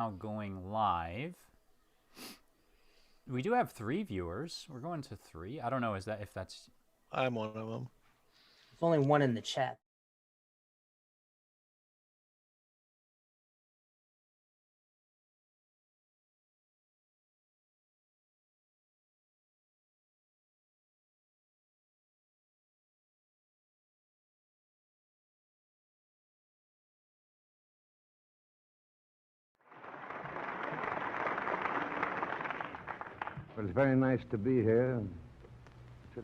now going live. We do have 3 viewers. We're going to 3. I don't know if that's... I'm one of them. There's only one in the chat. Well, it's very nice to be here.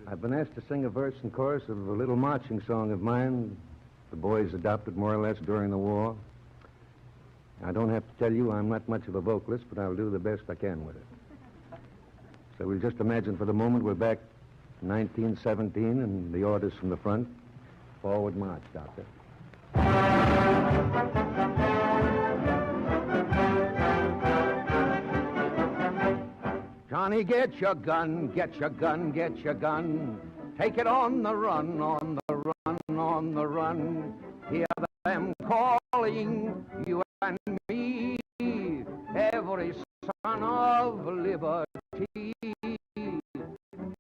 I've been asked to sing a verse and chorus of a little marching song of mine the boys adopted more or less during the war. I don't have to tell you I'm not much of a vocalist, but I'll do the best I can with it. So we'll just imagine for the moment we're back in 1917 and the orders from the front. Forward march, Doctor. Johnny, get your gun, get your gun, get your gun. Take it on the run, on the run, on the run. Hear them calling you and me, every son of liberty.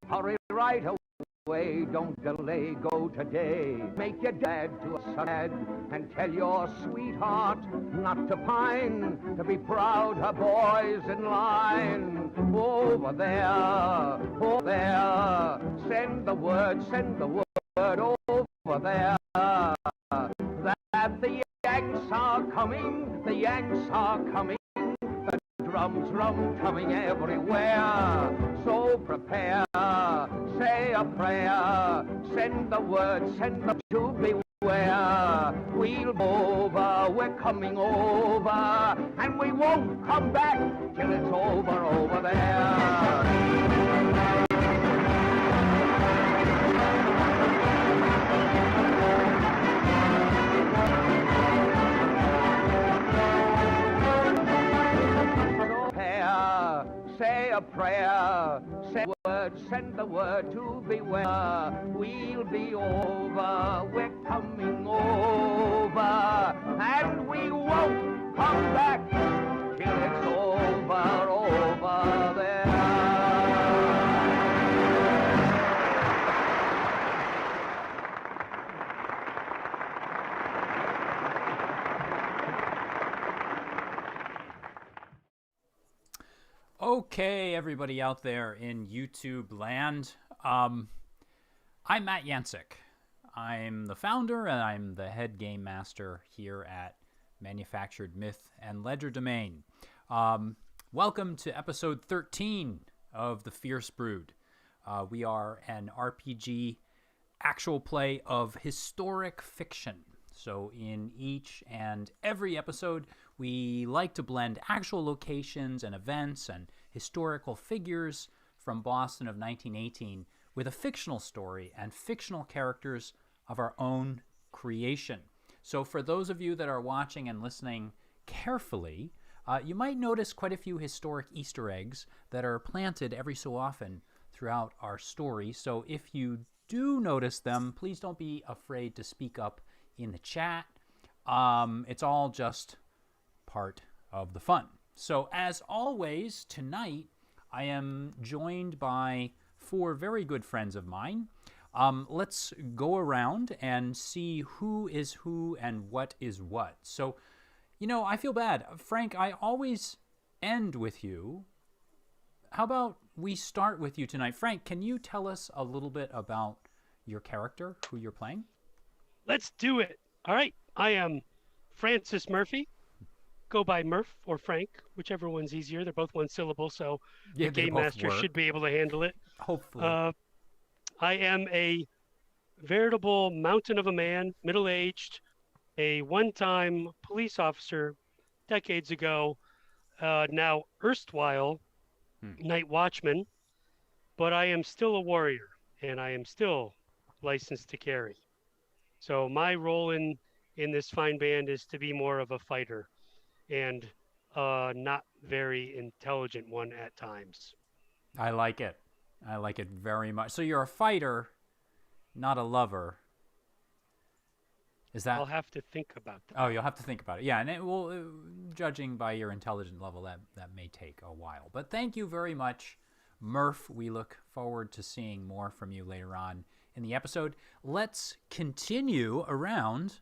Hurry right away, don't delay, go today. Make your dad to a sad and tell your sweetheart not to pine, to be proud her boys in line. Over there, send the word over there, that the Yanks are coming, the Yanks are coming. The drums coming everywhere, so prepare, say a prayer, send the word to beware. We'll over, we're coming over, and we won't come back till it's over there. Say a prayer, send the word to beware. We'll be over, we're coming over, and we won't come back till it's over there. Okay, everybody out there in YouTube land. I'm Matt Yancek. I'm the founder and I'm the head game master here at Manufactured Myth and Legerdemain. Welcome to episode 13 of the FiERCE BRooD. We are an RPG actual play of historic fiction. So in each and every episode, we like to blend actual locations and events and historical figures from Boston of 1918 with a fictional story and fictional characters of our own creation. So for those of you that are watching and listening carefully, you might notice quite a few historic Easter eggs that are planted every so often throughout our story. So if you do notice them, please don't be afraid to speak up in the chat. It's all just part of the fun. So as always, tonight I am joined by 4 very good friends of mine. Let's go around and see who is who and what is what. So, you know, I feel bad. Frank, I always end with you. How about we start with you tonight? Frank, can you tell us a little bit about your character, who you're playing? Let's do it. All right. I am Francis Murphy. Go by Murph or Frank, whichever one's easier. They're both one syllable, so Yeah, the game master should be able to handle it. Hopefully. I am a veritable mountain of a man, middle-aged, a one-time police officer decades ago, now erstwhile night watchman, but I am still a warrior, and I am still licensed to carry. So my role in this fine band is to be more of a fighter and not very intelligent one at times. I like it. I like it very much. So you're a fighter, not a lover. Is that? I'll have to think about that. Oh, you'll have to think about it. Yeah, and it will, judging by your intelligence level, that may take a while. But thank you very much, Murph. We look forward to seeing more from you later on in the episode. Let's continue around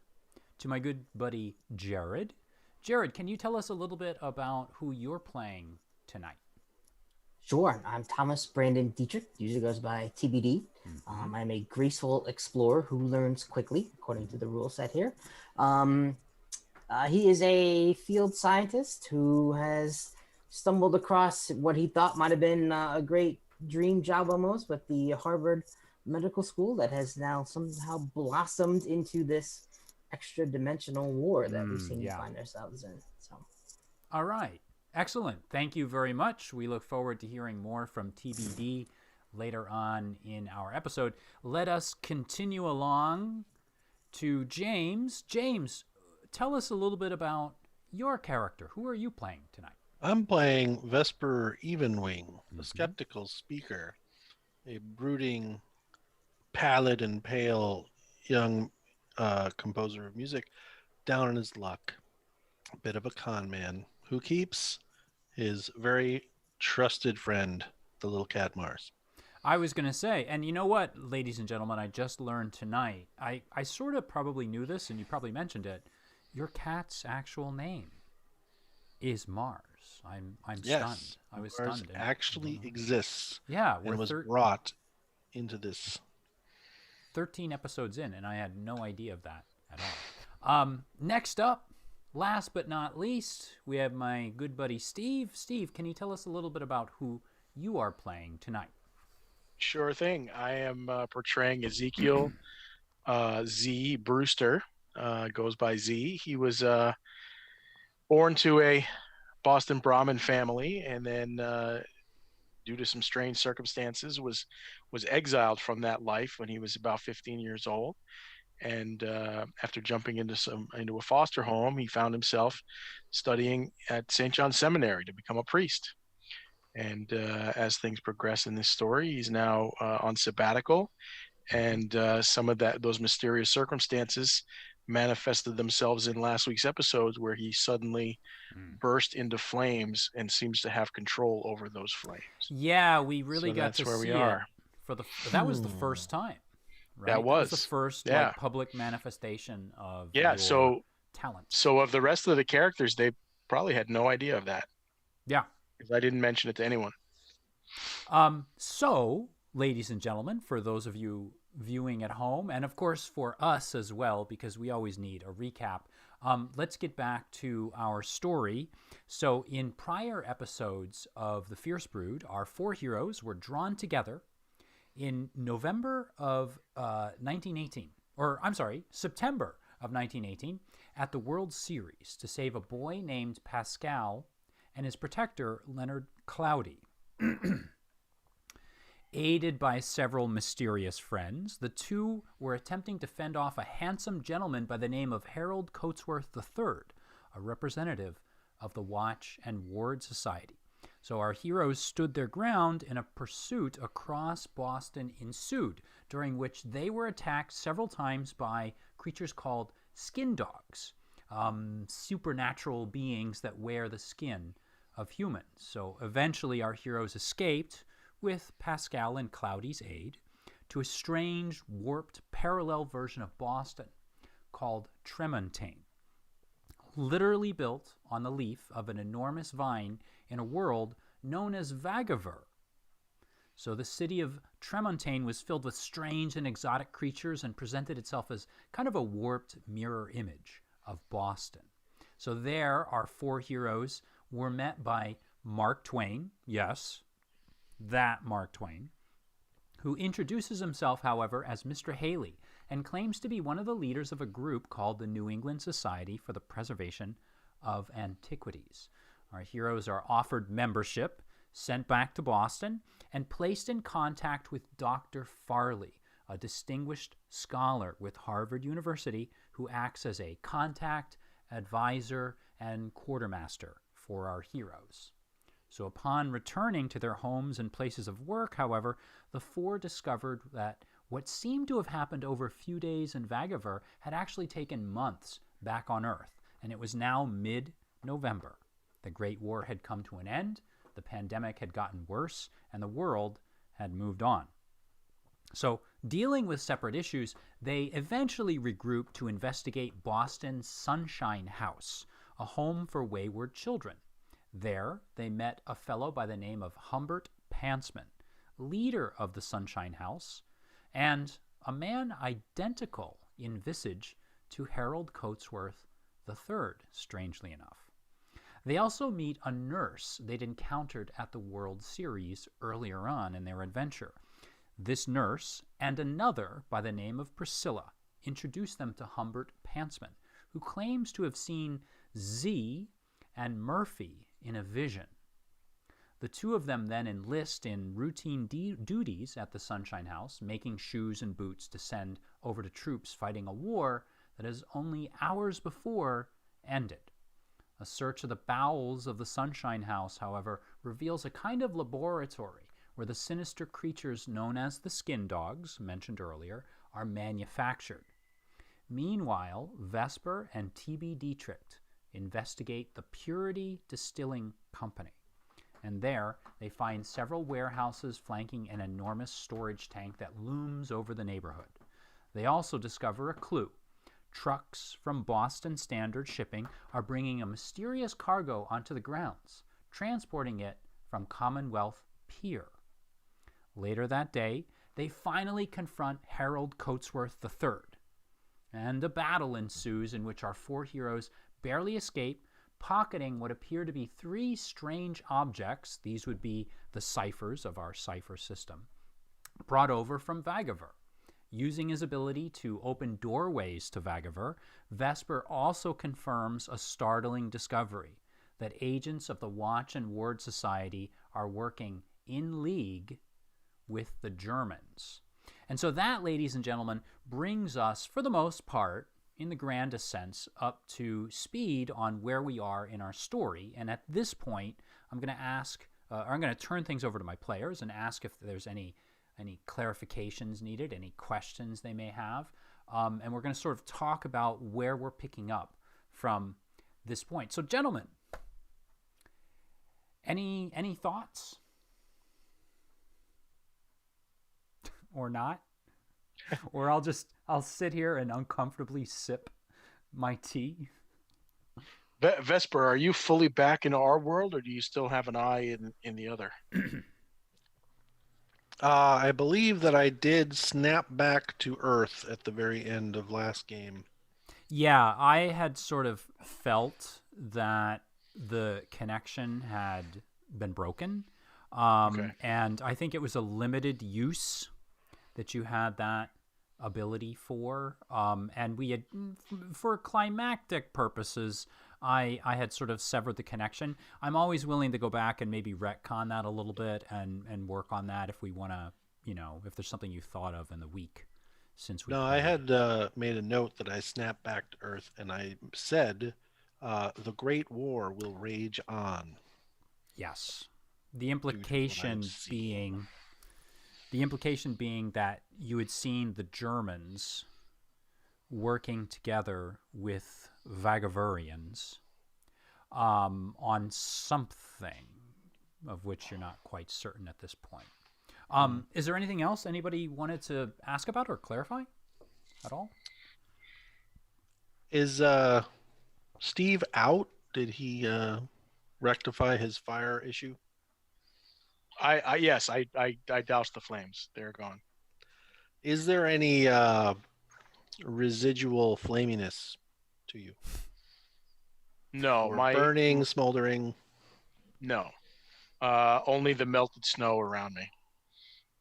to my good buddy Jared. Jared, can you tell us a little bit about who you're playing tonight? Sure. I'm Thomas Brandon Dietrich, usually goes by TBD. I'm a graceful explorer who learns quickly, according to the rule set here. He is a field scientist who has stumbled across what he thought might have been a great dream job almost with the Harvard Medical School that has now somehow blossomed into this extra dimensional war that we seem to find ourselves in. So, all right. Excellent. Thank you very much. We look forward to hearing more from TBD later on in our episode. Let us continue along to James. James, tell us a little bit about your character. Who are you playing tonight? I'm playing Vesper Evenwing, the skeptical speaker, a brooding, pallid and pale young composer of music, down on his luck, a bit of a con man who keeps his very trusted friend, the little cat Mars. I was going to say, and you know what, ladies and gentlemen, I just learned tonight. I sort of probably knew this, and you probably mentioned it. Your cat's actual name is Mars. I'm stunned. I was Mars stunned. actually exists. Yeah, and was brought into this 13 episodes in, and I had no idea of that at all. Next up, last but not least, we have my good buddy Steve. Steve, can you tell us a little bit about who you are playing tonight? Sure thing. I am portraying Ezekiel Z. Brewster, goes by Z. He was born to a Boston Brahmin family, and then due to some strange circumstances was exiled from that life when he was about 15 years old. And after jumping into a foster home, he found himself studying at St. John's Seminary to become a priest. And as things progress in this story, he's now on sabbatical, and some of those mysterious circumstances manifested themselves in last week's episodes, where he suddenly burst into flames and seems to have control over those flames. Yeah, we really So got that's to where see we are. it. That was the first time, right? That was the first yeah. like, public manifestation of Yeah, your talent. So of the rest of the characters, they probably had no idea of that. Yeah. Because I didn't mention it to anyone. So, ladies and gentlemen, for those of you viewing at home, and of course for us as well, because we always need a recap, let's get back to our story. So in prior episodes of the Fierce Brood, our four heroes were drawn together in November of 1918, or I'm sorry, September of 1918, at the World Series to save a boy named Pascal and his protector, Leonard Cloudy. Aided by several mysterious friends, the two were attempting to fend off a handsome gentleman by the name of Harold Coatsworth III, a representative of the Watch and Ward Society. So our heroes stood their ground, and a pursuit across Boston ensued, during which they were attacked several times by creatures called skin dogs, supernatural beings that wear the skin of humans. So eventually our heroes escaped, with Pascal and Cloudy's aid, to a strange, warped, parallel version of Boston called Tremontaine, literally built on the leaf of an enormous vine in a world known as Vagaver. So the city of Tremontaine was filled with strange and exotic creatures and presented itself as kind of a warped mirror image of Boston. So there, our four heroes were met by Mark Twain, yes, that Mark Twain, who introduces himself, however, as Mr. Haley and claims to be one of the leaders of a group called the New England Society for the Preservation of Antiquities. Our heroes are offered membership, sent back to Boston, and placed in contact with Dr. Farley, a distinguished scholar with Harvard University who acts as a contact, advisor, and quartermaster for our heroes. So upon returning to their homes and places of work, however, the four discovered that what seemed to have happened over a few days in Vagaver had actually taken months back on Earth, and it was now mid-November. The Great War had come to an end, the pandemic had gotten worse, and the world had moved on. So, dealing with separate issues, they eventually regrouped to investigate Boston's Sunshine House, a home for wayward children. There, they met a fellow by the name of Humbert Pantsman, leader of the Sunshine House, and a man identical in visage to Harold Coatsworth III, strangely enough. They also meet a nurse they'd encountered at the World Series earlier on in their adventure. This nurse and another by the name of Priscilla introduce them to Humbert Pantsman, who claims to have seen Z and Murphy in a vision. The two of them then enlist in routine duties at the Sunshine House, making shoes and boots to send over to troops fighting a war that has only hours before ended. A search of the bowels of the Sunshine House, however, reveals a kind of laboratory where the sinister creatures known as the skin dogs, mentioned earlier, are manufactured. Meanwhile, Vesper and T.B. Dietrich investigate the Purity Distilling Company, and there they find several warehouses flanking an enormous storage tank that looms over the neighborhood. They also discover a clue. Trucks from Boston Standard Shipping are bringing a mysterious cargo onto the grounds, transporting it from Commonwealth Pier. Later that day, they finally confront Harold Coatsworth III, and a battle ensues in which our four heroes barely escape, pocketing what appear to be three strange objects. These would be the ciphers of our cipher system, brought over from Vagaver. Using his ability to open doorways to Vagaver, Vesper also confirms a startling discovery, that agents of the Watch and Ward Society are working in league with the Germans. And so that, ladies and gentlemen, brings us, for the most part, in the grandest sense, up to speed on where we are in our story. And at this point, I'm going to turn things over to my players and ask if there's any clarifications needed, any questions they may have. And we're going to sort of talk about where we're picking up from this point. So, gentlemen, any thoughts? Or not? Or I'll sit here and uncomfortably sip my tea. Vesper, are you fully back in our world, or do you still have an eye in the other? I believe that I did snap back to Earth at the very end of last game. Yeah, I had sort of felt that the connection had been broken. Okay. And I think it was a limited use that you had that ability for. And we had, for climactic purposes, I had sort of severed the connection. I'm always willing to go back and maybe retcon that a little bit and work on that if we want to, if there's something you thought of in the week since we No, played. I had made a note that I snapped back to Earth, and I said, the Great War will rage on. Yes. The implication being that you had seen the Germans working together with Vagavurians on something of which you're not quite certain at this point. Is there anything else anybody wanted to ask about or clarify at all? Is Steve out? Did he rectify his fire issue? Yes, I doused the flames. They're gone. Is there any residual flaminess to you? No, Or burning, smoldering? No. Only the melted snow around me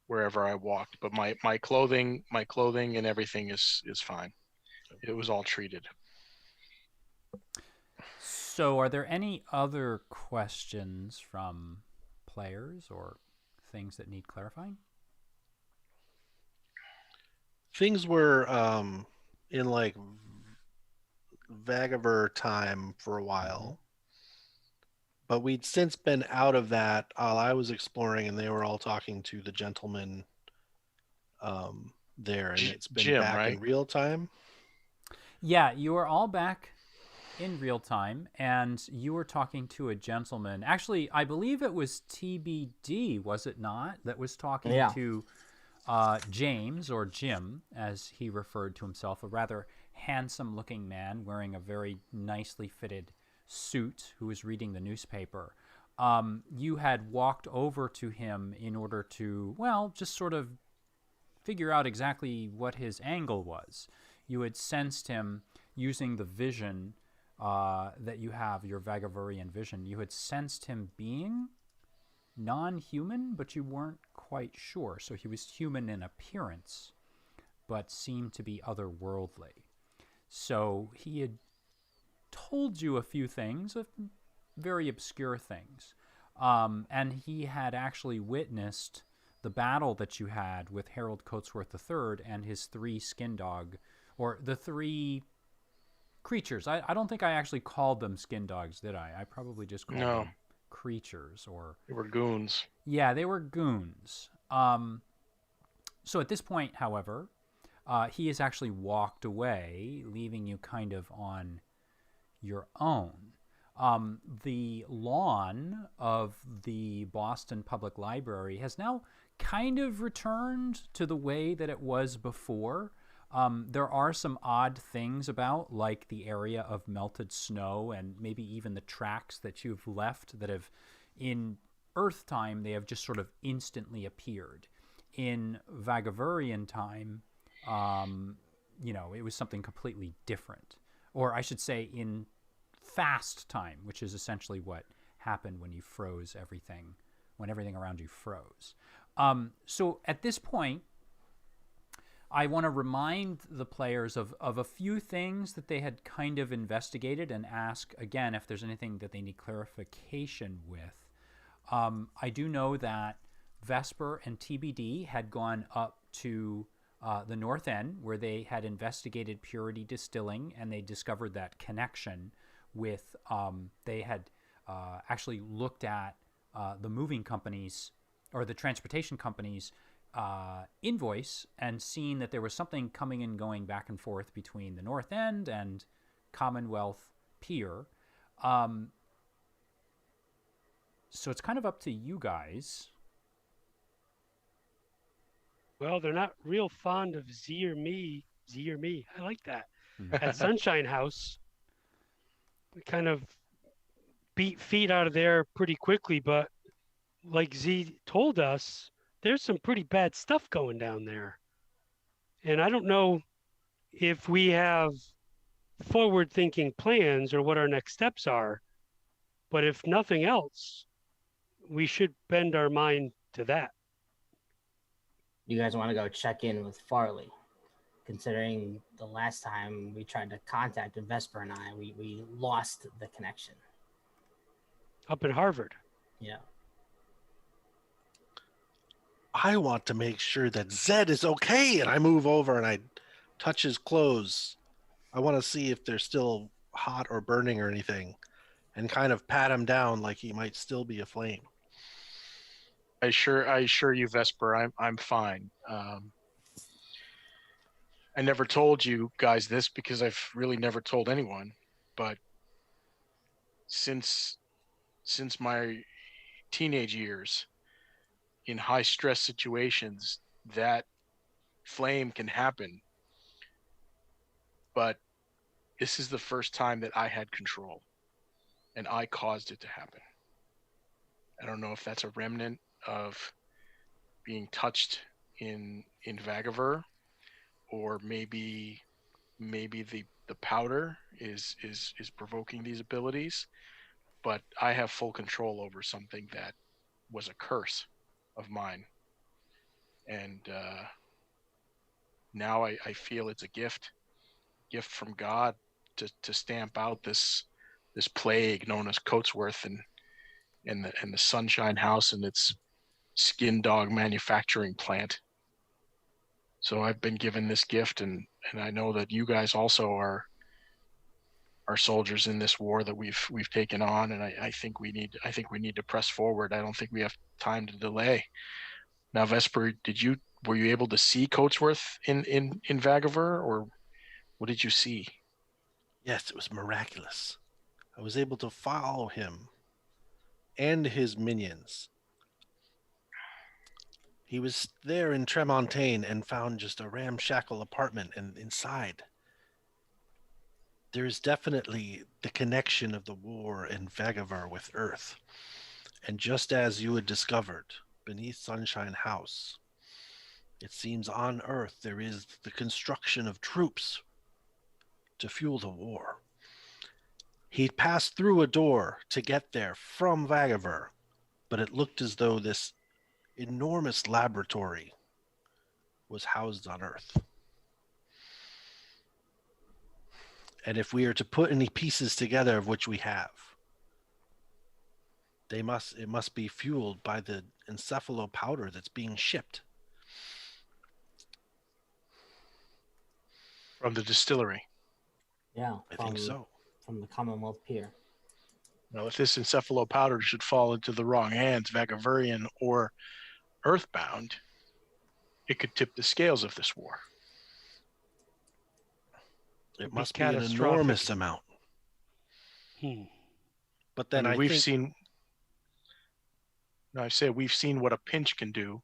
wherever I walked. But my clothing and everything is fine. It was all treated. So are there any other questions from players or things that need clarifying? Things were in like Vagaver time for a while. But we'd since been out of that. I was exploring, and they were all talking to the gentleman there, and it's been Jim, back right? in real time. Yeah, you are all back in real time, and you were talking to a gentleman. Actually, I believe it was TBD, was it not, that was talking Yeah. to James, or Jim, as he referred to himself, a rather handsome-looking man wearing a very nicely fitted suit who was reading the newspaper. You had walked over to him in order to, well, just sort of figure out exactly what his angle was. You had sensed him using the vision that you have, your Vagavurian vision. You had sensed him being non-human, but you weren't quite sure. So he was human in appearance, but seemed to be otherworldly. So he had told you a few things, very obscure things. And he had actually witnessed the battle that you had with Harold Coatsworth III and his 3 skin dog, or the 3 creatures. I don't think I actually called them skin dogs, did I? I probably just called them creatures, or They were goons. yeah, they were goons. So at this point, however, he has actually walked away, leaving you kind of on your own. The lawn of the Boston Public Library has now kind of returned to the way that it was before. There are some odd things about, like the area of melted snow and maybe even the tracks that you've left that have, in Earth time, they have just sort of instantly appeared. In Vagavurian time, it was something completely different. Or I should say in fast time, which is essentially what happened when you froze everything, when everything around you froze. So at this point, I want to remind the players of a few things that they had kind of investigated, and ask again if there's anything that they need clarification with. I do know that Vesper and TBD had gone up to the North End, where they had investigated Purity Distilling, and they discovered that connection with, they had actually looked at the moving companies, or the transportation companies' invoice, and seen that there was something coming and going back and forth between the North End and Commonwealth Pier. So it's kind of up to you guys. Well, they're not real fond of Z or me. I like that. At Sunshine House, we kind of beat feet out of there pretty quickly, but like Z told us, there's some pretty bad stuff going down there. And I don't know if we have forward-thinking plans or what our next steps are, but if nothing else, we should bend our mind to that. You guys want to go check in with Farley? Considering the last time we tried to contact Vesper and we lost the connection. Up in Harvard. Yeah. I want to make sure that Zed is okay, and I move over and I touch his clothes. I want to see if they're still hot or burning or anything, and kind of pat him down like he might still be aflame. I assure you, Vesper, I'm fine. I never told you guys this because I've really never told anyone, but since my teenage years, in high stress situations, that flame can happen. But this is the first time that I had control, and I caused it to happen. I don't know if that's a remnant of being touched in Vagavur, or maybe the powder is provoking these abilities, but I have full control over something that was a curse of mine, and now I feel it's a gift from God to stamp out this plague known as Coatsworth and the Sunshine House and its skin dog manufacturing plant. So I've been given this gift, and I know that you guys also are soldiers in this war that we've taken on, and I think we need to press forward. I don't think we have time to delay. Now, Vesper, did you were you able to see Coatsworth in Vagaver, or what did you see? Yes, it was miraculous. I was able to follow him and his minions. He was there in Tremontaine and found just a ramshackle apartment, and inside there is definitely the connection of the war in Vagaver with Earth. And just as you had discovered beneath Sunshine House, it seems on Earth there is the construction of troops to fuel the war. He passed through a door to get there from Vagaver, but it looked as though this enormous laboratory was housed on Earth. And if we are to put any pieces together of which we have, it must be fueled by the encephalo powder that's being shipped. From the distillery. Yeah, I think so. From the Commonwealth Pier. Well, if this encephalo powder should fall into the wrong hands, Vagaverian or Earthbound, it could tip the scales of this war. It must be an catastrophic. enormous amount. But then I we've think seen. No, I say we've seen what a pinch can do.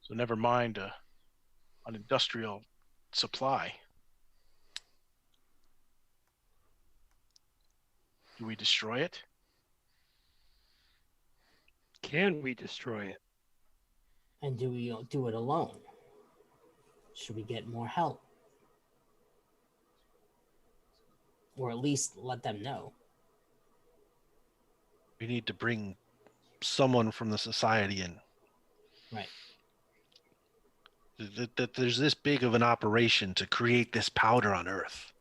So never mind an industrial supply. Do we destroy it? Can we destroy it? And do we do it alone? Should we get more help? Or at least let them know. we need to bring someone from the society in. Right. That there's this big of an operation to create this powder on Earth.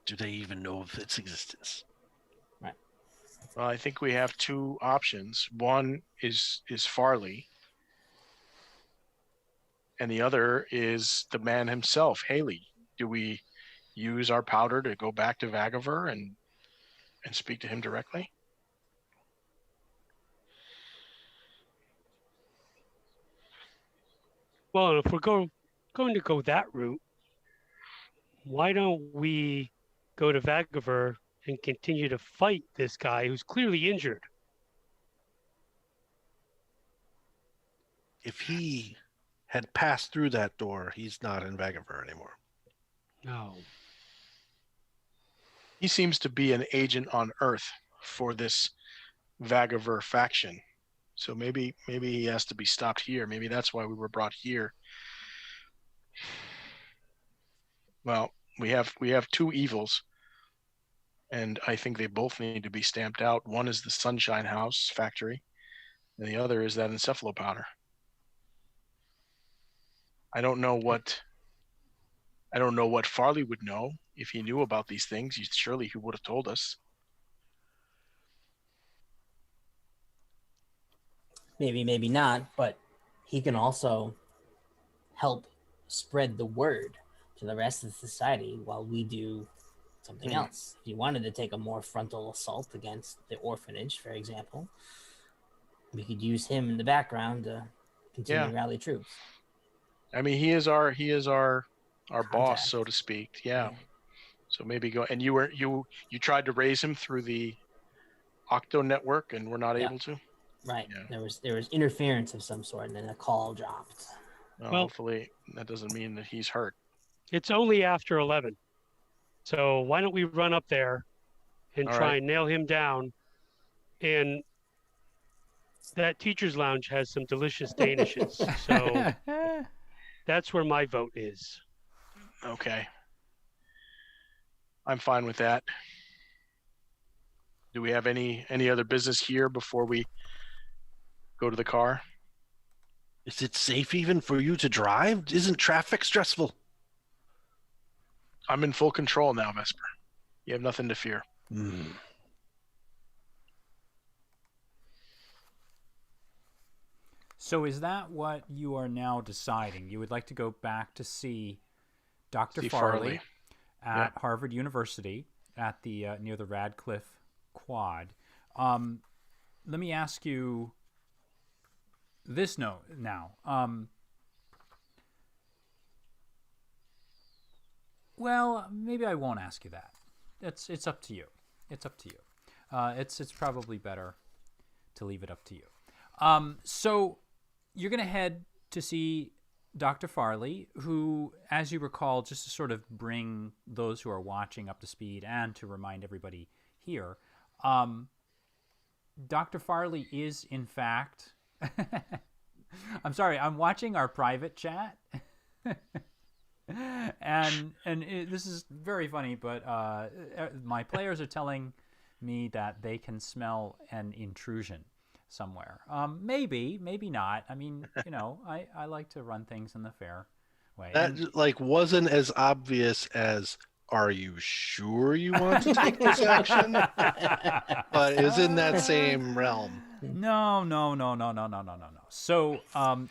Do they even know of its existence? Right. Well, I think we have two options. One is Farley, and the other is the man himself, Haley. Do we use our powder to go back to Vagaver and speak to him directly? Well, if we're going to go that route, why don't we go to Vagaver and continue to fight this guy who's clearly injured? If he had passed through that door, he's not in Vagaver anymore. No. He seems to be an agent on Earth for this Vagaver faction. So maybe he has to be stopped here. Maybe that's why we were brought here. Well, we have two evils, and I think they both need to be stamped out. One is the Sunshine House factory, and the other is that encephalo powder. I don't know what Farley would know if he knew about these things. Surely he would have told us. Maybe, maybe not, but he can also help spread the word to the rest of the society while we do something else. If you wanted to take a more frontal assault against the orphanage, for example, we could use him in the background to continue to rally troops. I mean, he is our boss, Contact. so to speak. Yeah. So maybe go. And you tried to raise him through the Octo network, and we're not able to. Right. Yeah. There was interference of some sort, and then a call dropped. Well, Well- hopefully that doesn't mean that he's hurt. It's only after 11. So why don't we run up there and All try right. and nail him down? And that teacher's lounge has some delicious danishes. So that's where my vote is. Okay. I'm fine with that. Do we have any other business here before we go to the car? Is it safe even for you to drive? Isn't traffic stressful? I'm in full control now, Vesper. You have nothing to fear. So is that what you are now deciding? You would like to go back to see Dr. See Farley, Farley. at Harvard University at the near the Radcliffe Quad. Let me ask you, this note now. Well, maybe I won't ask you that. It's up to you. It's up to you. It's probably better to leave it up to you. So you're gonna head to see Dr. Farley, who, as you recall, just to sort of bring those who are watching up to speed and to remind everybody here, Dr. Farley is in fact. I'm sorry. I'm watching our private chat. This is very funny, but my players are telling me that they can smell an intrusion somewhere. Maybe not. I mean, I like to run things in the fair way. That like wasn't as obvious as, are you sure you want to take this action? But it was in that same realm. No. So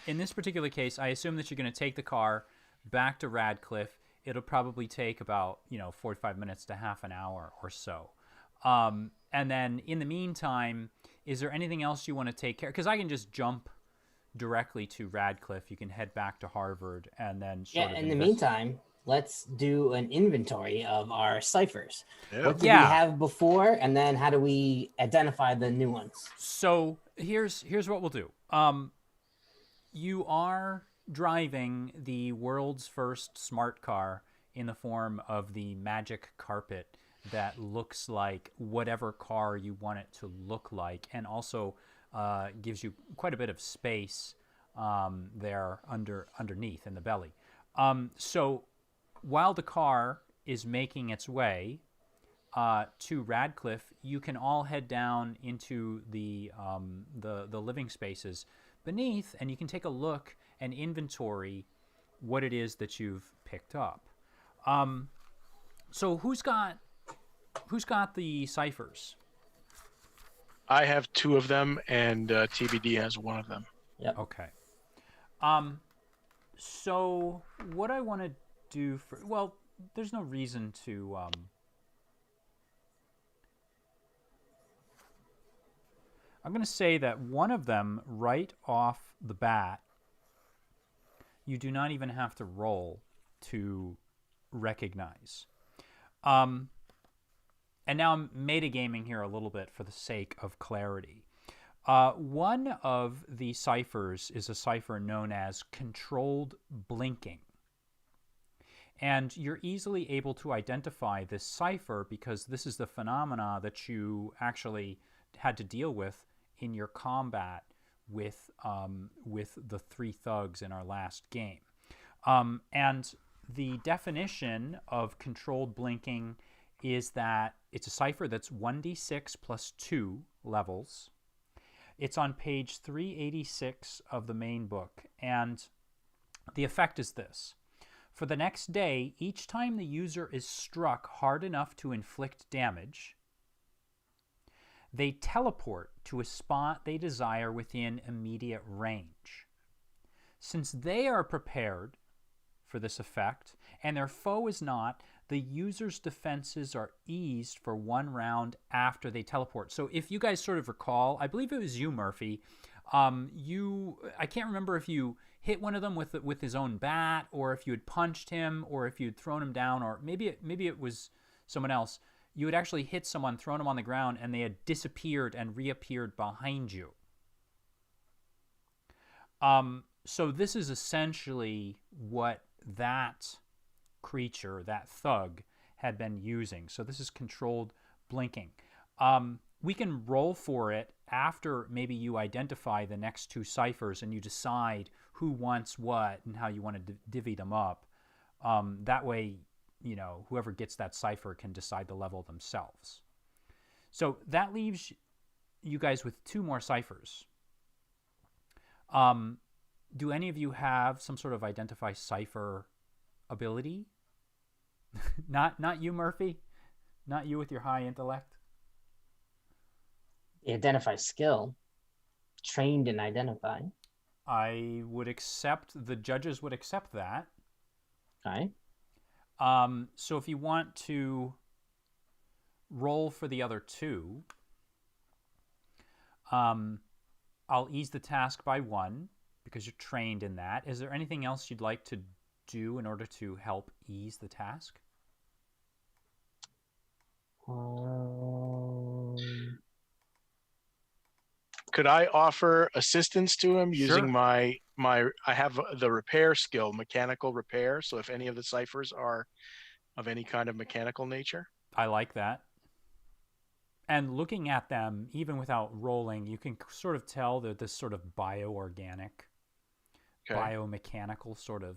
in this particular case, I assume that you're going to take the car back to Radcliffe. It'll probably take about 45 minutes to half an hour or so. And then in the meantime, is there anything else you want to take care of? Because I can just jump directly to Radcliffe. You can head back to Harvard and then in the meantime, let's do an inventory of our ciphers. Yep. What did we have before, and then how do we identify the new ones? So here's what we'll do. You are driving the world's first smart car in the form of the magic carpet that looks like whatever car you want it to look like, and also gives you quite a bit of space there underneath in the belly. So while the car is making its way to Radcliffe, you can all head down into the living spaces beneath, and you can take a look and inventory what it is that you've picked up. So who's got the ciphers? I have 2 of them, and TBD has 1 of them. Yep. Okay. So what I want to do there's no reason to I'm going to say that one of them right off the bat, you do not even have to roll to recognize. And now I'm metagaming here a little bit for the sake of clarity. One of the ciphers is a cipher known as controlled blinking. And you're easily able to identify this cipher because this is the phenomena that you actually had to deal with in your combat with the 3 thugs in our last game. And the definition of controlled blinking is that it's a cipher that's 1d6 plus 2 levels. It's on page 386 of the main book, and the effect is this. For the next day, each time the user is struck hard enough to inflict damage, they teleport to a spot they desire within immediate range. Since they are prepared for this effect, and their foe is not, the user's defenses are eased for 1 round after they teleport. So if you guys sort of recall, I believe it was you, Murphy, I can't remember if you hit one of them with his own bat, or if you had punched him, or if you had thrown him down, or maybe it was someone else. You had actually hit someone, thrown them on the ground, and they had disappeared and reappeared behind you. So this is essentially what that creature, that thug, had been using. So this is controlled blinking. We can roll for it after maybe you identify the next 2 ciphers and you decide who wants what and how you want to divvy them up. That way, whoever gets that cipher can decide the level themselves. So that leaves you guys with 2 more ciphers. Do any of you have some sort of identify cipher ability? Not you, Murphy? Not you with your high intellect? The identify skill. Trained in identify. I would accept, the judges would accept that. Okay. So if you want to roll for the other 2, I'll ease the task by 1 because you're trained in that. Is there anything else you'd like to do in order to help ease the task? Could I offer assistance to him Sure. using my I have the repair skill, mechanical repair. So if any of the ciphers are of any kind of mechanical nature. I like that. And looking at them, even without rolling, you can sort of tell they're this sort of bioorganic, biomechanical sort of.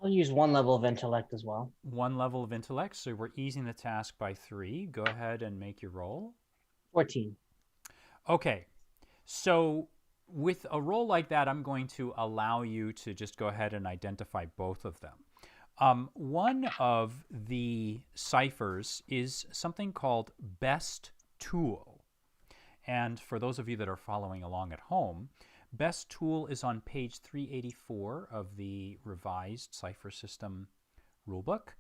I'll use 1 level of intellect as well. 1 level of intellect, so we're easing the task by 3. Go ahead and make your roll. 14. Okay, so with a roll like that, I'm going to allow you to just go ahead and identify both of them. One of the ciphers is something called Best Tool. And for those of you that are following along at home, Best Tool is on page 384 of the revised cipher system rulebook.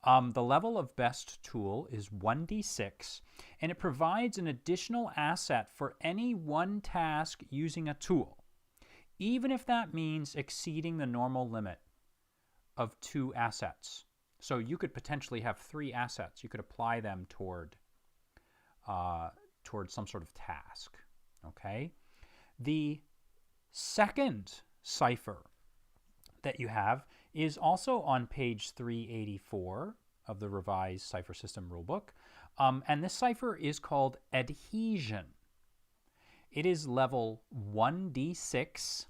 The level of Best Tool is 1d6, and it provides an additional asset for any one task using a tool, even if that means exceeding the normal limit of 2 assets. So you could potentially have 3 assets. You could apply them toward some sort of task. Okay? The second cipher that you have is also on page 384 of the revised cipher system rulebook. And this cipher is called Adhesion. It is level 1d6.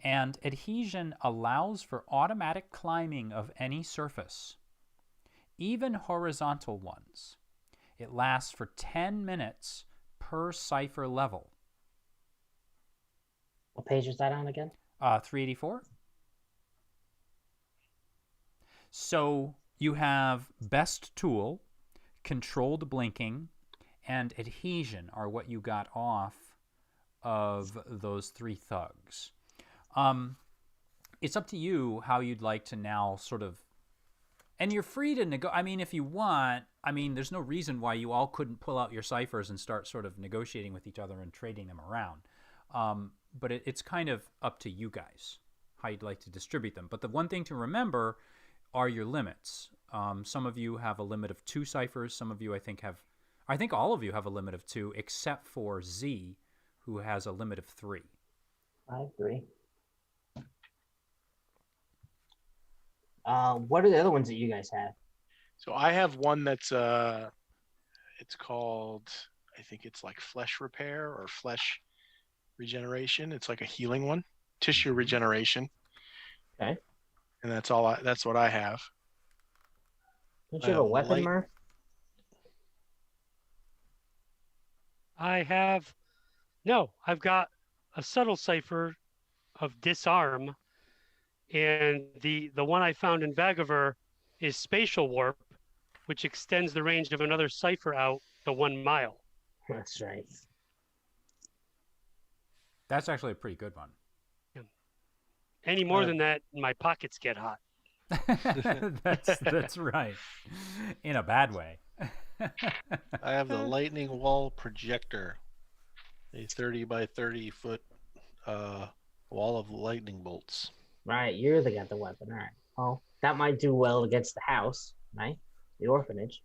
And adhesion allows for automatic climbing of any surface, even horizontal ones. It lasts for 10 minutes per cipher level. What page is that on again? 384. So you have Best Tool, Controlled Blinking, and Adhesion are what you got off of those 3 thugs. It's up to you how you'd like to now sort of, and you're free to I mean, if you want, I mean, there's no reason why you all couldn't pull out your ciphers and start sort of negotiating with each other and trading them around. But it's kind of up to you guys how you'd like to distribute them. But the one thing to remember are your limits. Some of you have a limit of 2 ciphers. Some of you, I think all of you have a limit of 2, except for Z, who has a limit of 3. I agree. What are the other ones that you guys have? So I have one that's it's called, I think it's like flesh repair or flesh regeneration. It's like a healing one, tissue regeneration. Okay. And that's what I have. Don't you have a weapon, Murph? I've got a subtle cipher of disarm, and the one I found in Vagaver is spatial warp, which extends the range of another cipher out to 1 mile. That's right. That's actually a pretty good one. Any more than that, my pockets get hot. That's right. In a bad way. I have the lightning wall projector, a 30 by 30 foot wall of lightning bolts. Right, you're got the weapon. All right. Well, that might do well against the house, right? The orphanage.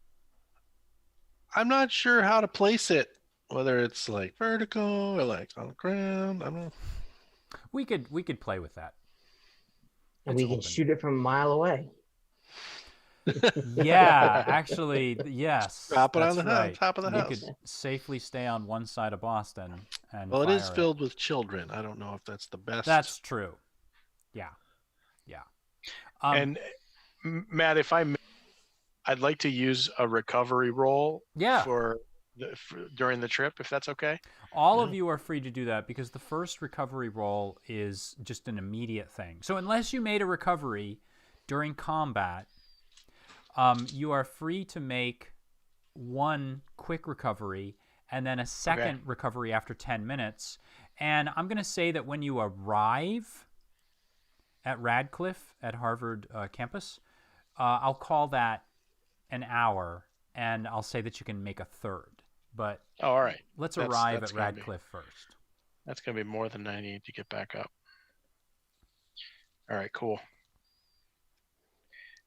I'm not sure how to place it, whether it's like vertical or like on the ground. I don't know. We could play with that. And we can shoot it from a mile away. Yeah, actually, yes. Drop it on that's the right. top of the house. You could safely stay on one side of Boston and Well, it is fire filled with children. I don't know if that's the best. That's true. Yeah. And Matt, if I'd like to use a recovery roll for during the trip, if that's okay. All of you are free to do that because the first recovery roll is just an immediate thing. So unless you made a recovery during combat, you are free to make one quick recovery and then a second recovery after 10 minutes. And I'm going to say that when you arrive at Radcliffe at Harvard campus, I'll call that an hour, and I'll say that you can make a third. but Oh, all right. let's That's arrive at gonna be- Radcliffe first. That's going to be more than I need to get back up. All right, cool.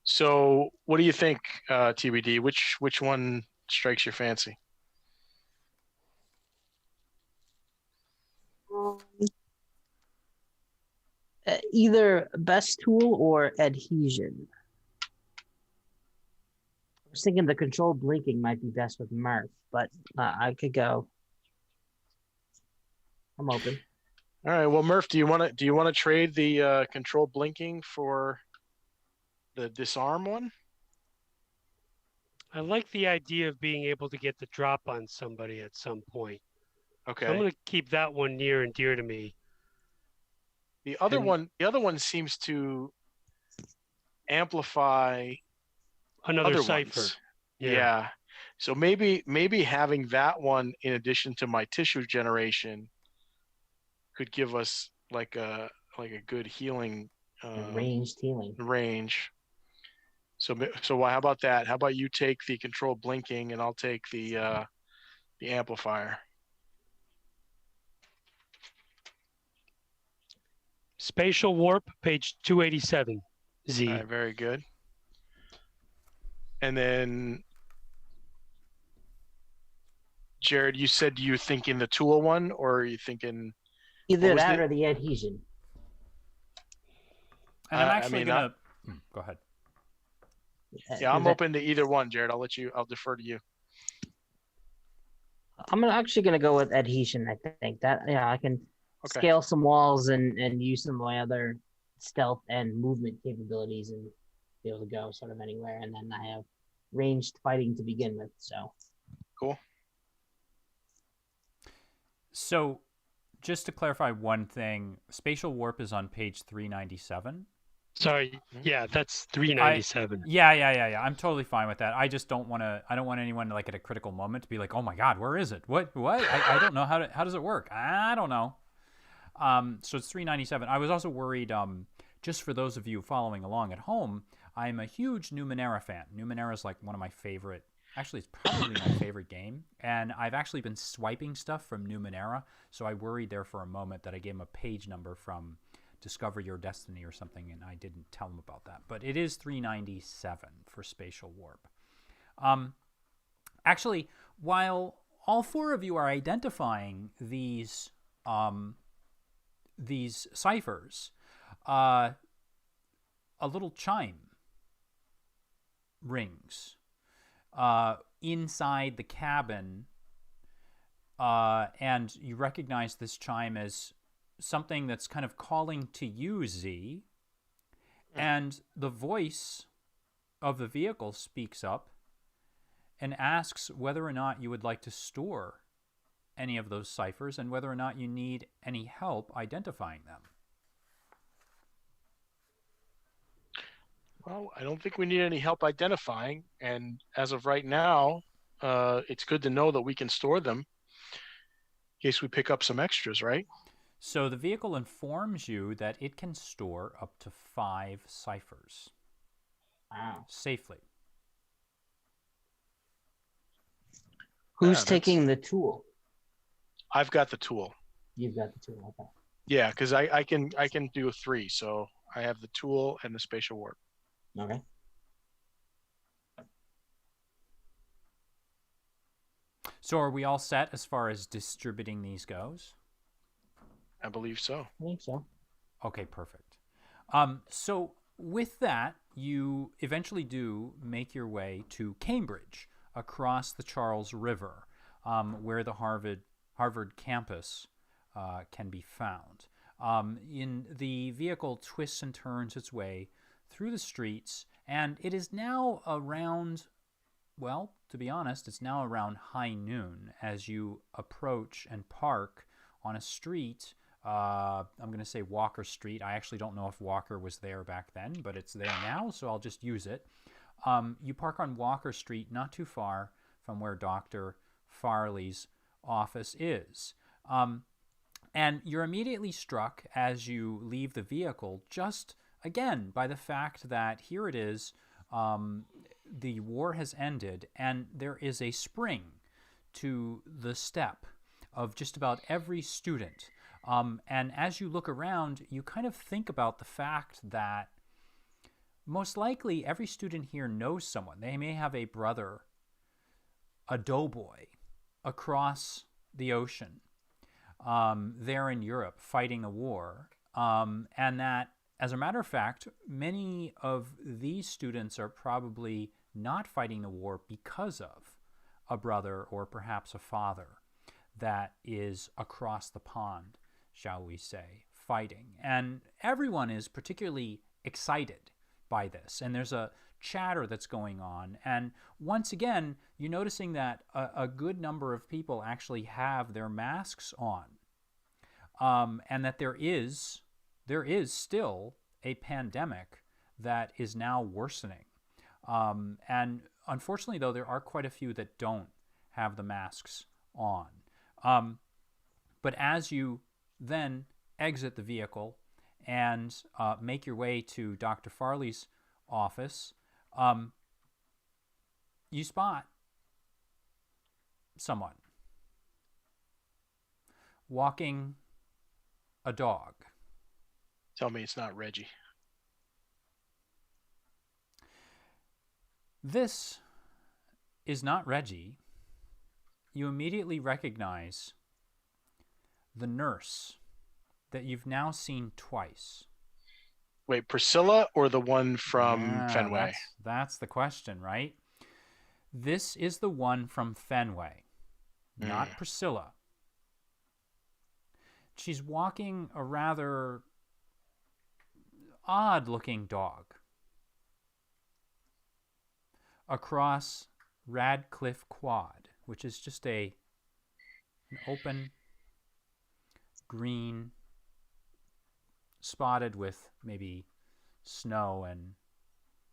So what do you think, TBD? Which one strikes your fancy? Either best tool or adhesion. I was thinking the controlled blinking might be best with Murph, but I could go. I'm open. All right. Well, Murph, do you want to trade the controlled blinking for the disarm one? I like the idea of being able to get the drop on somebody at some point. Okay. So I'm going to keep that one near and dear to me. The other one seems to amplify Another other cipher. ones. Yeah. Yeah. So maybe having that one in addition to my tissue generation could give us like a good healing Ranged healing. range. So how about that? How about you take the controlled blinking and I'll take the amplifier. Spatial warp, page 287. Z. All right, very good. And then Jared, you said you thinking the tool one, or are you thinking Either was that the- or the adhesion. And I'm I actually mean, gonna go ahead. Yeah, I'm open to either one, Jared. I'll defer to you. I'm actually gonna go with adhesion. I think that I can Okay. scale some walls and use some of my other stealth and movement capabilities and be able to go sort of anywhere. And then I have ranged fighting to begin with. So Cool. So, just to clarify one thing, spatial warp is on page 397. Sorry. Yeah, that's 397. Yeah. I'm totally fine with that. I just don't want to. I don't want anyone to, like, at a critical moment to be like, "Oh my God, where is it? What? I don't know how does it work? I don't know." So it's 397. I was also worried. Just for those of you following along at home, I'm a huge Numenera fan. Numenera is like one of my favorite. Actually, it's probably my favorite game, and I've actually been swiping stuff from Numenera. So I worried there for a moment that I gave him a page number from Discover Your Destiny or something, and I didn't tell him about that. But it is 397 for spatial warp. Actually, while all four of you are identifying these ciphers, a little chime rings inside the cabin, and you recognize this chime as something that's kind of calling to you, Z. And the voice of the vehicle speaks up and asks whether or not you would like to store any of those ciphers and whether or not you need any help identifying them. Well, I don't think we need any help identifying, and as of right now, it's good to know that we can store them in case we pick up some extras, right? So the vehicle informs you that it can store up to 5 ciphers. wow. Safely. Who's that's- taking the tool? I've got the tool. You've got the tool. Okay. Yeah, because I can do 3, so I have the tool and the spatial warp. Okay. So are we all set as far as distributing these goes? I believe so. I think so. Okay, perfect. So with that, you eventually do make your way to Cambridge, across the Charles River, where the Harvard campus can be found. The vehicle twists and turns its way through the streets, and it is now around, well, to be honest, it's now around high noon as you approach and park on a street. I'm going to say Walker Street. I actually don't know if Walker was there back then, but it's there now, so I'll just use it. You park on Walker Street, not too far from where Dr. Farley's office is. And you're immediately struck as you leave the vehicle, just again by the fact that here it is, the war has ended, and there is a spring to the step of just about every student. And as you look around, you kind of think about the fact that most likely every student here knows someone. They may have a brother, a doughboy, across the ocean, there in Europe fighting a war. And that, as a matter of fact, many of these students are probably not fighting the war because of a brother or perhaps a father that is across the pond, shall we say, fighting. And everyone is particularly excited by this. And there's a chatter that's going on. And once again, you're noticing that a good number of people actually have their masks on. And that there is still a pandemic that is now worsening. And unfortunately, though, there are quite a few that don't have the masks on. But as you then exit the vehicle and make your way to Dr. Farley's office, you spot someone walking a dog. Tell me it's not Reggie. This is not Reggie. You immediately recognize the nurse that you've now seen twice. Wait, Priscilla or the one from Fenway? That's the question, right? This is the one from Fenway, not Priscilla. She's walking a rather odd-looking dog across Radcliffe Quad, which is just an open, green, spotted with maybe snow and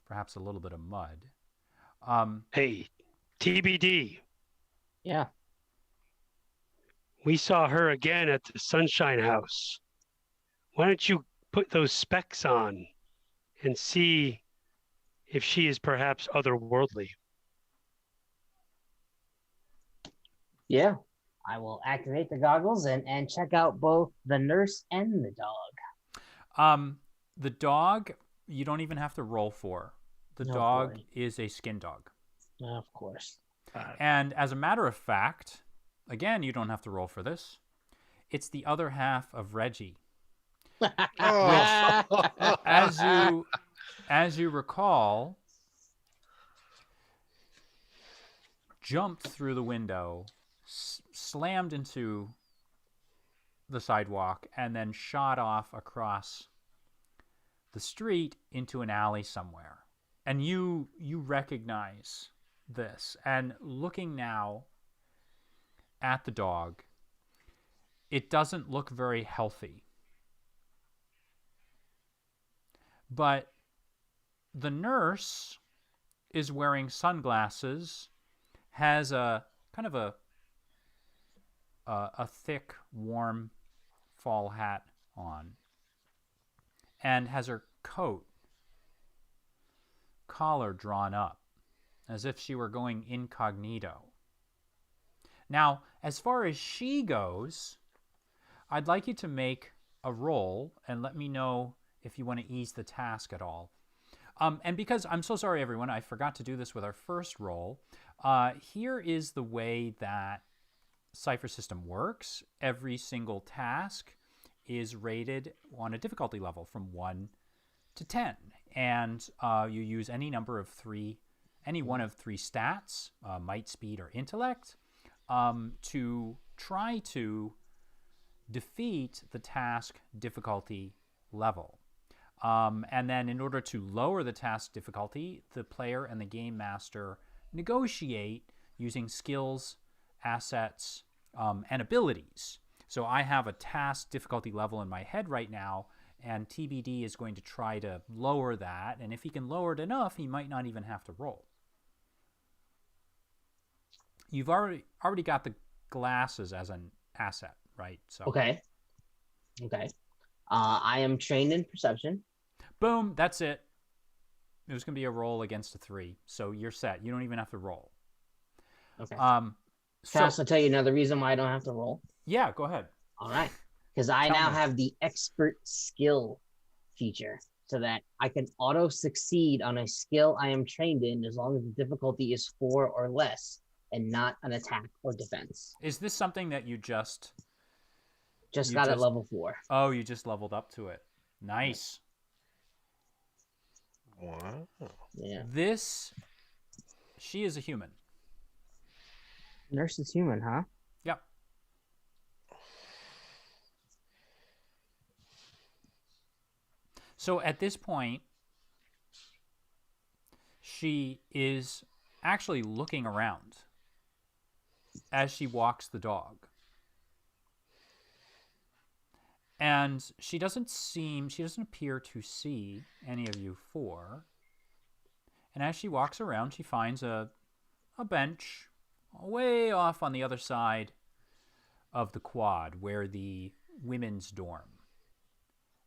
perhaps a little bit of mud. Hey, TBD. Yeah. We saw her again at the Sunshine House. Why don't you put those specs on and see if she is perhaps otherworldly? Yeah. I will activate the goggles and check out both the nurse and the dog. The dog, you don't even have to roll for. The No, dog boy. is a skin dog. Of course. And as a matter of fact, again, you don't have to roll for this. It's the other half of Reggie. As you recall, jumped through the window, slammed into the sidewalk, and then shot off across the street into an alley somewhere. And you recognize this. And looking now at the dog, it doesn't look very healthy. But the nurse is wearing sunglasses, has a kind of a thick, warm fall hat on, and has her coat collar drawn up as if she were going incognito. Now, as far as she goes, I'd like you to make a roll and let me know if you want to ease the task at all. And because I'm so sorry, everyone, I forgot to do this with our first roll. Here is the way that Cipher System works. Every single task is rated on a difficulty level from 1 to 10. And you use any one of three stats, might, speed, or intellect, to try to defeat the task difficulty level. And then in order to lower the task difficulty, the player and the game master negotiate using skills, assets, and abilities. So I have a task difficulty level in my head right now, and TBD is going to try to lower that. And if he can lower it enough, he might not even have to roll. You've already got the glasses as an asset, right? So Okay. I am trained in perception. boom, that's it. It was going to be a roll against a 3, so you're set. You don't even have to roll. Okay. Can I So also tell you another reason why I don't have to roll? yeah, go ahead. All right. Because I Tell now me. have the expert skill feature so that I can auto succeed on a skill I am trained in as long as the difficulty is 4 or less and not an attack or defense. Is this something that you Just You got at just- level 4. Oh, you just leveled up to it. Nice. Wow. Yeah. She is a human. Nurse is human, huh? Yep. So at this point, she is actually looking around as she walks the dog. And she doesn't appear to see any of you four. And as she walks around, she finds a bench way off on the other side of the quad where the women's dorm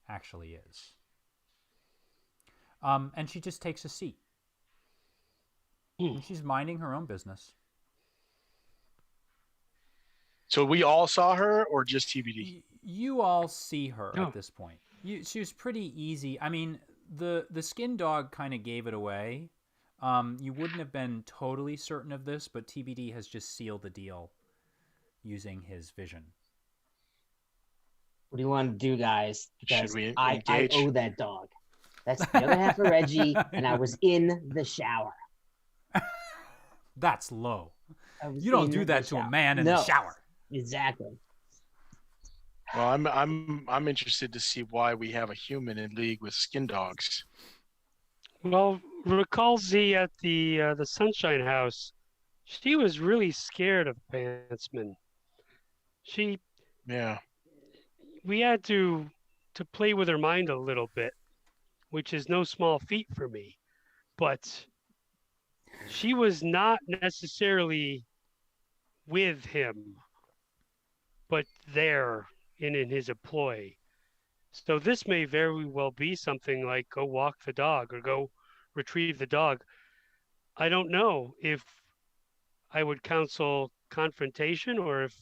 actually is. And she just takes a seat. And she's minding her own business. So we all saw her, or just TBD? You all see her Oh. at this point. She was pretty easy. I mean, the skin dog kind of gave it away. You wouldn't have been totally certain of this, but TBD has just sealed the deal using his vision. What do you want to do, guys? Should we I engage? owe that dog. That's the other half of Reggie, and I was in the shower. That's low. I was You don't in do the that to a shower. man in No, the shower. Exactly. Well, I'm interested to see why we have a human in league with skin dogs. Well, recall Z at the Sunshine House. She was really scared of Pantsman. Yeah. We had to play with her mind a little bit, which is no small feat for me. But she was not necessarily with him, but there in his employ. So this may very well be something like go walk the dog or go retrieve the dog. I don't know if I would counsel confrontation or if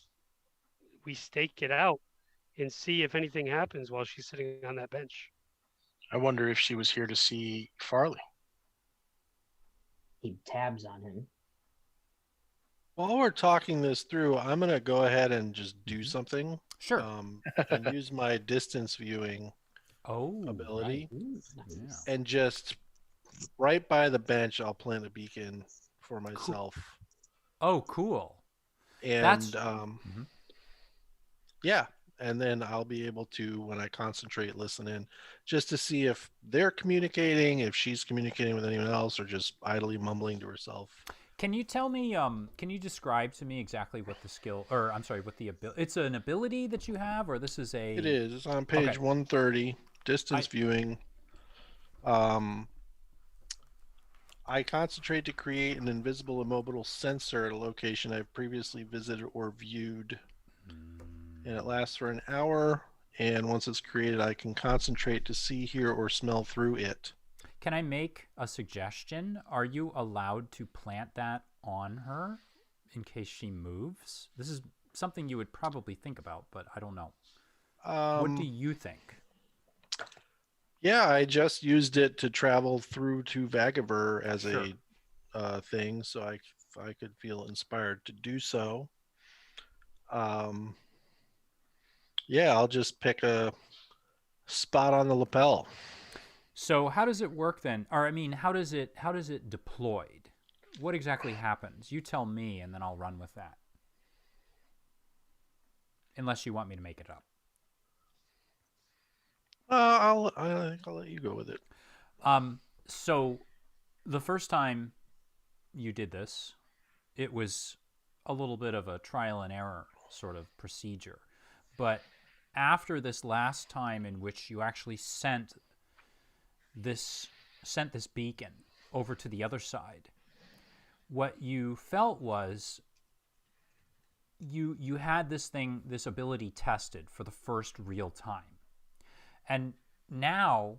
we stake it out and see if anything happens while she's sitting on that bench. I wonder if she was here to see Farley. Keep tabs on him. While we're talking this through, I'm gonna go ahead and just do something. Sure. And use my distance viewing ability, Ooh, Yeah. and just right by the bench, I'll plant a beacon for myself. Oh, cool. And That's- yeah, and then I'll be able to, when I concentrate, listen in, just to see if they're communicating, if she's communicating with anyone else, or just idly mumbling to herself. Can you tell me, can you describe to me exactly what the skill, or I'm sorry, what the ability, it's an ability that you have, or this is a... It is. It's on page Okay. 130, distance viewing. I concentrate to create an invisible immobile sensor at a location I've previously visited or viewed. And it lasts for an hour. And once it's created, I can concentrate to see, hear, or smell through it. Can I make a suggestion? Are you allowed to plant that on her in case she moves? This is something you would probably think about, but I don't know. What do you think? Yeah, I just used it to travel through to Vagaver as Sure. a thing, so I could feel inspired to do so. Yeah, I'll just pick a spot on the lapel. So how does it work then? Or I mean, how does it deployed? What exactly happens? You tell me, and then I'll run with that. Unless you want me to make it up. I think I'll let you go with it. So the first time you did this, it was a little bit of a trial and error sort of procedure. But after this last time in which you actually sent this beacon over to the other side, what you felt was you had this ability tested for the first real time. And now,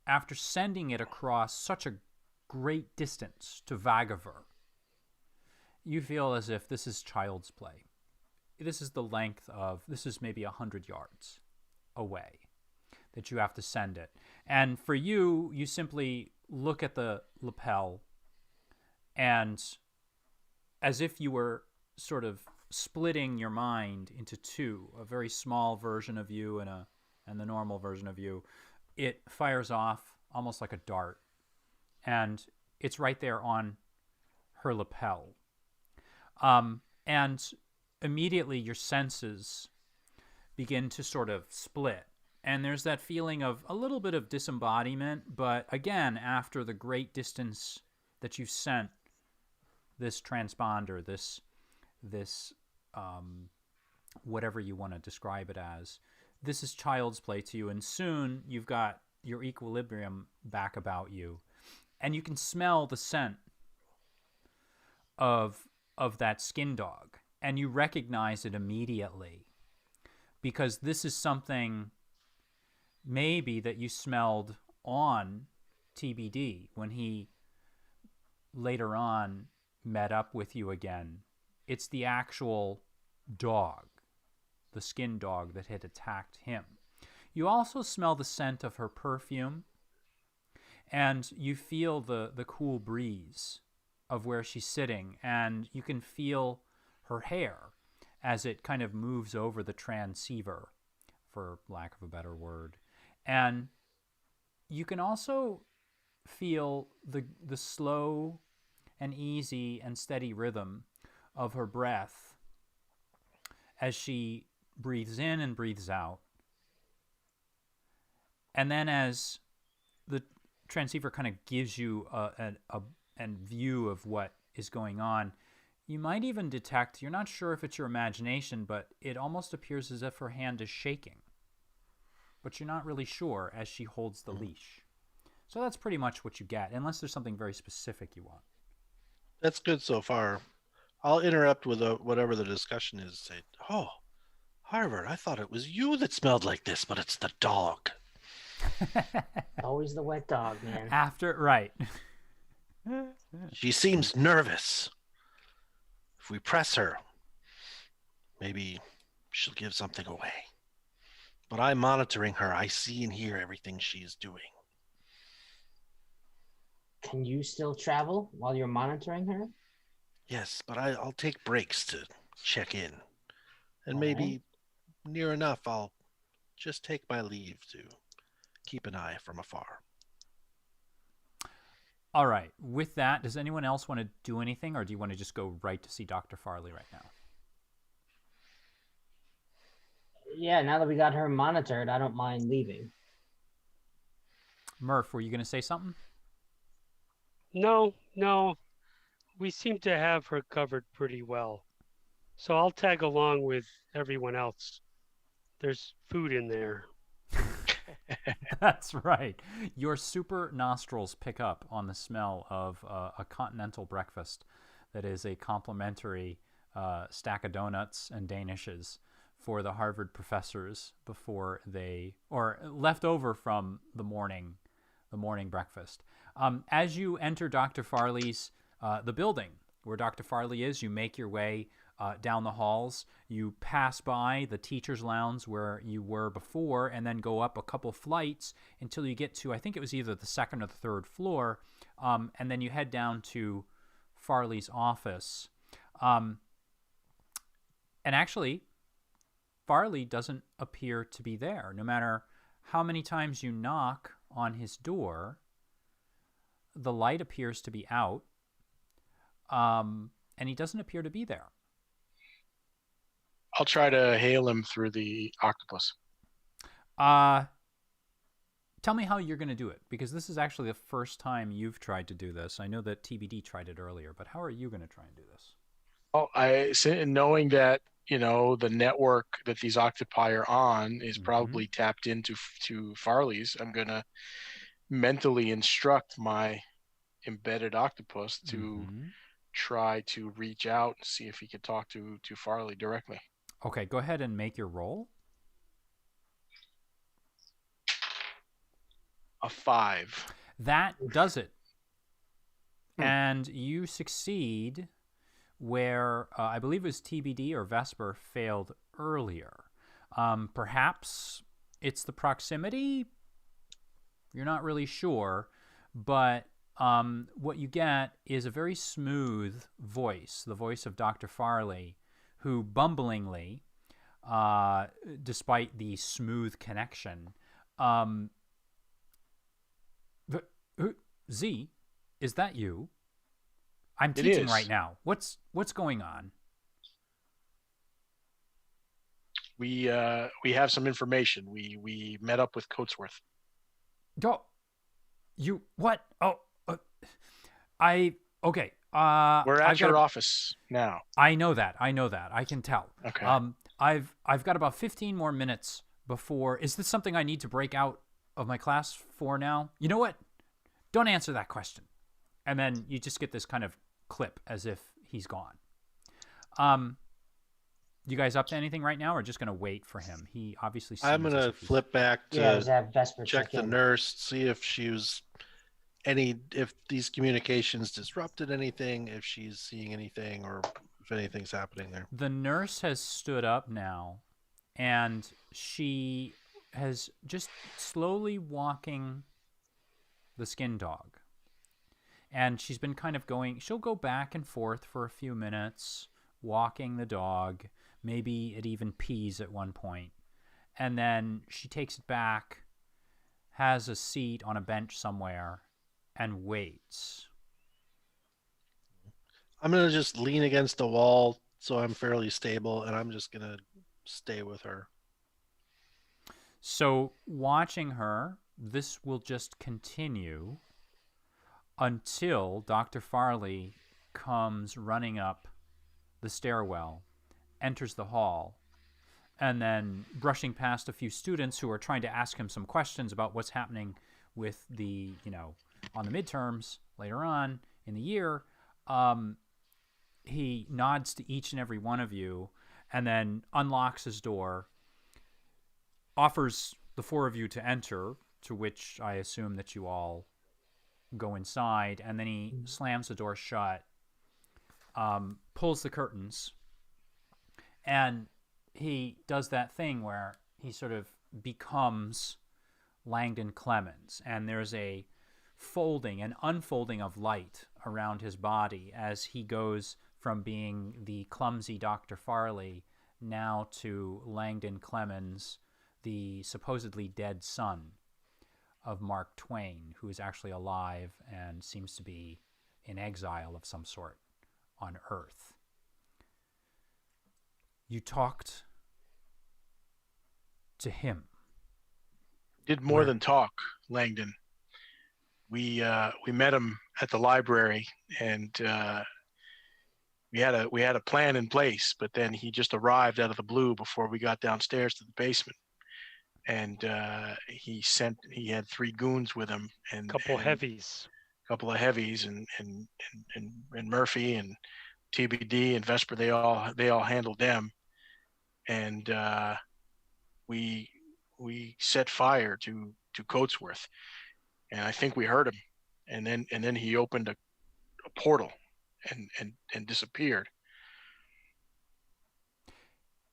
after sending it across such a great distance to Vagaver, you feel as if this is child's play. This is the length of, this is maybe 100 yards away that you have to send it. And for you, you simply look at the lapel, and as if you were sort of splitting your mind into two, a very small version of you and the normal version of you, it fires off almost like a dart, and it's right there on her lapel. And immediately your senses begin to sort of split. And there's that feeling of a little bit of disembodiment, but again, after the great distance that you've sent this transponder, this whatever you want to describe it as, this is child's play to you, and soon you've got your equilibrium back about you, and you can smell the scent of that skin dog, and you recognize it immediately, because this is something maybe that you smelled on TBD when he later on met up with you again. It's the actual dog, the skin dog that had attacked him. You also smell the scent of her perfume, and you feel the cool breeze of where she's sitting, and you can feel her hair as it kind of moves over the transceiver, for lack of a better word. And you can also feel the slow and easy and steady rhythm of her breath as she breathes in and breathes out. And then as the transceiver kind of gives you a view of what is going on, you might even detect, you're not sure if it's your imagination, but it almost appears as if her hand is shaking. But you're not really sure as she holds the leash. So that's pretty much what you get, unless there's something very specific you want. That's good so far. I'll interrupt with whatever the discussion is. Say, oh, Harvard, I thought it was you that smelled like this, but it's the dog. Always the wet dog, man. Right. She seems nervous. If we press her, maybe she'll give something away. But I'm monitoring her. I see and hear everything she is doing. Can you still travel while you're monitoring her? Yes, but I'll take breaks to check in. And maybe near enough, I'll just take my leave to keep an eye from afar. All right. With that, does anyone else want to do anything, or do you want to just go right to see Dr. Farley right now? Yeah, now that we got her monitored, I don't mind leaving. Murph, were you going to say something? No. We seem to have her covered pretty well. So I'll tag along with everyone else. There's food in there. That's right. Your super nostrils pick up on the smell of a continental breakfast that is a complimentary stack of donuts and danishes for the Harvard professors before they, or left over from the morning breakfast. As you enter Dr. Farley's, the building where Dr. Farley is, you make your way down the halls. You pass by the teacher's lounge where you were before, and then go up a couple flights until you get to, I think it was either the second or the third floor, and then you head down to Farley's office. And actually, Farley doesn't appear to be there. No matter how many times you knock on his door, the light appears to be out, and he doesn't appear to be there. I'll try to hail him through the octopus. Tell me how you're going to do it, because this is actually the first time you've tried to do this. I know that TBD tried it earlier, but how are you going to try and do this? Oh, knowing that, the network that these octopi are on is probably tapped into Farley's, I'm going to mentally instruct my embedded octopus to try to reach out and see if he could talk to Farley directly. Okay, go ahead and make your roll. A 5. That does it. And you succeed where I believe it was TBD or Vesper failed earlier. Perhaps it's the proximity. You're not really sure, but what you get is a very smooth voice, the voice of Dr. Farley, who bumblingly, despite the smooth connection, Z, is that you? I'm teaching right now. What's going on? We have some information. We met up with Coatsworth. Oh, you what? Oh, okay. We're at your office now. I know that. I can tell. Okay. I've got about 15 more minutes before. Is this something I need to break out of my class for now? You know what? Don't answer that question. And then you just get this kind of clip as if he's gone. You guys up to anything right now, or just going to wait for him? He obviously seems I'm gonna flip back to have Vesper check the in. nurse, see if she was if these communications disrupted anything, if she's seeing anything, or if anything's happening there. The nurse has stood up now, and she has just slowly walking the skin dog. And she's been kind of she'll go back and forth for a few minutes, walking the dog. Maybe it even pees at one point. And then she takes it back, has a seat on a bench somewhere, and waits. I'm going to just lean against the wall so I'm fairly stable, and I'm just going to stay with her. So watching her, this will just continue until Dr. Farley comes running up the stairwell, enters the hall, and then brushing past a few students who are trying to ask him some questions about what's happening with the, on the midterms later on in the year. He nods to each and every one of you and then unlocks his door, offers the four of you to enter, to which I assume that you all go inside, and then he slams the door shut, pulls the curtains, and he does that thing where he sort of becomes Langdon Clemens, and there's a folding and unfolding of light around his body as he goes from being the clumsy Dr. Farley now to Langdon Clemens, the supposedly dead son of Mark Twain, who is actually alive and seems to be in exile of some sort on Earth. You talked to him. Did more than talk, Langdon. We met him at the library, and we had a plan in place, but then he just arrived out of the blue before we got downstairs to the basement. And he had three goons with him, and Couple of heavies, and Murphy and TBD and Vesper. They all handled them, and we set fire to Coatsworth, and I think we heard him, and then he opened a portal and disappeared.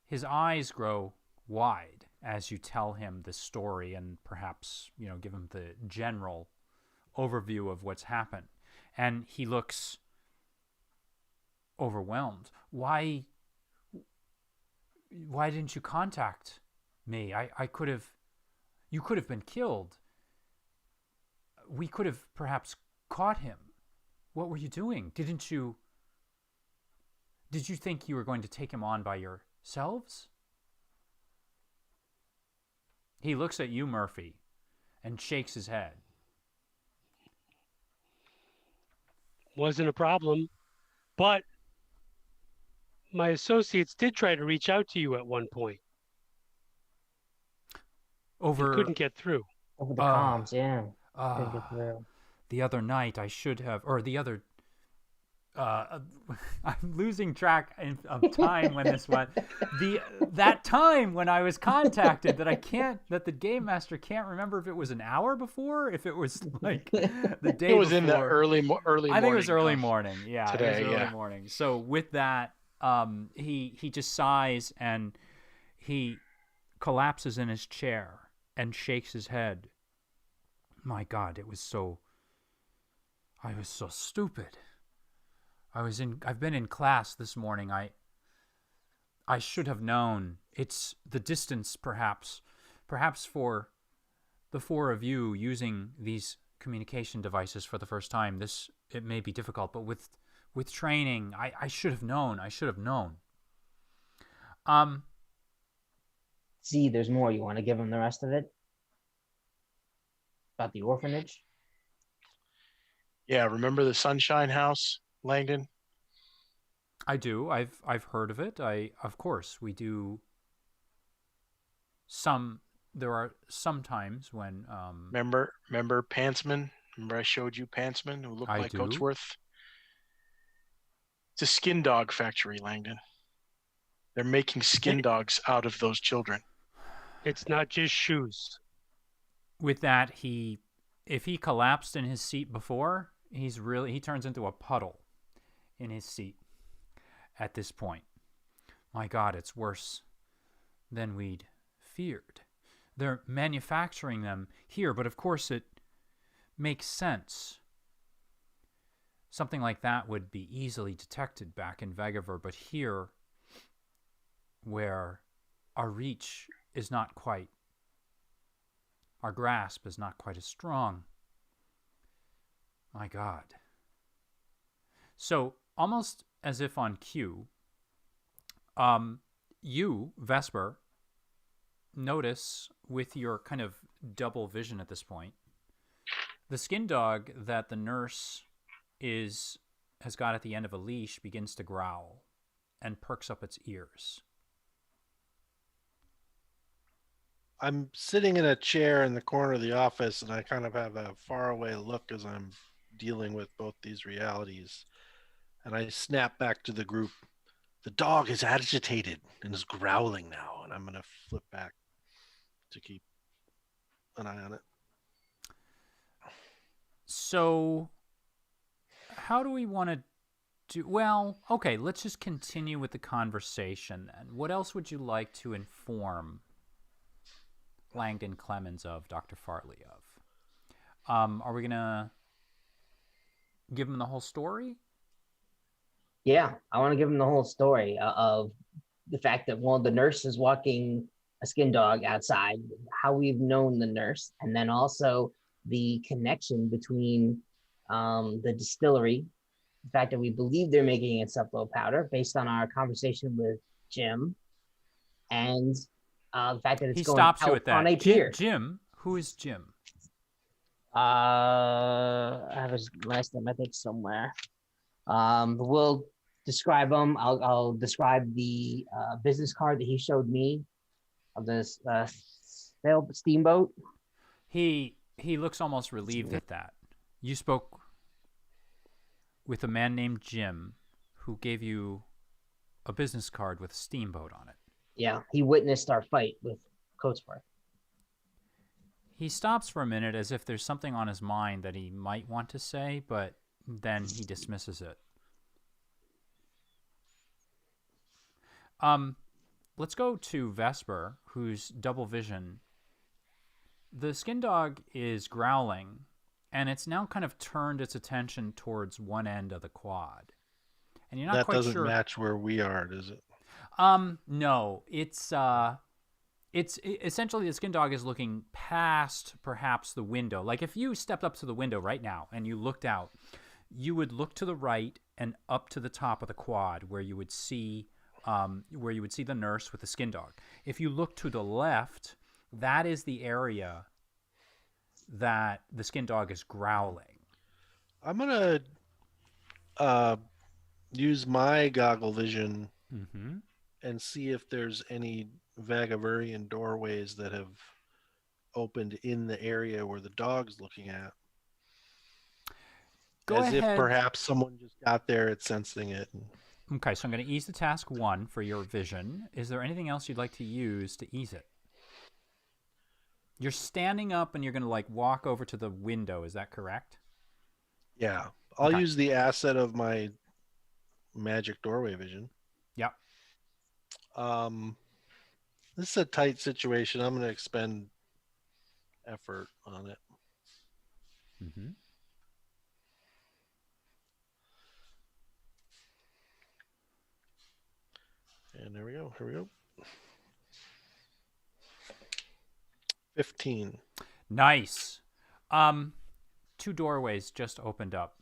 His eyes grow wide as you tell him the story and perhaps, give him the general overview of what's happened. And he looks overwhelmed. Why didn't you contact me? You could have been killed. We could have perhaps caught him. What were you doing? Did you think you were going to take him on by yourselves? He looks at you, Murphy, and shakes his head. Wasn't a problem, but my associates did try to reach out to you at one point. Couldn't get through. Over the comms, yeah. Couldn't get through. The other night I should have, or the other I'm losing track of time when this was that time when I was contacted that the game master can't remember if it was an hour before, if it was like the day It was before. in the early morning. I think it was early morning. Yeah, today, it was early morning. So with that, he just sighs and he collapses in his chair and shakes his head. My God, I was so stupid. I've been in class this morning. I should have known. It's the distance, perhaps for the four of you using these communication devices for the first time. It may be difficult, but with training, I should have known. See, there's more. You want to give him the rest of it? About the orphanage? Yeah, remember the Sunshine House, Langdon? I do. I've heard of it. Of course we do. There are some times when Remember Pantsman? Remember I showed you Pantsman who looked like Coatsworth? It's a skin dog factory, Langdon. They're making skin dogs out of those children. It's not just shoes. With that, if he collapsed in his seat before, he turns into a puddle in his seat at this point. My God, it's worse than we'd feared. They're manufacturing them here, but of course it makes sense. Something like that would be easily detected back in Vagaver, but here, where our reach is not quite, our grasp is not quite as strong. My God. So, almost as if on cue, you, Vesper, notice with your kind of double vision at this point, the skin dog that the nurse has got at the end of a leash begins to growl and perks up its ears. I'm sitting in a chair in the corner of the office, and I kind of have a faraway look as I'm dealing with both these realities. And I snap back to the group. The dog is agitated and is growling now, and I'm going to flip back to keep an eye on it. So, how do we want to do? Well, okay, let's just continue with the conversation then. What else would you like to inform Langdon Clemens of, Dr. Farley of? Are we going to give him the whole story? Yeah, I want to give him the whole story of the fact that the nurse is walking a skin dog outside, how we've known the nurse, and then also the connection between the distillery, the fact that we believe they're making encephalo powder based on our conversation with Jim, and the fact that it's going stops out you at that. on a pier. Jim, who is Jim? I have his last name, I think, somewhere. We'll describe him. I'll describe the business card that he showed me of this steamboat. He looks almost relieved at that. You spoke with a man named Jim who gave you a business card with a steamboat on it. Yeah, he witnessed our fight with Coatsworth. He stops for a minute as if there's something on his mind that he might want to say, but then he dismisses it. Let's go to Vesper, whose double vision. The skin dog is growling, and it's now kind of turned its attention towards one end of the quad. And you're not quite sure. That doesn't match where we are, does it? No. It's essentially the skin dog is looking past perhaps the window. Like if you stepped up to the window right now and you looked out, you would look to the right and up to the top of the quad where you would see the nurse with the skin dog. If you look to the left, that is the area that the skin dog is growling. I'm gonna use my goggle vision and see if there's any Vagaverian doorways that have opened in the area where the dog's looking at. Go As if ahead. perhaps someone just got there at sensing it. Okay, so I'm going to ease the task 1 for your vision. Is there anything else you'd like to use to ease it? You're standing up and you're going to like walk over to the window. Is that correct? Yeah. I'll Okay. use the asset of my magic doorway vision. Yep. This is a tight situation. I'm going to expend effort on it. Mm-hmm. And there we go. Here we go. 15. Nice. 2 doorways just opened up.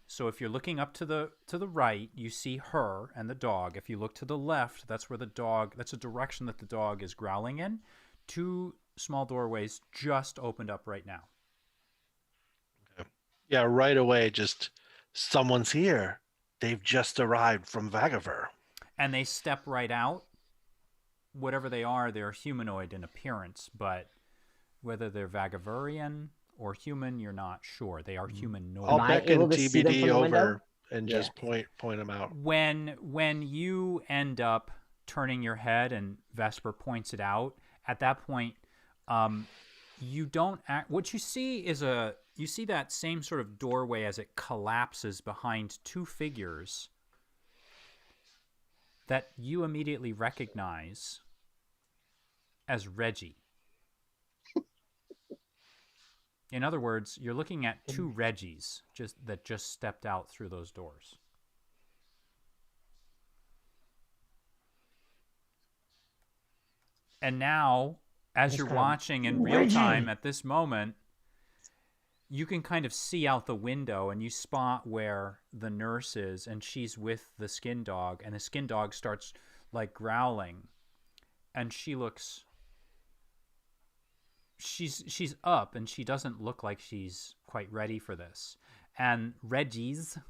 So if you're looking up to the right, you see her and the dog. If you look to the left, that's where that's a direction that the dog is growling in. 2 small doorways just opened up right now. Okay. Yeah, right away, just someone's here. They've just arrived from Vagaver. And they step right out. Whatever they are, they're humanoid in appearance, but whether they're Vagavurian or human, you're not sure. They are humanoid. I'll Am I beckon able to see them TBD from the window? over and Yeah. just point them out. When you end up turning your head and Vesper points it out, at that point, you don't act. What you see is you see that same sort of doorway as it collapses behind 2 figures that you immediately recognize as Reggie. In other words, you're looking at 2 Reggies that just stepped out through those doors. And now, as you're watching in real time at this moment, you can kind of see out the window and you spot where the nurse is, and she's with the skin dog, and the skin dog starts like growling, and she's up, and she doesn't look like she's quite ready for this. And Reggies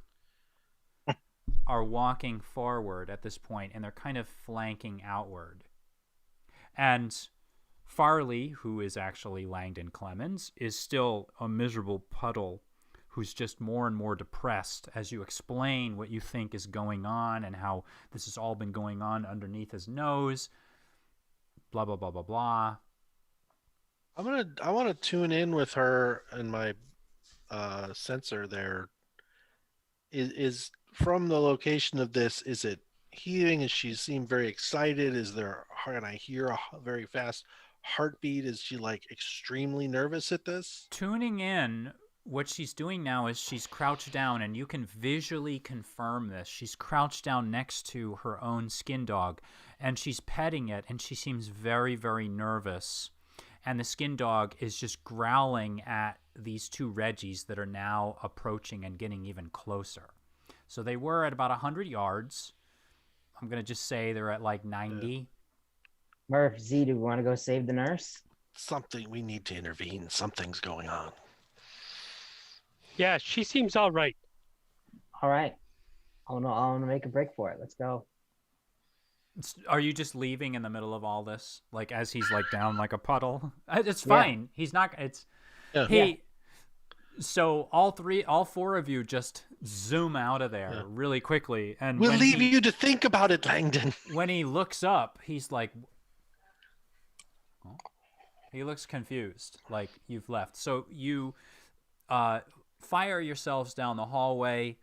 are walking forward at this point, and they're kind of flanking outward. And Farley, who is actually Langdon Clemens, is still a miserable puddle who's just more and more depressed as you explain what you think is going on and how this has all been going on underneath his nose. Blah, blah, blah, blah, blah. I want to tune in with her and my sensor there. Is from the location of this, is it heaving? Is she seem very excited? Can I hear a very fast heartbeat? Is she like extremely nervous at this? Tuning in, what she's doing now is she's crouched down, and you can visually confirm this. She's crouched down next to her own skin dog, and she's petting it, and she seems very, very nervous. And the skin dog is just growling at these 2 Reggies that are now approaching and getting even closer. So they were at about 100 yards. I'm going to just say they're at like 90. Yeah. Murph, Z, do we want to go save the nurse? We need to intervene. Something's going on. Yeah, she seems all right. All right. I want to make a break for it. Let's go. Are you just leaving in the middle of all this? Like as he's like down like a puddle? It's fine. Yeah. He's not. It's. Yeah. Hey. So all 4 of you just zoom out of there really quickly, and we'll leave you to think about it, Langdon. When he looks up, he's like, he looks confused, like you've left. So you fire yourselves down the hallway,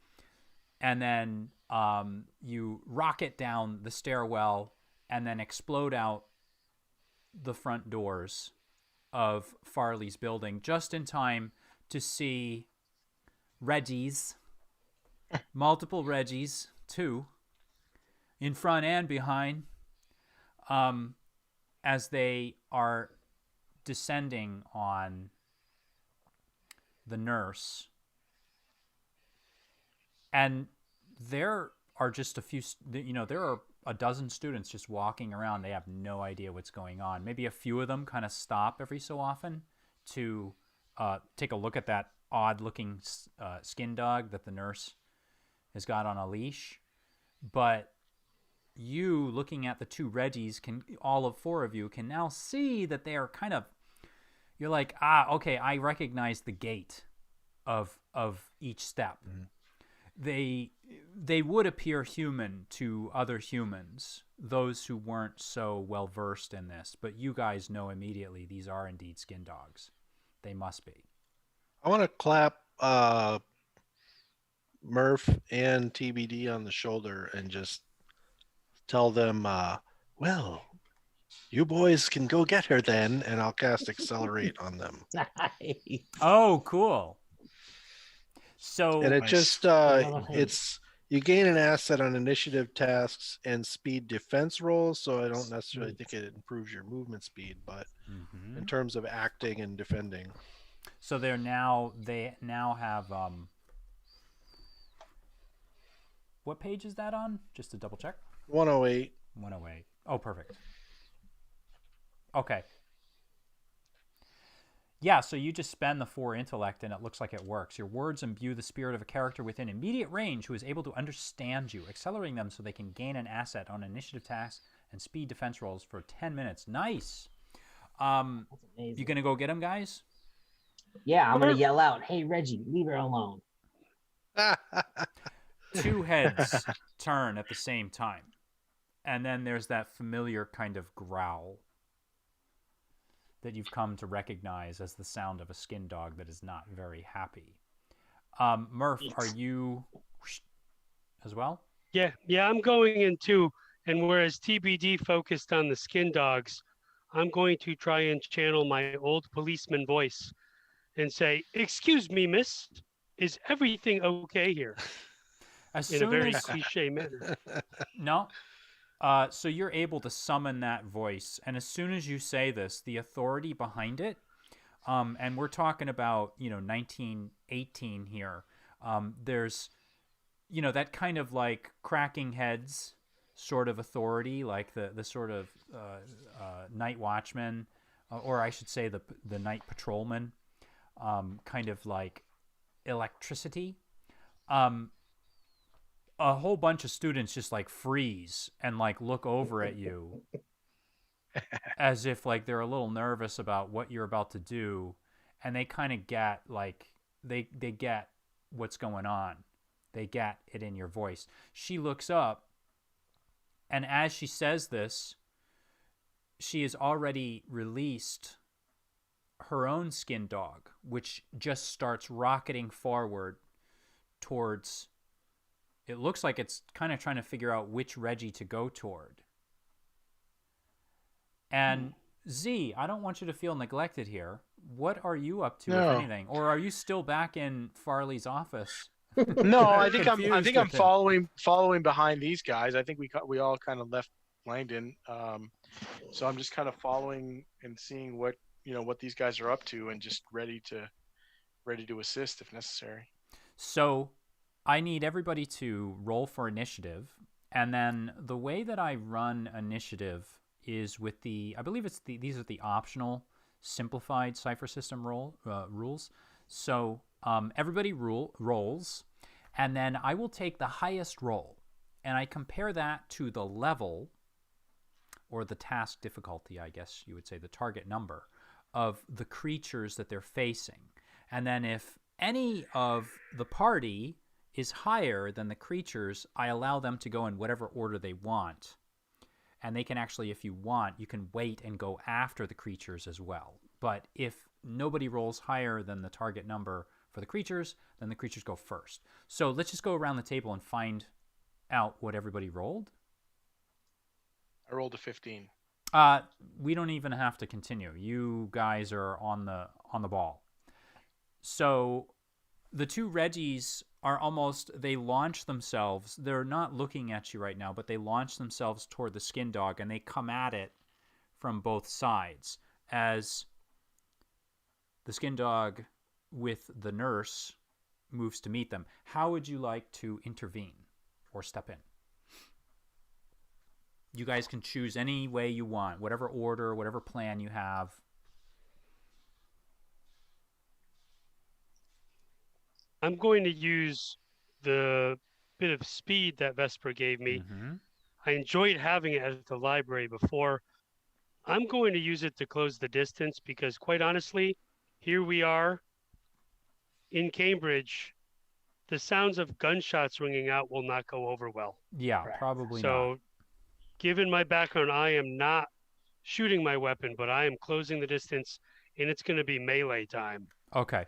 and then you rocket down the stairwell, and then explode out the front doors of Farley's building just in time to see Reggies, multiple Reggies, 2, in front and behind, as they are descending on the nurse. And there are just a few, there are a dozen students just walking around. They have no idea what's going on. Maybe a few of them kind of stop every so often to take a look at that odd-looking skin dog that the nurse has got on a leash. But you, looking at the 2 Reggies, all of 4 of you can now see that they are kind of, you're like, okay, I recognize the gait of each step. Mhm. They would appear human to other humans, those who weren't so well versed in this, but you guys know immediately these are indeed skin dogs. They must be. I want to clap Murph and TBD on the shoulder and just tell them, well, you boys can go get her then, and I'll cast Accelerate on them. Nice. Oh, cool. So And it Nice. just Another haste. it's you gain an asset on initiative tasks and speed defense rolls, so I don't necessarily think it improves your movement speed, but in terms of acting and defending. so they now have what page is that on? Just to double check. 108. 108. Oh, perfect. Okay. Yeah, so you just spend the 4 intellect and it looks like it works. Your words imbue the spirit of a character within immediate range who is able to understand you, accelerating them so they can gain an asset on initiative tasks and speed defense rolls for 10 minutes. Nice. That's amazing. You going to go get them, guys? Yeah, I'm gonna yell out, "Hey Reggie, leave her alone." 2 heads turn at the same time. And then there's that familiar kind of growl that you've come to recognize as the sound of a skin dog that is not very happy. Murph, are you as well? Yeah, I'm going in too. And whereas TBD focused on the skin dogs, I'm going to try and channel my old policeman voice and say, "Excuse me, miss, is everything okay here?" As In a soon very as cliche manner. no, so you're able to summon that voice, and as soon as you say this, the authority behind it, and we're talking about 1918 here. There's that kind of like cracking heads sort of authority, like the sort of night watchman, or I should say the night patrolman, kind of like electricity. A whole bunch of students just like freeze and like look over at you as if like they're a little nervous about what you're about to do, and they kind of get like they get what's going on. They get it in your voice. She looks up, and as she says this, she has already released her own skin dog, which just starts rocketing forward towards. It looks like it's kind of trying to figure out which Reggie to go toward. And Z, I don't want you to feel neglected here. What are you up to, No. if anything? Or are you still back in Farley's office? No, I think I'm Confused with him. following behind these guys. I think we all kind of left Langdon, so I'm just kind of following and seeing what these guys are up to, and just ready to assist if necessary. So I need everybody to roll for initiative. And then the way that I run initiative is with I believe these are the optional simplified cipher system rules. So everybody rolls, and then I will take the highest roll, and I compare that to the level, or the task difficulty, I guess you would say, the target number of the creatures that they're facing. And then if any of the party is higher than the creatures, I allow them to go in whatever order they want. And they can actually, if you want, you can wait and go after the creatures as well. But if nobody rolls higher than the target number for the creatures, then the creatures go first. So let's just go around the table and find out what everybody rolled. I rolled a 15. We don't even have to continue. You guys are on the ball. So the 2 Reggies are they launch themselves. They're not looking at you right now, but they launch themselves toward the skin dog, and they come at it from both sides as the skin dog with the nurse moves to meet them. How would you like to intervene or step in? You guys can choose any way you want, whatever order, whatever plan you have. I'm going to use the bit of speed that Vesper gave me. Mm-hmm. I enjoyed having it at the library before. I'm going to use it to close the distance because, quite honestly, here we are in Cambridge, the sounds of gunshots ringing out will not go over well. Yeah, Correct. probably not. So, given my background, I am not shooting my weapon, but I am closing the distance, and it's going to be melee time. Okay.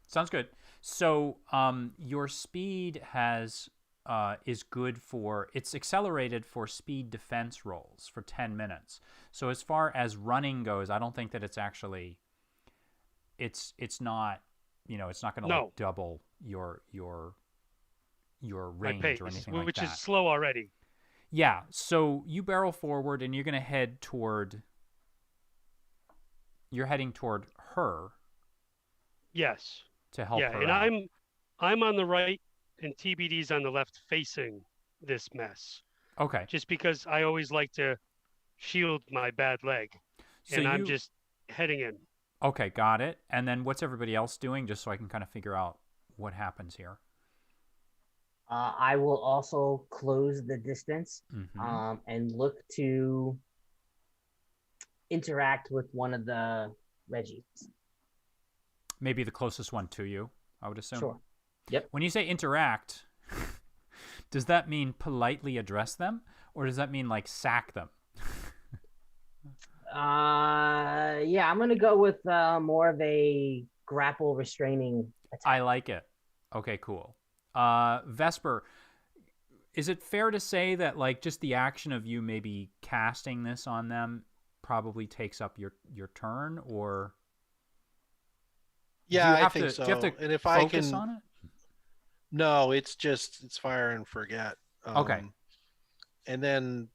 Sounds good. So, your speed is good for, it's accelerated for speed defense rolls for 10 minutes. So as far as running goes, I don't think that it's actually, it's not, it's not going to like double your My range pace, or anything like which that. is slow already. Yeah. So you barrel forward and you're going to you're heading toward her. Yes. To help her and out. I'm on the right and TBD's on the left facing this mess. Okay. Just because I always like to shield my bad leg. So I'm just heading in. Okay, got it. And then what's everybody else doing, just so I can kind of figure out what happens here? I will also close the distance and look to interact with one of the Reggies. Maybe the closest one to you, I would assume. Sure. Yep. When you say interact, does that mean politely address them, or does that mean like sack them? Yeah, I'm gonna go with more of a grapple restraining attack. I like it. Okay, cool. Vesper, is it fair to say that like just the action of you maybe casting this on them probably takes up your turn, or? Yeah, I think so. Do you have to and if focus I can, on it? No, it's fire and forget. Okay. And then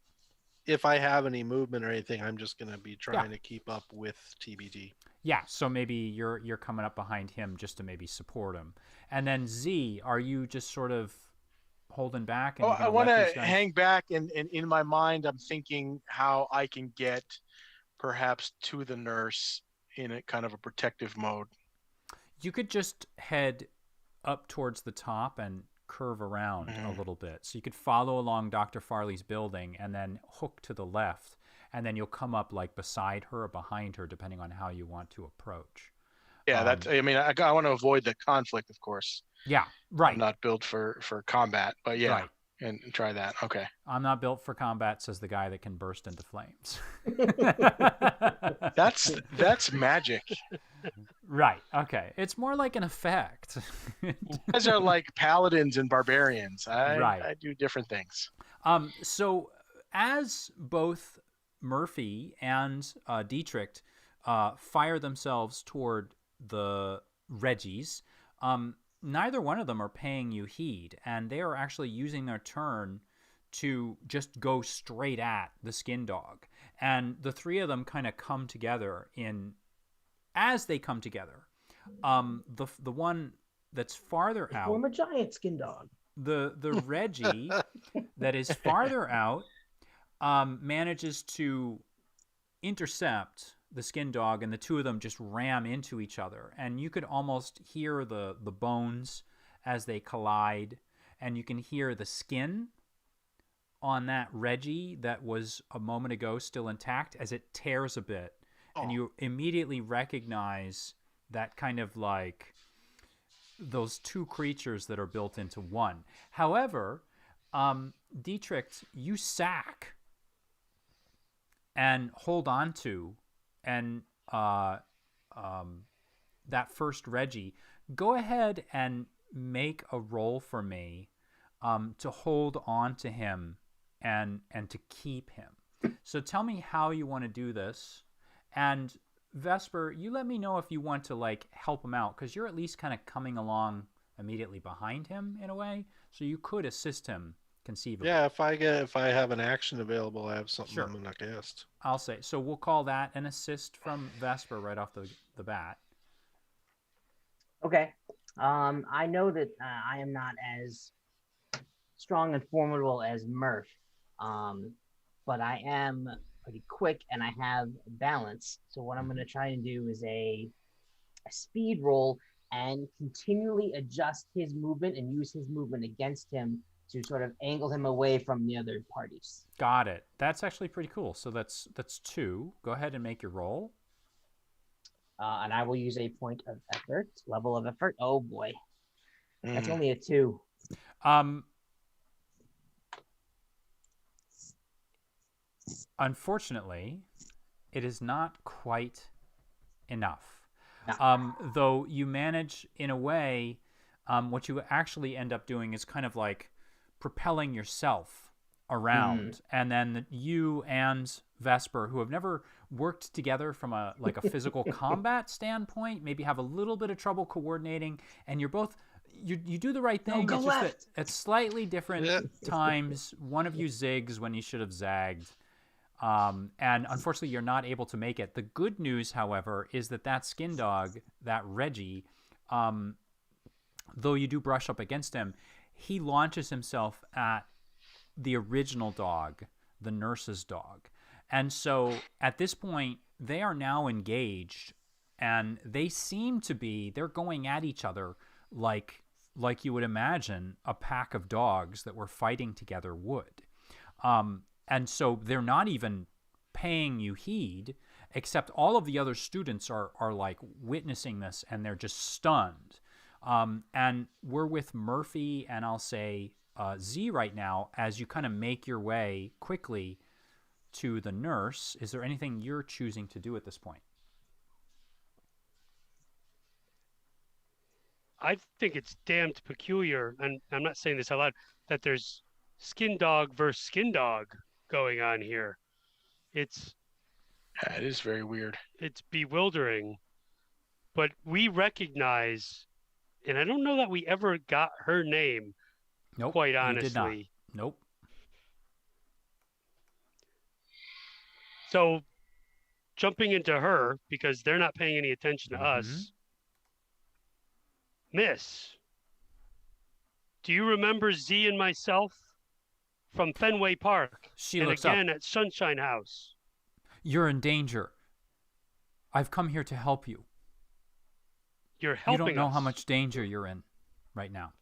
if I have any movement or anything, I'm just going to be trying to keep up with TBD. Yeah, so maybe you're coming up behind him just to maybe support him. And then Z, are you just sort of holding back? And I want to hang back, and in my mind, I'm thinking how I can get perhaps to the nurse in a kind of a protective mode. You could just head up towards the top and curve around a little bit. So you could follow along Dr. Farley's building and then hook to the left, and then you'll come up like beside her or behind her, depending on how you want to approach. Yeah, I want to avoid the conflict, of course. Yeah, right. I'm not built for combat, but yeah, right. and try that. Okay. I'm not built for combat, says the guy that can burst into flames. That's magic. Right. Okay. It's more like an effect. You guys are like paladins and barbarians. Right. I do different things. So as both Murphy and Dietrich fire themselves toward the Reggies, neither one of them are paying you heed, and they are actually using their turn to just go straight at the skin dog. And the three of them kind of come together as they come together. The one that's farther out, form a giant skin dog. The Reggie that is farther out manages to intercept the skin dog, and the two of them just ram into each other, and you could almost hear the bones as they collide, and you can hear the skin on that Reggie that was a moment ago still intact as it tears a bit. And you immediately recognize that kind of like those two creatures that are built into one. However, Dietrich, you sack and hold on to, and that first Reggie. Go ahead and make a roll for me to hold on to him and to keep him. So tell me how you want to do this. And Vesper, you let me know if you want to like help him out, because you're at least kind of coming along immediately behind him in a way, so you could assist him conceivably. Yeah, if I have an action available, I have something I'm gonna cast. I'll say so. We'll call that an assist from Vesper right off the bat. Okay. I know that I am not as strong and formidable as Murph, but I am pretty quick and I have balance. So what I'm going to try and do is a speed roll and continually adjust his movement and use his movement against him to sort of angle him away from the other parties. Got it. That's actually pretty cool. So that's 2. Go ahead and make your roll. And I will use a point of effort, level of effort. Oh boy, that's Mm. only a 2. Unfortunately, it is not quite enough. No. Though you manage, in a way, what you actually end up doing is kind of like propelling yourself around, and then you and Vesper, who have never worked together from a physical combat standpoint, maybe have a little bit of trouble coordinating, and you're both you do the right thing. go It's just that left. at slightly different Yeah. times, one of you zigs when you should have zagged. And unfortunately, you're not able to make it. The good news, however, is that skin dog, that Reggie, though you do brush up against him, he launches himself at the original dog, the nurse's dog. And so at this point, they are now engaged, and they seem to be, they're going at each other like you would imagine a pack of dogs that were fighting together would. And so they're not even paying you heed, except all of the other students are like witnessing this, and they're just stunned. And we're with Murphy and I'll say Z right now as you kind of make your way quickly to the nurse. Is there anything you're choosing to do at this point? I think it's damned peculiar, and I'm not saying this out loud, that there's skin dog versus skin dog going on here. It's Yeah, it is very weird. it's bewildering, but we recognize, and I don't know that we ever got her name. Nope. Quite You did not. honestly. Nope. So jumping into her because they're not paying any attention to us. Miss, do you remember Z and myself from Fenway Park She and looks again up. at Sunshine House? You're in danger. I've come here to help you. You're You helping don't know us. how much danger you're in right now.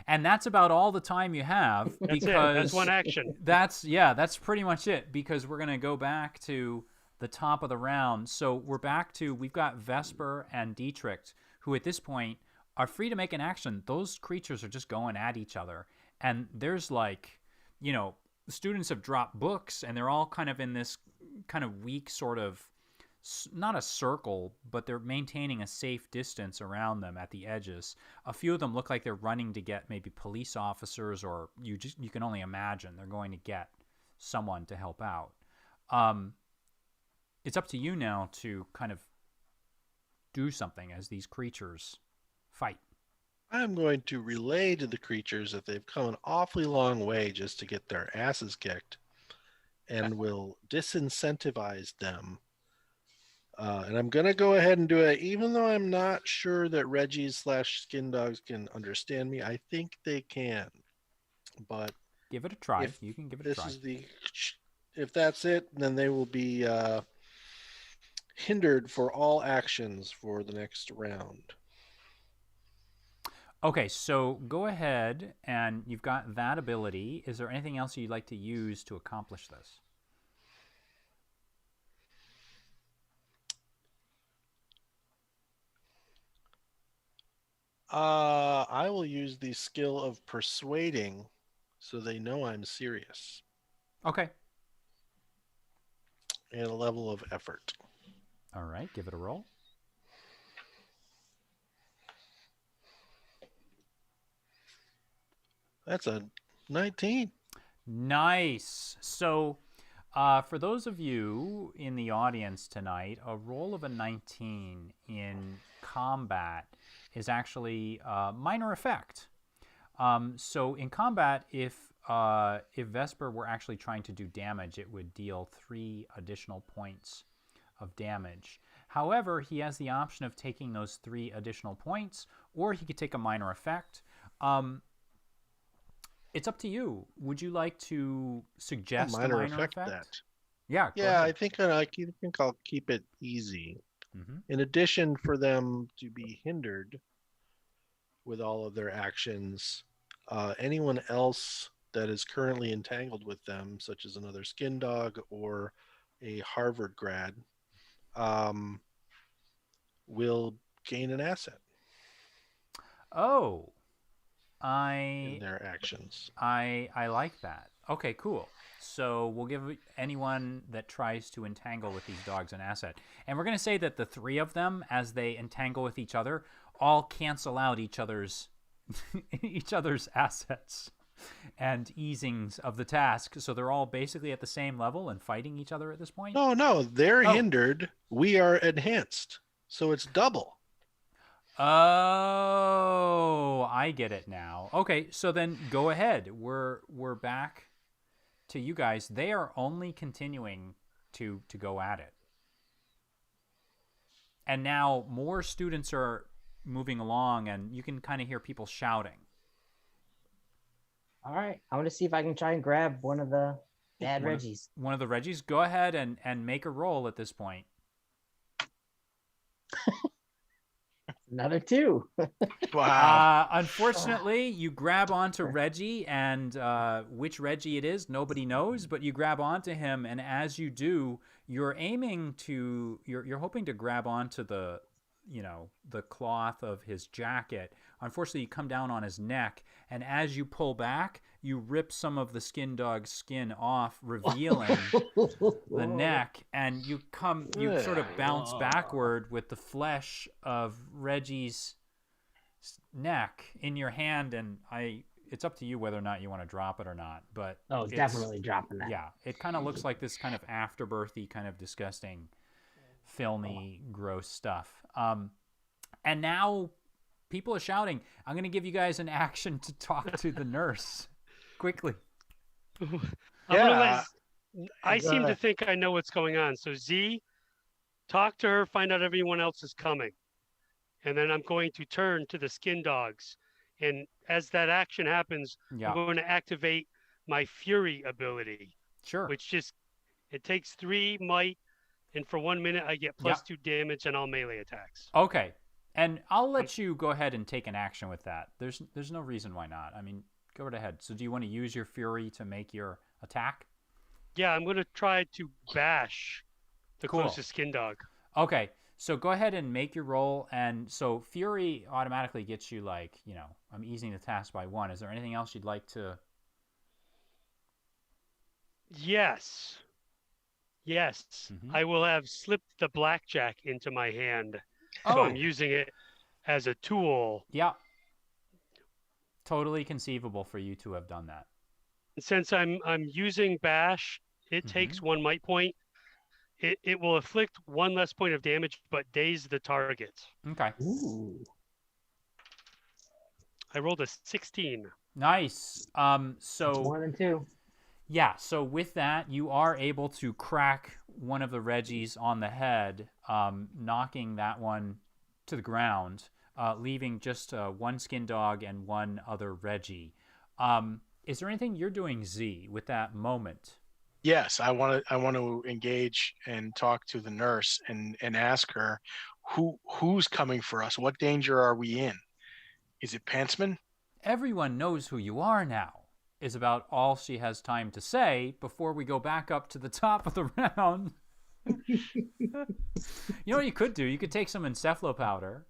And that's about all the time you have, That's it. because That's one action. that's pretty much it, because we're going to go back to the top of the round. So we've got Vesper and Dietrich, who at this point are free to make an action. Those creatures are just going at each other. And there's students have dropped books, and they're all kind of in this kind of weak sort of, not a circle, but they're maintaining a safe distance around them at the edges. A few of them look like they're running to get maybe police officers, or you can only imagine they're going to get someone to help out. It's up to you now to kind of do something as these creatures fight. I'm going to relay to the creatures that they've come an awfully long way just to get their asses kicked, and will disincentivize them. And I'm going to go ahead and do it, even though I'm not sure that Reggie/Skin Dogs can understand me. I think they can. But Give it a try. if You can give it a this try. is if that's it, then they will be hindered for all actions for the next round. Okay, so go ahead, and you've got that ability. Is there anything else you'd like to use to accomplish this? I will use the skill of persuading so they know I'm serious, Okay. and a level of effort. All right, give it a roll. That's a 19. Nice. So, for those of you in the audience tonight, a roll of a 19 in combat is actually a minor effect. So in combat, if Vesper were actually trying to do damage, it would deal 3 additional points of damage. However, he has the option of taking those 3 additional points, or he could take a minor effect. It's up to you. Would you like to suggest a minor effect? That. Yeah. Yeah, I think I'll keep it easy. Mm-hmm. In addition, for them to be hindered with all of their actions, anyone else that is currently entangled with them, such as another skin dog or a Harvard grad, um, will gain an asset Oh, in I their actions. I like that. Okay, cool. So we'll give anyone that tries to entangle with these dogs an asset. And we're going to say that the three of them, as they entangle with each other, all cancel out each other's each other's assets and easings of the task. So they're all basically at the same level and fighting each other at this point. No, they're Oh. hindered. We are enhanced. So it's double. Oh, I get it now. Okay, so then go ahead. We're back to you guys. They are only continuing to go at it. And now more students are moving along and you can kind of hear people shouting. All right, I want to see if I can try and grab one of the bad Reggies. One of the Reggies. Go ahead and make a roll at this point. Another 2. Wow. Unfortunately, you grab onto Reggie, and which Reggie it is, nobody knows, but you grab onto him, and as you do, you're hoping to grab onto the cloth of his jacket. Unfortunately, you come down on his neck, and as you pull back, you rip some of the skin dog's skin off, revealing the neck, and you sort of bounce backward with the flesh of Reggie's neck in your hand, and it's up to you whether or not you want to drop it or not, but Definitely dropping that. Yeah, it kind of looks like this kind of afterbirthy, kind of disgusting, filmy, gross stuff. And now people are shouting. I'm going to give you guys an action to talk to the nurse quickly. I seem to think I know what's going on. So Z, talk to her, find out everyone else is coming. And then I'm going to turn to the skin dogs. And as that action happens, I'm going to activate my Fury ability. Sure. Which it takes 3 might, and for 1 minute I get +2 damage on all melee attacks. Okay. And I'll let you go ahead and take an action with that. There's no reason why not. I mean, go right ahead. So do you want to use your Fury to make your attack? Yeah, I'm going to try to bash the closest skin dog. Okay. So go ahead and make your roll. And so Fury automatically gets you I'm easing the task by 1. Is there anything else you'd like to? Yes. I will have slipped the blackjack into my hand. So I'm using it as a tool. Yeah. Totally conceivable for you to have done that. Since I'm using bash, it takes 1 might point. It will inflict 1 less point of damage, but daze the target. Okay. Ooh. I rolled a 16. Nice. So It's more than 2. Yeah, so with that, you are able to crack one of the Reggies on the head, knocking that one to the ground, leaving just 1 skin dog and 1 other Reggie. Is there anything you're doing, Z, with that moment? Yes, I want to engage and talk to the nurse and ask her who's coming for us. What danger are we in? Is it Pantsman? Everyone knows who you are now, is about all she has time to say before we go back up to the top of the round. You know what you could do? You could take some encephalo powder,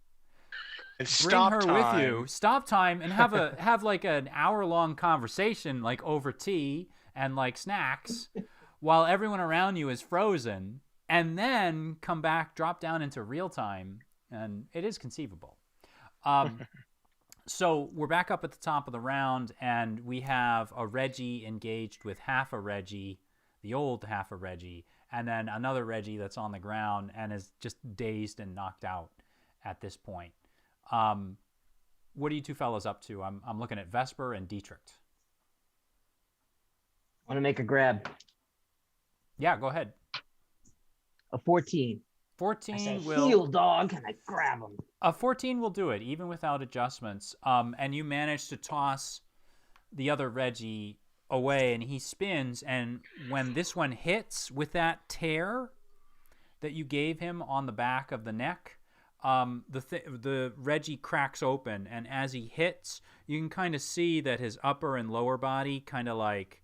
And bring her with you, stop time, and have like an hour-long conversation, like over tea and like snacks, while everyone around you is frozen, and then come back, drop down into real time, and it is conceivable. So we're back up at the top of the round, and we have a Reggie engaged with half a Reggie, the old half a Reggie, and then another Reggie that's on the ground and is just dazed and knocked out at this point. What are you two fellas up to? I'm looking at Vesper and Dietrich. I want to make a grab. Yeah, go ahead. A 14. 14 I say, will heal, dog, and I grab him. A 14 will do it, even without adjustments. And you manage to toss the other Reggie away, and he spins. And when this one hits with that tear that you gave him on the back of the neck, the Reggie cracks open. And as he hits, you can kind of see that his upper and lower body kind of like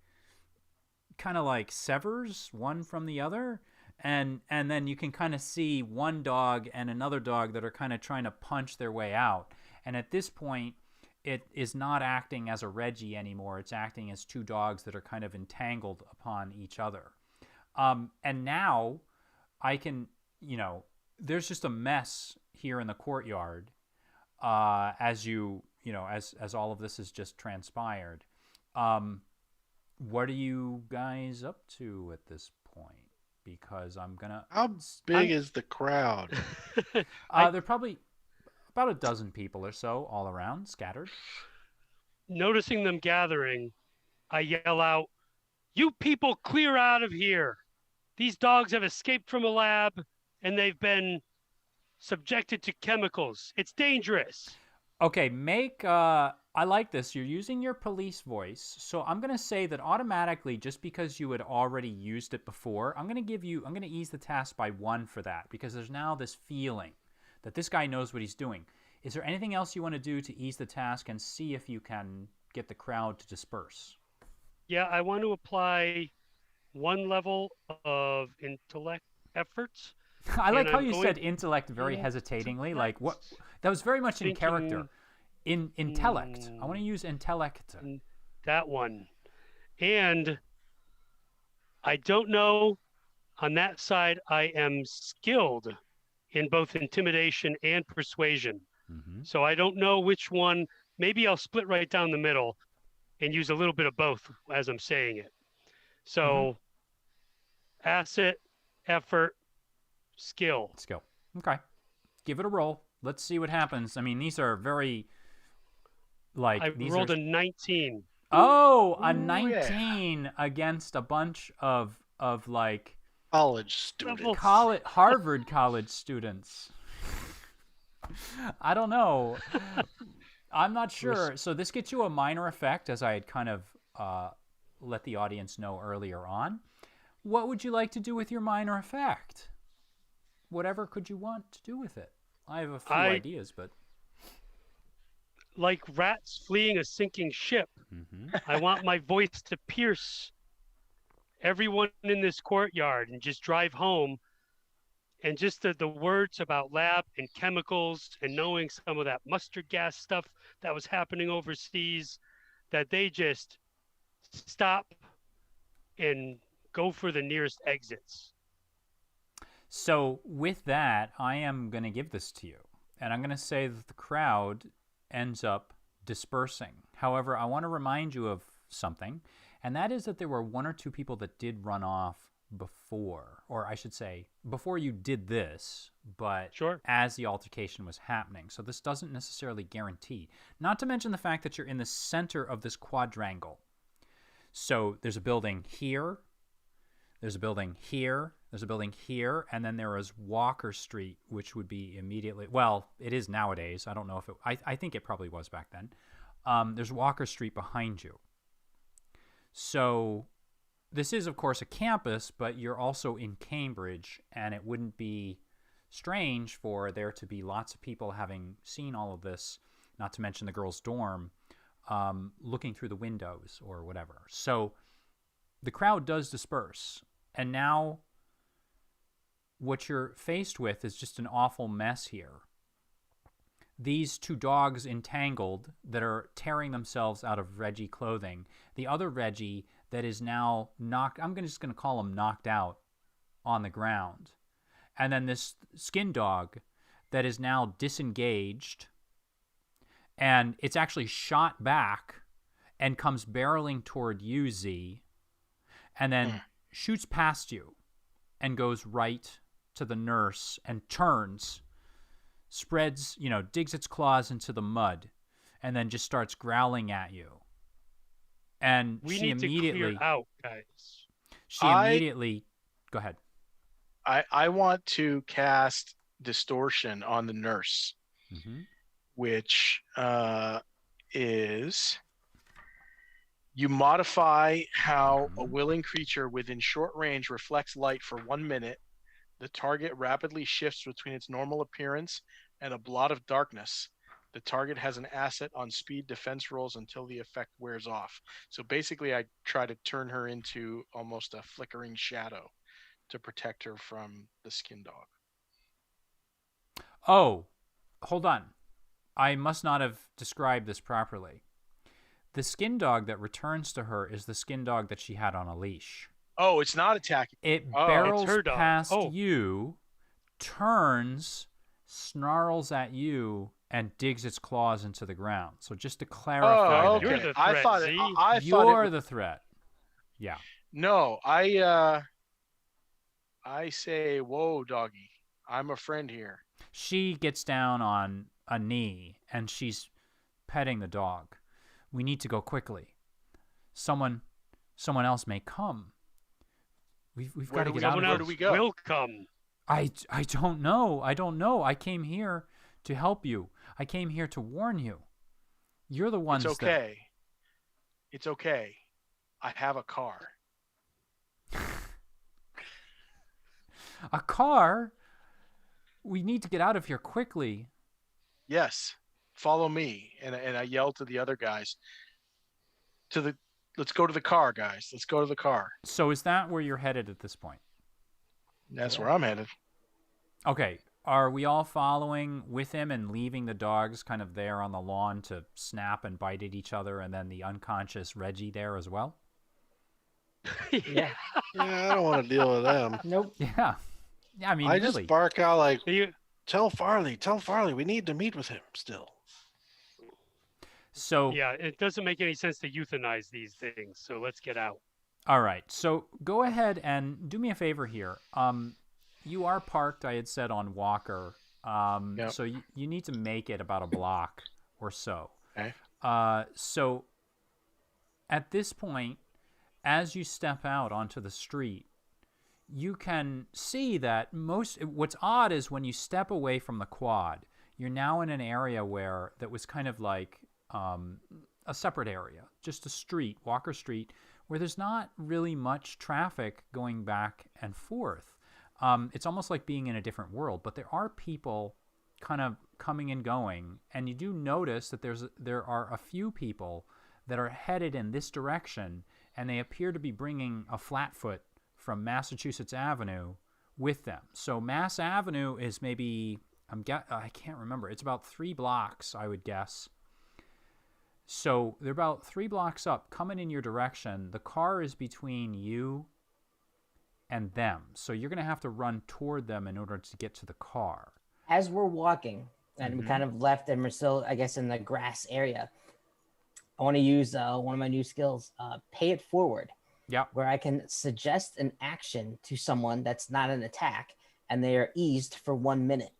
severs one from the other. and then you can kind of see one dog and another dog that are kind of trying to punch their way out. And at this point, it is not acting as a Reggie anymore. It's acting as two dogs that are kind of entangled upon each other. And now I can, there's just a mess here in the courtyard as as all of this has just transpired. What are you guys up to at this point? Because How big is the crowd? they're probably about a dozen people or so all around, scattered. Noticing them gathering, I yell out, "You people clear out of here! These dogs have escaped from a lab and they've been subjected to chemicals. It's dangerous." Okay, I like this. You're using your police voice. So I'm going to say that automatically, just because you had already used it before, I'm going to ease the task by 1 for that, because there's now this feeling that this guy knows what he's doing. Is there anything else you want to do to ease the task and see if you can get the crowd to disperse? Yeah, I want to apply 1 level of intellect efforts. I like how you said intellect very hesitatingly. Like what? That was very much in character. In intellect. I want to use intellect. That one. And I don't know, on that side, I am skilled in both intimidation and persuasion. Mm-hmm. So I don't know which one. Maybe I'll split right down the middle and use a little bit of both as I'm saying it. So asset, effort, skill. Okay. Give it a roll. Let's see what happens. I mean, these are very I rolled a 19. Oh, a 19 against a bunch of like college students. Harvard college students. I don't know. I'm not sure. So this gets you a minor effect, as I had kind of let the audience know earlier on. What would you like to do with your minor effect? Whatever could you want to do with it? I have a few ideas, but... Like rats fleeing a sinking ship, I want my voice to pierce everyone in this courtyard and just drive home. And just the words about lab and chemicals and knowing some of that mustard gas stuff that was happening overseas, that they just stop and go for the nearest exits. So with that, I am going to give this to you. And I'm going to say that the crowd ends up dispersing. However, I want to remind you of something, and that is that there were 1 or 2 people that did run off before, or I should say, before you did this, but as the altercation was happening. So this doesn't necessarily guarantee. Not to mention the fact that you're in the center of this quadrangle. So there's a building here, there's a building here, there's a building here, and then there is Walker Street, which would be immediately, well, it is nowadays. I don't know if it, I think it probably was back then. There's Walker Street behind you. So this is, of course, a campus, but you're also in Cambridge, and it wouldn't be strange for there to be lots of people having seen all of this, not to mention the girls' dorm, looking through the windows or whatever. So the crowd does disperse, and now what you're faced with is just an awful mess here. These 2 dogs entangled that are tearing themselves out of Reggie clothing. The other Reggie that is now I'm just going to call him knocked out on the ground. And then this skin dog that is now disengaged, and it's actually shot back and comes barreling toward you, Z, and then shoots past you and goes right to the nurse and turns, spreads, digs its claws into the mud, and then just starts growling at you. And we she need immediately to clear out, guys. She immediately go ahead. I want to cast distortion on the nurse, which is you modify how a willing creature within short range reflects light for 1 minute. The target rapidly shifts between its normal appearance and a blot of darkness. The target has an asset on speed defense rolls until the effect wears off. So basically, I try to turn her into almost a flickering shadow to protect her from the skin dog. Oh, hold on. I must not have described this properly. The skin dog that returns to her is the skin dog that she had on a leash. Oh, it's not attacking. It Oh. barrels It's her dog. past Oh. you, turns, snarls at you, and digs its claws into the ground. So just to clarify, Oh, there, You're okay. the I threat, thought Z. I thought you're it, the threat. Yeah. no. I say, whoa, doggy. I'm a friend here. She gets down on a knee and she's petting the dog. We need to go quickly. Someone else may come. We've got to get out of Someone here. else do we go? will come. I don't know. I don't know. I came here to help you. I came here to warn you. You're the ones It's okay. It's okay. I have a car. A car? We need to get out of here quickly. Yes, follow me. And I yelled to the other guys, let's go to the car, guys. Let's go to the car. So is that where you're headed at this point? That's where I'm headed. Okay. Are we all following with him and leaving the dogs kind of there on the lawn to snap and bite at each other, and then the unconscious Reggie there as well? Yeah. Yeah, I don't want to deal with them. Nope. Yeah. Yeah, I mean, I really. just bark out like, You, tell Farley, we need to meet with him still. So, yeah, it doesn't make any sense to euthanize these things. So let's get out. all right. So go ahead and do me a favor here. You are parked, I had said, on Walker. Yep. So you need to make it about a block or so. Okay. So at this point, as you step out onto the street, you can see that what's odd is when you step away from the quad, you're now in an area that was kind of like a separate area, just a street, Walker Street, where there's not really much traffic going back and forth. It's almost like being in a different world, but there are people kind of coming and going, and you do notice that there are a few people that are headed in this direction, and they appear to be bringing a Flatfoot from Massachusetts Avenue with them. So Mass Avenue is maybe, I can't remember, it's about 3 blocks, I would guess. So they're about 3 blocks up, coming in your direction. The car is between you and them. So you're going to have to run toward them in order to get to the car. As we're walking, and we kind of left, and we're still, I guess, in the grass area, I want to use one of my new skills, pay it forward. Yeah. Where I can suggest an action to someone that's not an attack, and they are eased for 1 minute.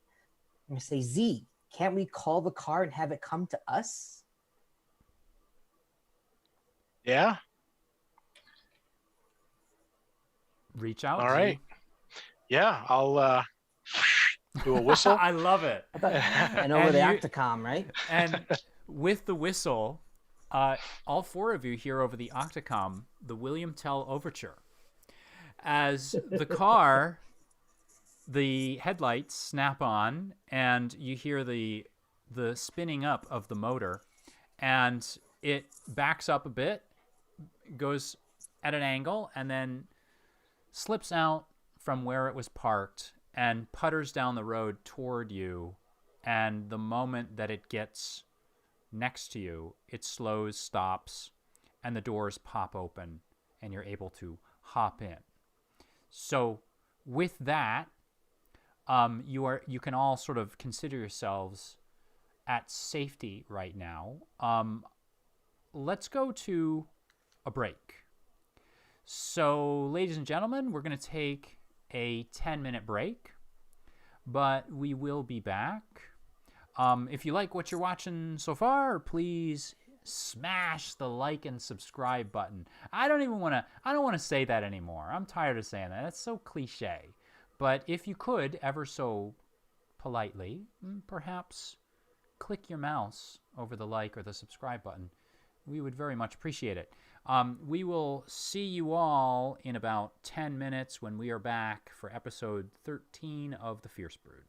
I'm going to say, Z, can't we call the car and have it come to us? Yeah. Reach out. All right. Yeah, I'll do a whistle. I love it. And over And the you- Octocom, right? And with the whistle, all 4 of you hear over the Octocom the William Tell Overture. As the car, the headlights snap on, and you hear the spinning up of the motor, and it backs up a bit, goes at an angle, and then slips out from where it was parked and putters down the road toward you. And the moment that it gets next to you, it slows, stops, and the doors pop open, and you're able to hop in. So with that, you can all sort of consider yourselves at safety right now. Let's go to a break. So, ladies and gentlemen, we're going to take a 10-minute break, but we will be back. If you like what you're watching so far, please smash the like and subscribe button. I don't want to say that anymore. I'm tired of saying that. That's so cliche. But if you could, ever so politely, perhaps click your mouse over the like or the subscribe button. We would very much appreciate it. We will see you all in about 10 minutes when we are back for episode 13 of the Fierce Brood.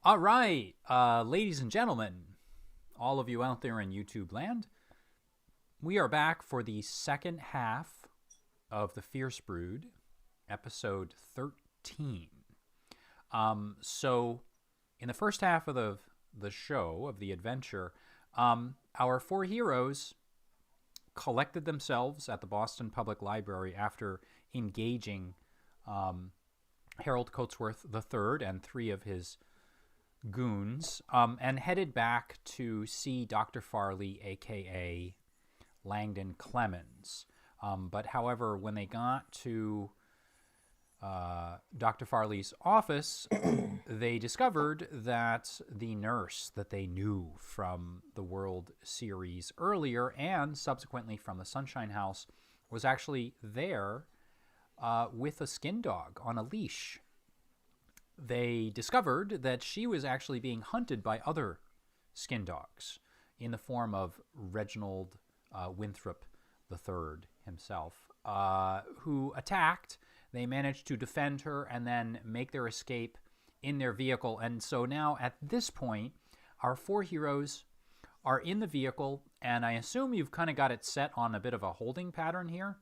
All right, ladies and gentlemen, all of you out there in YouTube land, we are back for the second half of the Fierce Brood, episode 13. So, in the first half of the show, of the adventure, our four heroes collected themselves at the Boston Public Library after engaging Harold Coatsworth III and three of his goons, and headed back to see Dr. Farley, a.k.a. Langdon Clemens. But however, when they got to Dr. Farley's office, they discovered that the nurse that they knew from the World Series earlier and subsequently from the Sunshine House was actually there with a skin dog on a leash. They discovered that she was actually being hunted by other skin dogs in the form of Reginald Winthrop III himself, who attacked. They managed to defend her and then make their escape in their vehicle. And so now at this point, our four heroes are in the vehicle, and I assume you've kind of got it set on a bit of a holding pattern here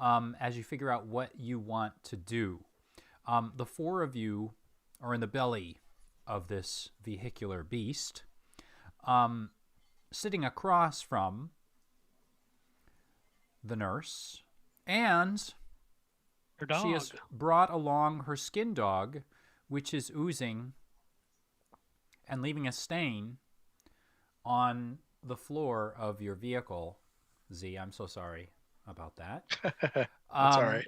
as you figure out what you want to do. The four of you are in the belly of this vehicular beast, sitting across from the nurse, and Her dog. she has brought along her skin dog, which is oozing and leaving a stain on the floor of your vehicle. Z, I'm so sorry about that. That's all right.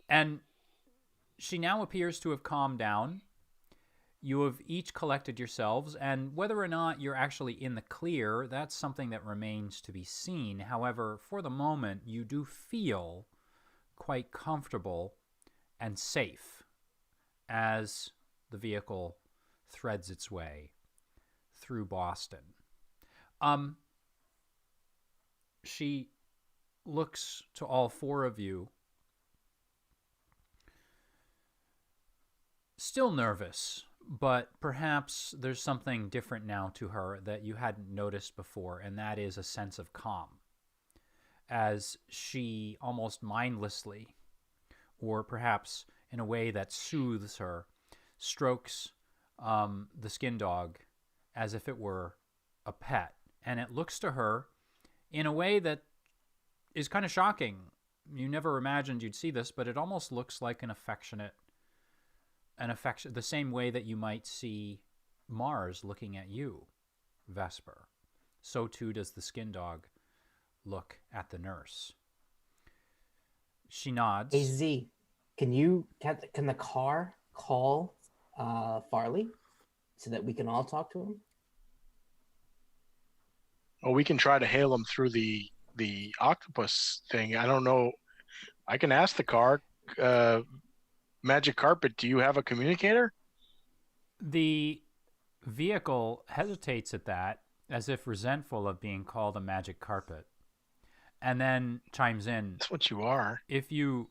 And she now appears to have calmed down. You have each collected yourselves, and whether or not you're actually in the clear, that's something that remains to be seen. However, for the moment, you do feel quite comfortable and safe as the vehicle threads its way through Boston. She looks to all four of you, still nervous, but perhaps there's something different now to her that you hadn't noticed before, and that is a sense of calm, as she almost mindlessly, or perhaps in a way that soothes her, strokes the skin dog as if it were a pet. And it looks to her in a way that is kind of shocking. You never imagined you'd see this, but it almost looks like an affection, the same way that you might see Mars looking at you, Vesper. So too does the skin dog look at the nurse. She nods. Hey Z, can the car call Farley so that we can all talk to him? Well, we can try to hail him through the octopus thing. I don't know. I can ask the car. Magic Carpet, do you have a communicator? The vehicle hesitates at that, as if resentful of being called a magic carpet, and then chimes in. That's what you are. If you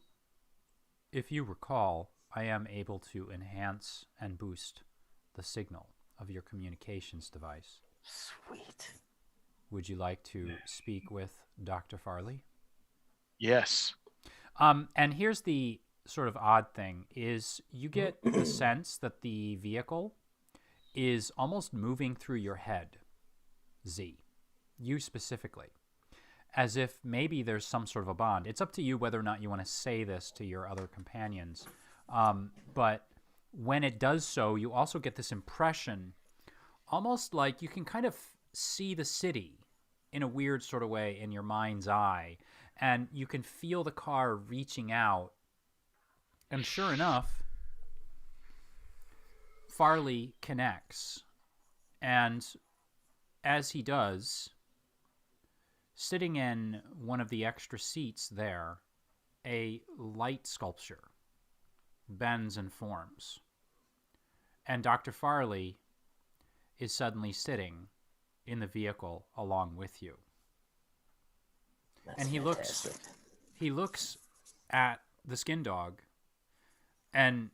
recall, I am able to enhance and boost the signal of your communications device. Sweet. Would you like to speak with Dr. Farley? Yes. And here's the sort of odd thing, is you get the sense that the vehicle is almost moving through your head, Z. You specifically. As if maybe there's some sort of a bond. It's up to you whether or not you want to say this to your other companions. But when it does so, you also get this impression, almost like you can kind of see the city in a weird sort of way in your mind's eye. And you can feel the car reaching out. And sure enough, Farley connects. And as he does, sitting in one of the extra seats there, a light sculpture bends and forms. And Dr. Farley is suddenly sitting in the vehicle along with you. That's and fantastic. he looks at the skin dog, and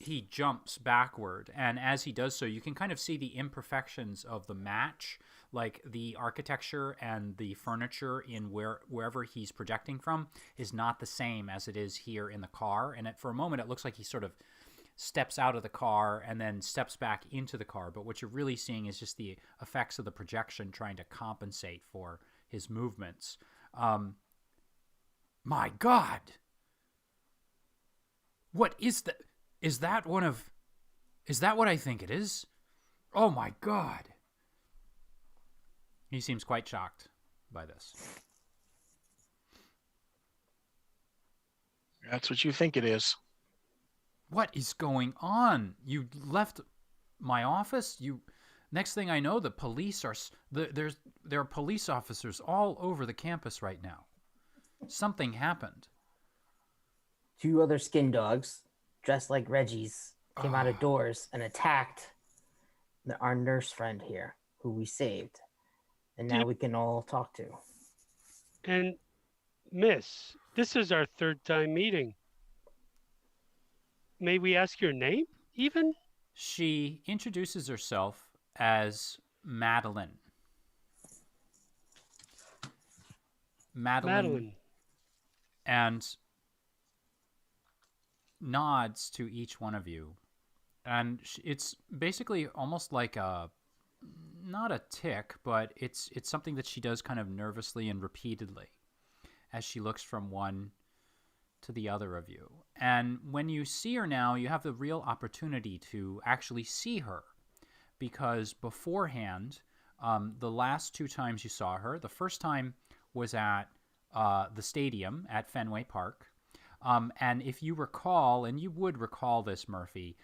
he jumps backward, and as he does so, you can kind of see the imperfections of the match, like the architecture and the furniture in wherever he's projecting from is not the same as it is here in the car. And for a moment, it looks like he sort of steps out of the car and then steps back into the car. But what you're really seeing is just the effects of the projection trying to compensate for his movements. My God! What is that? Is that what I think it is? Oh my God. He seems quite shocked by this. That's what you think it is. What is going on? You left my office? Next thing I know, the police are there are police officers all over the campus right now. Something happened. 2 other skin dogs dressed like Reggie's came out of doors and attacked our nurse friend here, who we saved. And now we can all talk to. And Miss, this is our 3rd time meeting. May we ask your name, even? She introduces herself as Madeline. Madeline. And nods to each one of you. And it's basically almost like not a tick, but it's something that she does kind of nervously and repeatedly as she looks from one to the other of you. And when you see her now, you have the real opportunity to actually see her, because beforehand, the last 2 times you saw her, the first time was at the stadium at Fenway Park. And if you recall, and you would recall this, Murphy,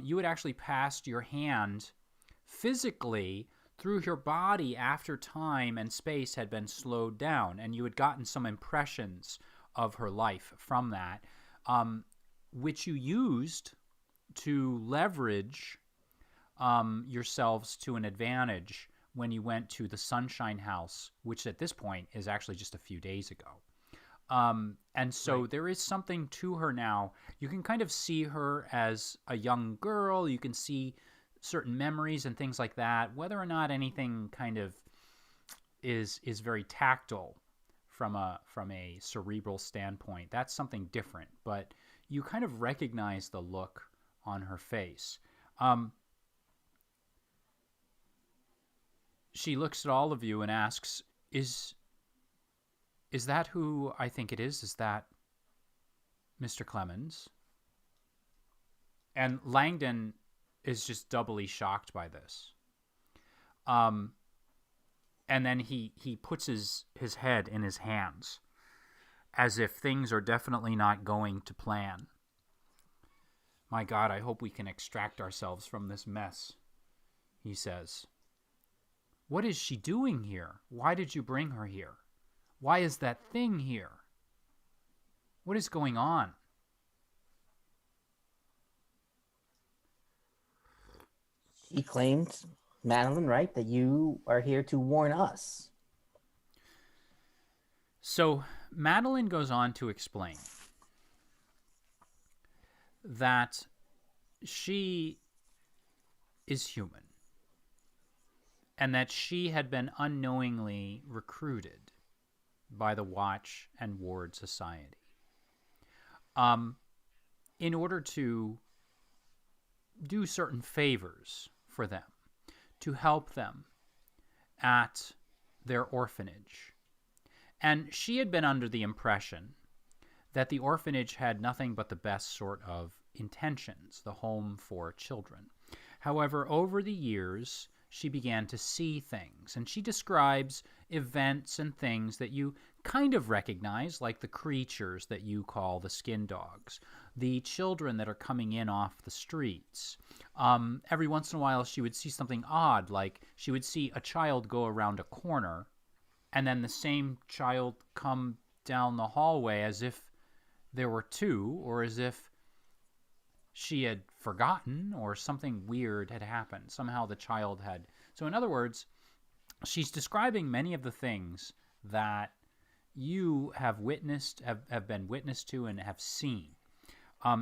you had actually passed your hand physically through your body after time and space had been slowed down, and you had gotten some impressions of her life from that, which you used to leverage yourselves to an advantage when you went to the Sunshine House, which at this point is actually just a few days ago. And so there is something to her now. You can kind of see her as a young girl. You can see certain memories and things like that. Whether or not anything kind of is very tactile from a cerebral standpoint, that's something different. But you kind of recognize the look on her face. She looks at all of you and asks, Is that who I think it is? Is that Mr. Clemens? And Langdon is just doubly shocked by this. And then he puts his head in his hands as if things are definitely not going to plan. My God, I hope we can extract ourselves from this mess, he says. What is she doing here? Why did you bring her here? Why is that thing here? What is going on? She claimed, Madeline, right, that you are here to warn us. So Madeline goes on to explain that she is human and that she had been unknowingly recruited by the Watch and Ward Society in order to do certain favors for them, to help them at their orphanage. And she had been under the impression that the orphanage had nothing but the best sort of intentions, the home for children. However, over the years, she began to see things, and she describes events and things that you kind of recognize, like the creatures that you call the skin dogs, the children that are coming in off the streets. Every once in a while, she would see something odd, like she would see a child go around a corner, and then the same child come down the hallway as if there were 2, or as if she had forgotten or something weird had happened. Somehow the child had... So in other words, she's describing many of the things that you have witnessed, have been witness to and have seen.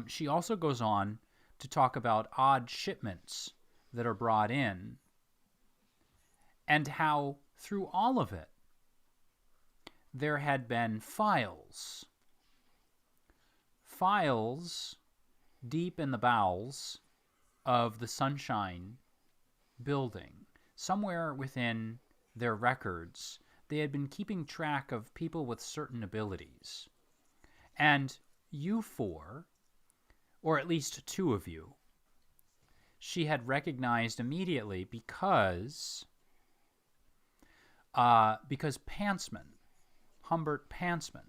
She also goes on to talk about odd shipments that are brought in, and how through all of it there had been files deep in the bowels of the Sunshine building. Somewhere within their records, they had been keeping track of people with certain abilities. And you four, or at least two of you, she had recognized immediately because Pantsman, Humbert Pantsman,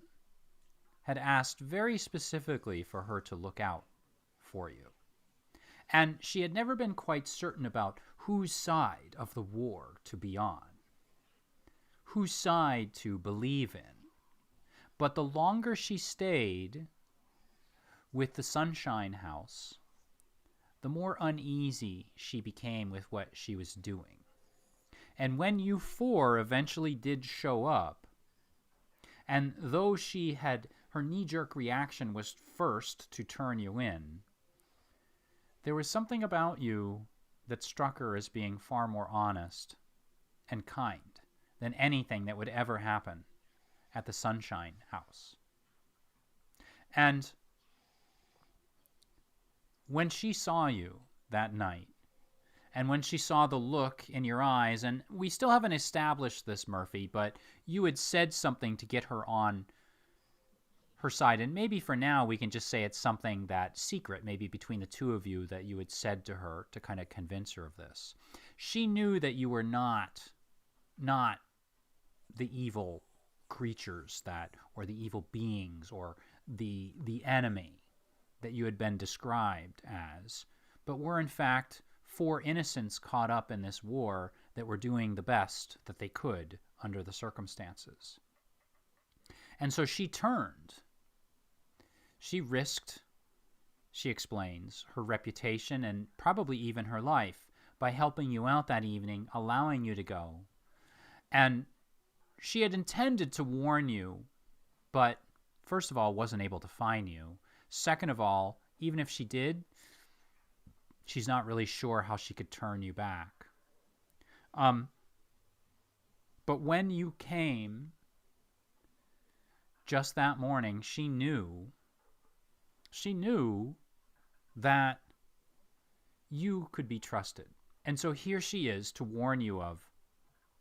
had asked very specifically for her to look out for you. And she had never been quite certain about whose side of the war to be on, whose side to believe in. But the longer she stayed with the Sunshine House, the more uneasy she became with what she was doing. And when you four eventually did show up, and though her knee-jerk reaction was first to turn you in, there was something about you that struck her as being far more honest and kind than anything that would ever happen at the Sunshine House. And when she saw you that night, and when she saw the look in your eyes, and we still haven't established this, Murphy, but you had said something to get her on her side, and maybe for now we can just say it's something that's secret, maybe between the two of you, that you had said to her to kind of convince her of this. She knew that you were not the evil creatures or the evil beings, or the enemy that you had been described as, but were in fact four innocents caught up in this war that were doing the best that they could under the circumstances. And so she turned. She risked, she explains, her reputation and probably even her life by helping you out that evening, allowing you to go. And she had intended to warn you, but first of all, wasn't able to find you. Second of all, even if she did, she's not really sure how she could turn you back. But when you came just that morning, she knew that you could be trusted. And so here she is to warn you of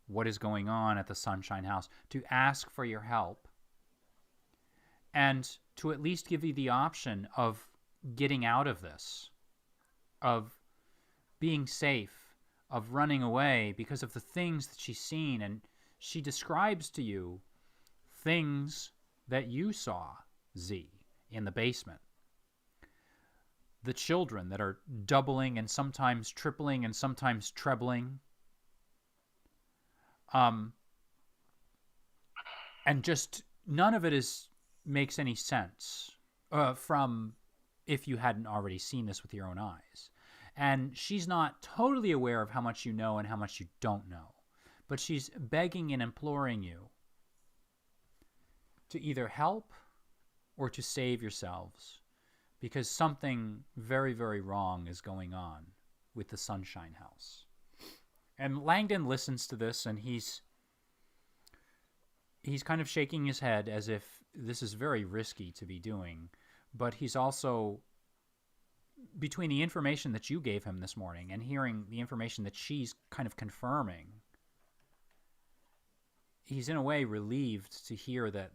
what is going on at the Sunshine House, to ask for your help, and to at least give you the option of getting out of this, of being safe, of running away because of the things that she's seen. And she describes to you things that you saw, Z, in the basement. The children that are doubling and sometimes tripling and sometimes trebling. And just none of it makes any sense from if you hadn't already seen this with your own eyes. And she's not totally aware of how much you know and how much you don't know. But she's begging and imploring you to either help or to save yourselves, because something very, very wrong is going on with the Sunshine House. And Langdon listens to this, and he's kind of shaking his head as if this is very risky to be doing. But he's also, between the information that you gave him this morning and hearing the information that she's kind of confirming, he's in a way relieved to hear that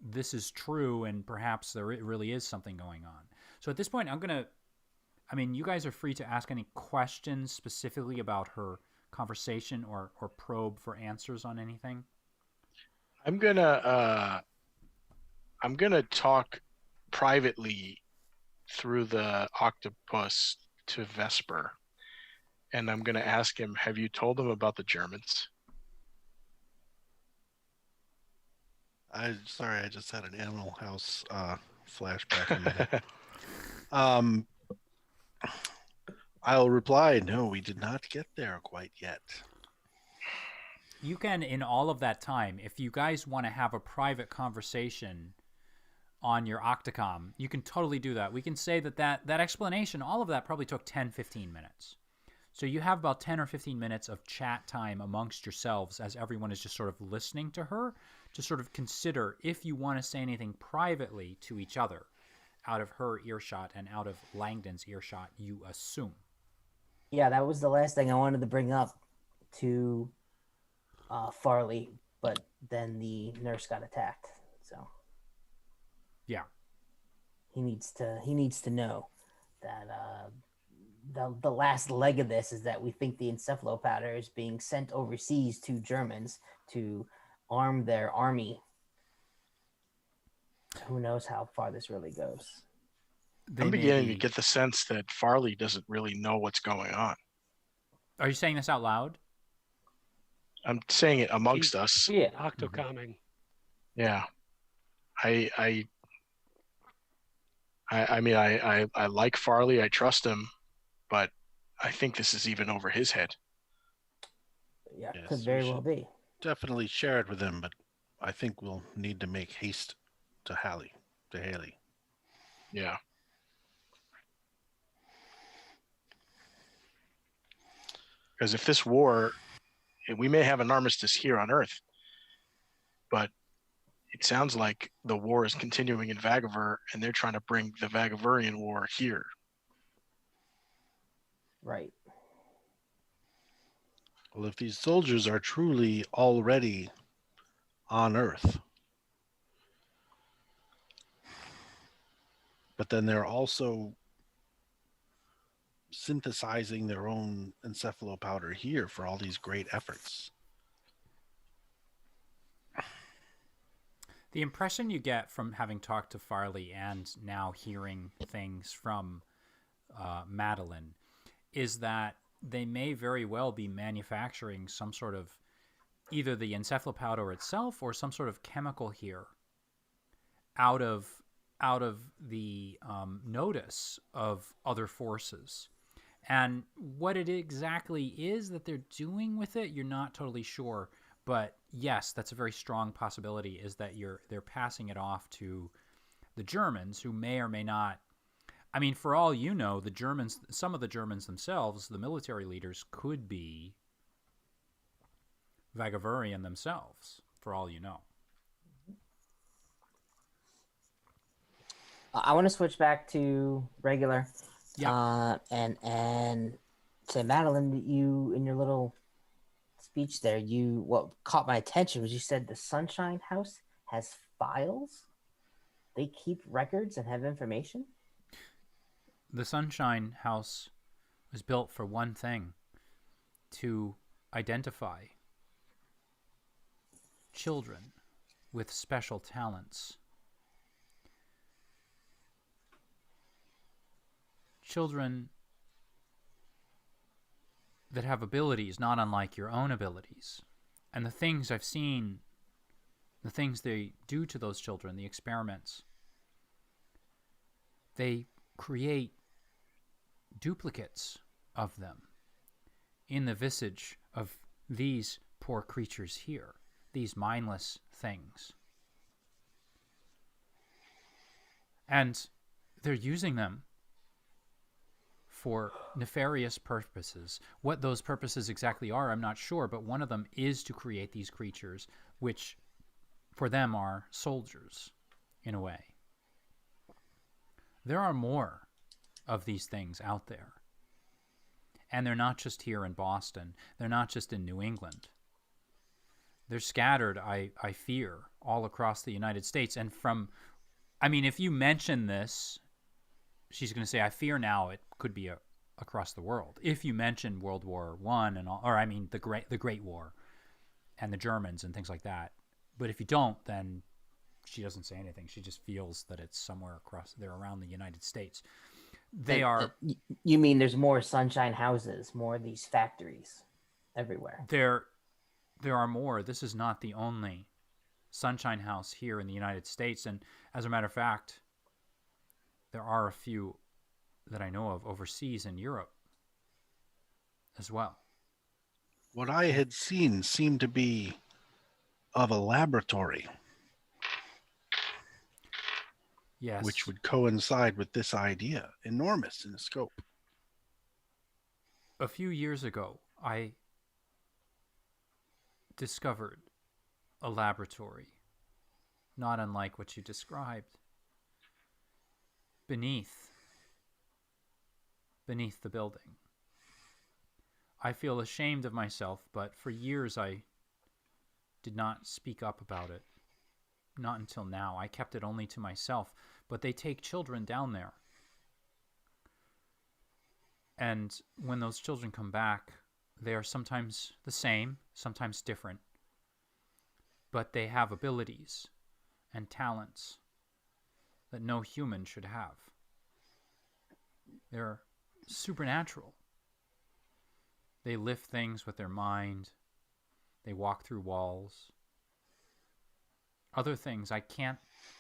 this is true and perhaps there really is something going on. So at this point, you guys are free to ask any questions specifically about her conversation or probe for answers on anything. I'm gonna talk privately through the octopus to Vesper, and I'm gonna ask him, have you told him about the Germans? Sorry, I just had an Animal House flashback in my head. I'll reply, no, we did not get there quite yet. You can, in all of that time, if you guys want to have a private conversation on your Octocom. You can totally do that. We can say that explanation, all of that probably took 10, 15 minutes. So you have about 10 or 15 minutes of chat time amongst yourselves as everyone is just sort of listening to her to sort of consider if you want to say anything privately to each other out of her earshot and out of Langdon's earshot, you assume. Yeah, that was the last thing I wanted to bring up to Farley, but then the nurse got attacked. So yeah, he needs to know that the last leg of this is that we think the encephalopowder is being sent overseas to Germans to arm their army. Who knows how far this really goes? I'm beginning to get the sense that Farley doesn't really know what's going on. Are you saying this out loud? I'm saying it amongst us. Yeah. Octocomming. Yeah. I mean, I like Farley. I trust him, but I think this is even over his head. Yeah, Yes, could very well be. Definitely share it with him, but I think we'll need to make haste to Haley. Yeah. Because if this war, we may have an armistice here on Earth, but it sounds like the war is continuing in Vagaver, and they're trying to bring the Vagaverian war here. Right. Well, if these soldiers are truly already on Earth, but then they're also synthesizing their own encephalopowder here for all these great efforts. The impression you get from having talked to Farley and now hearing things from Madeline is that they may very well be manufacturing some sort of either the encephalopowder itself or some sort of chemical here out of the notice of other forces. And what it exactly is that they're doing with it, you're not totally sure. But yes, that's a very strong possibility, is that they're passing it off to the Germans, who may or may not. I mean, for all you know, the Germans, some of the Germans themselves, the military leaders, could be Vagaverian themselves, for all you know. I want to switch back to regular. Yeah. And say, Madeline, you in your little speech there, what caught my attention was you said the Sunshine House has files. They keep records and have information. The Sunshine House was built for one thing: to identify children with special talents. Children that have abilities not unlike your own abilities. And the things I've seen, the things they do to those children, the experiments, they create duplicates of them in the visage of these poor creatures here, these mindless things. And they're using them for nefarious purposes. What those purposes exactly are, I'm not sure, but one of them is to create these creatures, which for them are soldiers, in a way. There are more of these things out there. And they're not just here in Boston. They're not just in New England. They're scattered, I fear, all across the United States. And if you mention this, she's going to say, I fear now it could be across the world. If you mention World War I and all, or the Great War and the Germans and things like that. But if you don't, then she doesn't say anything. She just feels that it's somewhere they're around the United States. You mean there's more Sunshine Houses, more of these factories everywhere? There are more. This is not the only Sunshine House here in the United States. And as a matter of fact, there are a few that I know of overseas in Europe as well. What I had seen seemed to be of a laboratory. Yes. which would coincide with this idea, enormous in scope. A few years ago, I discovered a laboratory, not unlike what you described, beneath the building. I feel ashamed of myself, but for years I did not speak up about it. Not until now. I kept it only to myself, but they take children down there. And when those children come back, they are sometimes the same, sometimes different, but they have abilities and talents that no human should have. They're supernatural. They lift things with their mind. They walk through walls. Other things I can't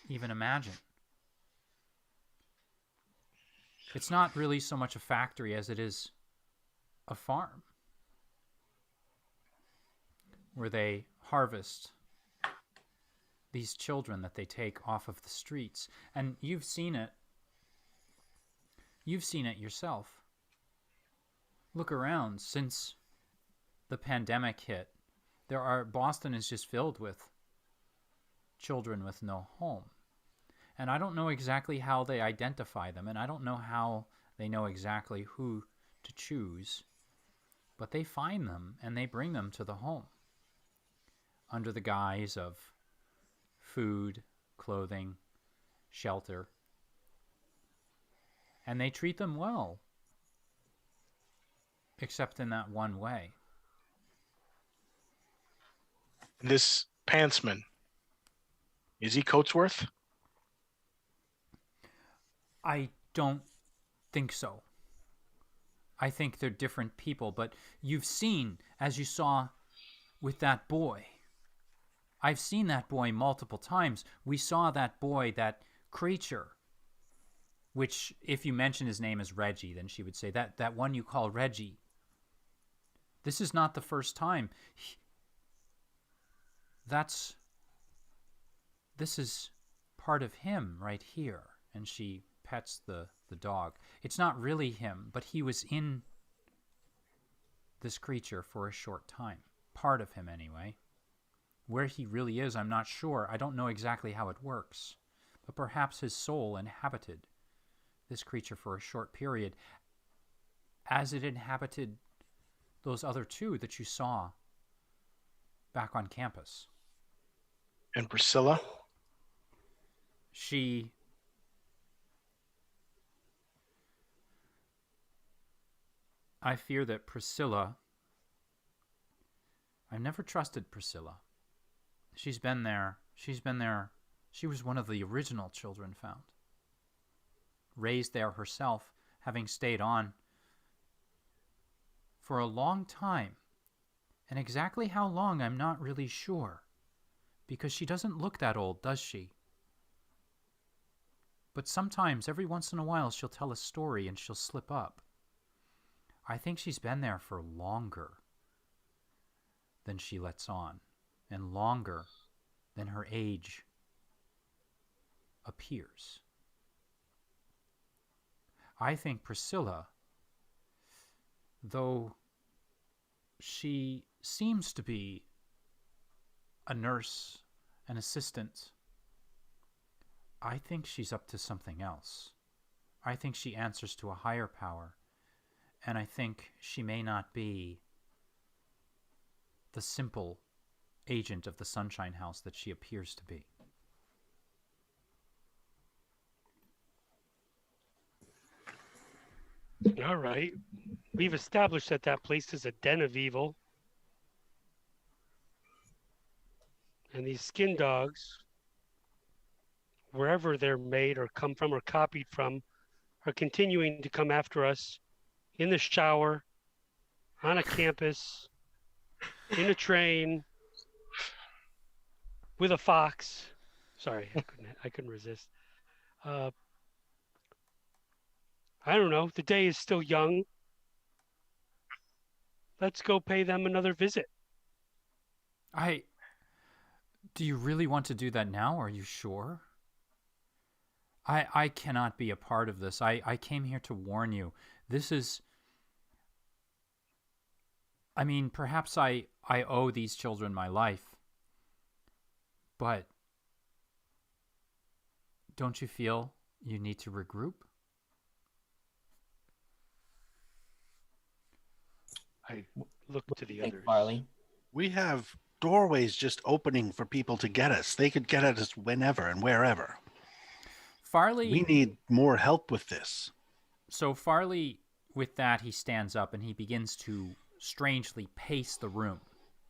even imagine. It's not really so much a factory as it is a farm where they harvest these children that they take off of the streets. And you've seen it. You've seen it yourself. Look around. Since the pandemic hit, Boston is just filled with children with no home. And I don't know exactly how they identify them, and I don't know how they know exactly who to choose, but they find them and they bring them to the home under the guise of food, clothing, shelter, and they treat them well, except in that one way. This pantsman, is he Coatsworth? I don't think so. I think they're different people, but you've seen, as you saw with that boy. I've seen that boy multiple times. We saw that boy, that creature, which if you mention his name as Reggie, then she would say, that one you call Reggie. This is not the first time. This is part of him right here. And she pets the dog. It's not really him, but he was in this creature for a short time. Part of him, anyway. Where he really is, I'm not sure. I don't know exactly how it works. But perhaps his soul inhabited this creature for a short period, as it inhabited those other two that you saw back on campus. And Priscilla? I fear that Priscilla... I've never trusted Priscilla. She's been there. She was one of the original children found. Raised there herself, having stayed on for a long time. And exactly how long, I'm not really sure. Because she doesn't look that old, does she? But sometimes, every once in a while, she'll tell a story and she'll slip up. I think she's been there for longer than she lets on, and longer than her age appears. I think Priscilla, though she seems to be a nurse, an assistant, I think she's up to something else. I think she answers to a higher power, and I think she may not be the simple agent of the Sunshine House that she appears to be. All right. We've established that that place is a den of evil. And these skin dogs, wherever they're made or come from or copied from, are continuing to come after us in the shower, on a campus, in a train, with a fox. Sorry, I couldn't resist. I don't know. The day is still young. Let's go pay them another visit. Do you really want to do that now? Are you sure? I cannot be a part of this. I came here to warn you. This is, I mean, perhaps I owe these children my life, but don't you feel you need to regroup? I look to the Thank others. Farley. We have doorways just opening for people to get us. They could get at us whenever and wherever. Farley, We need more help with this. so Farley, with that, he stands up and he begins to strangely pace the room,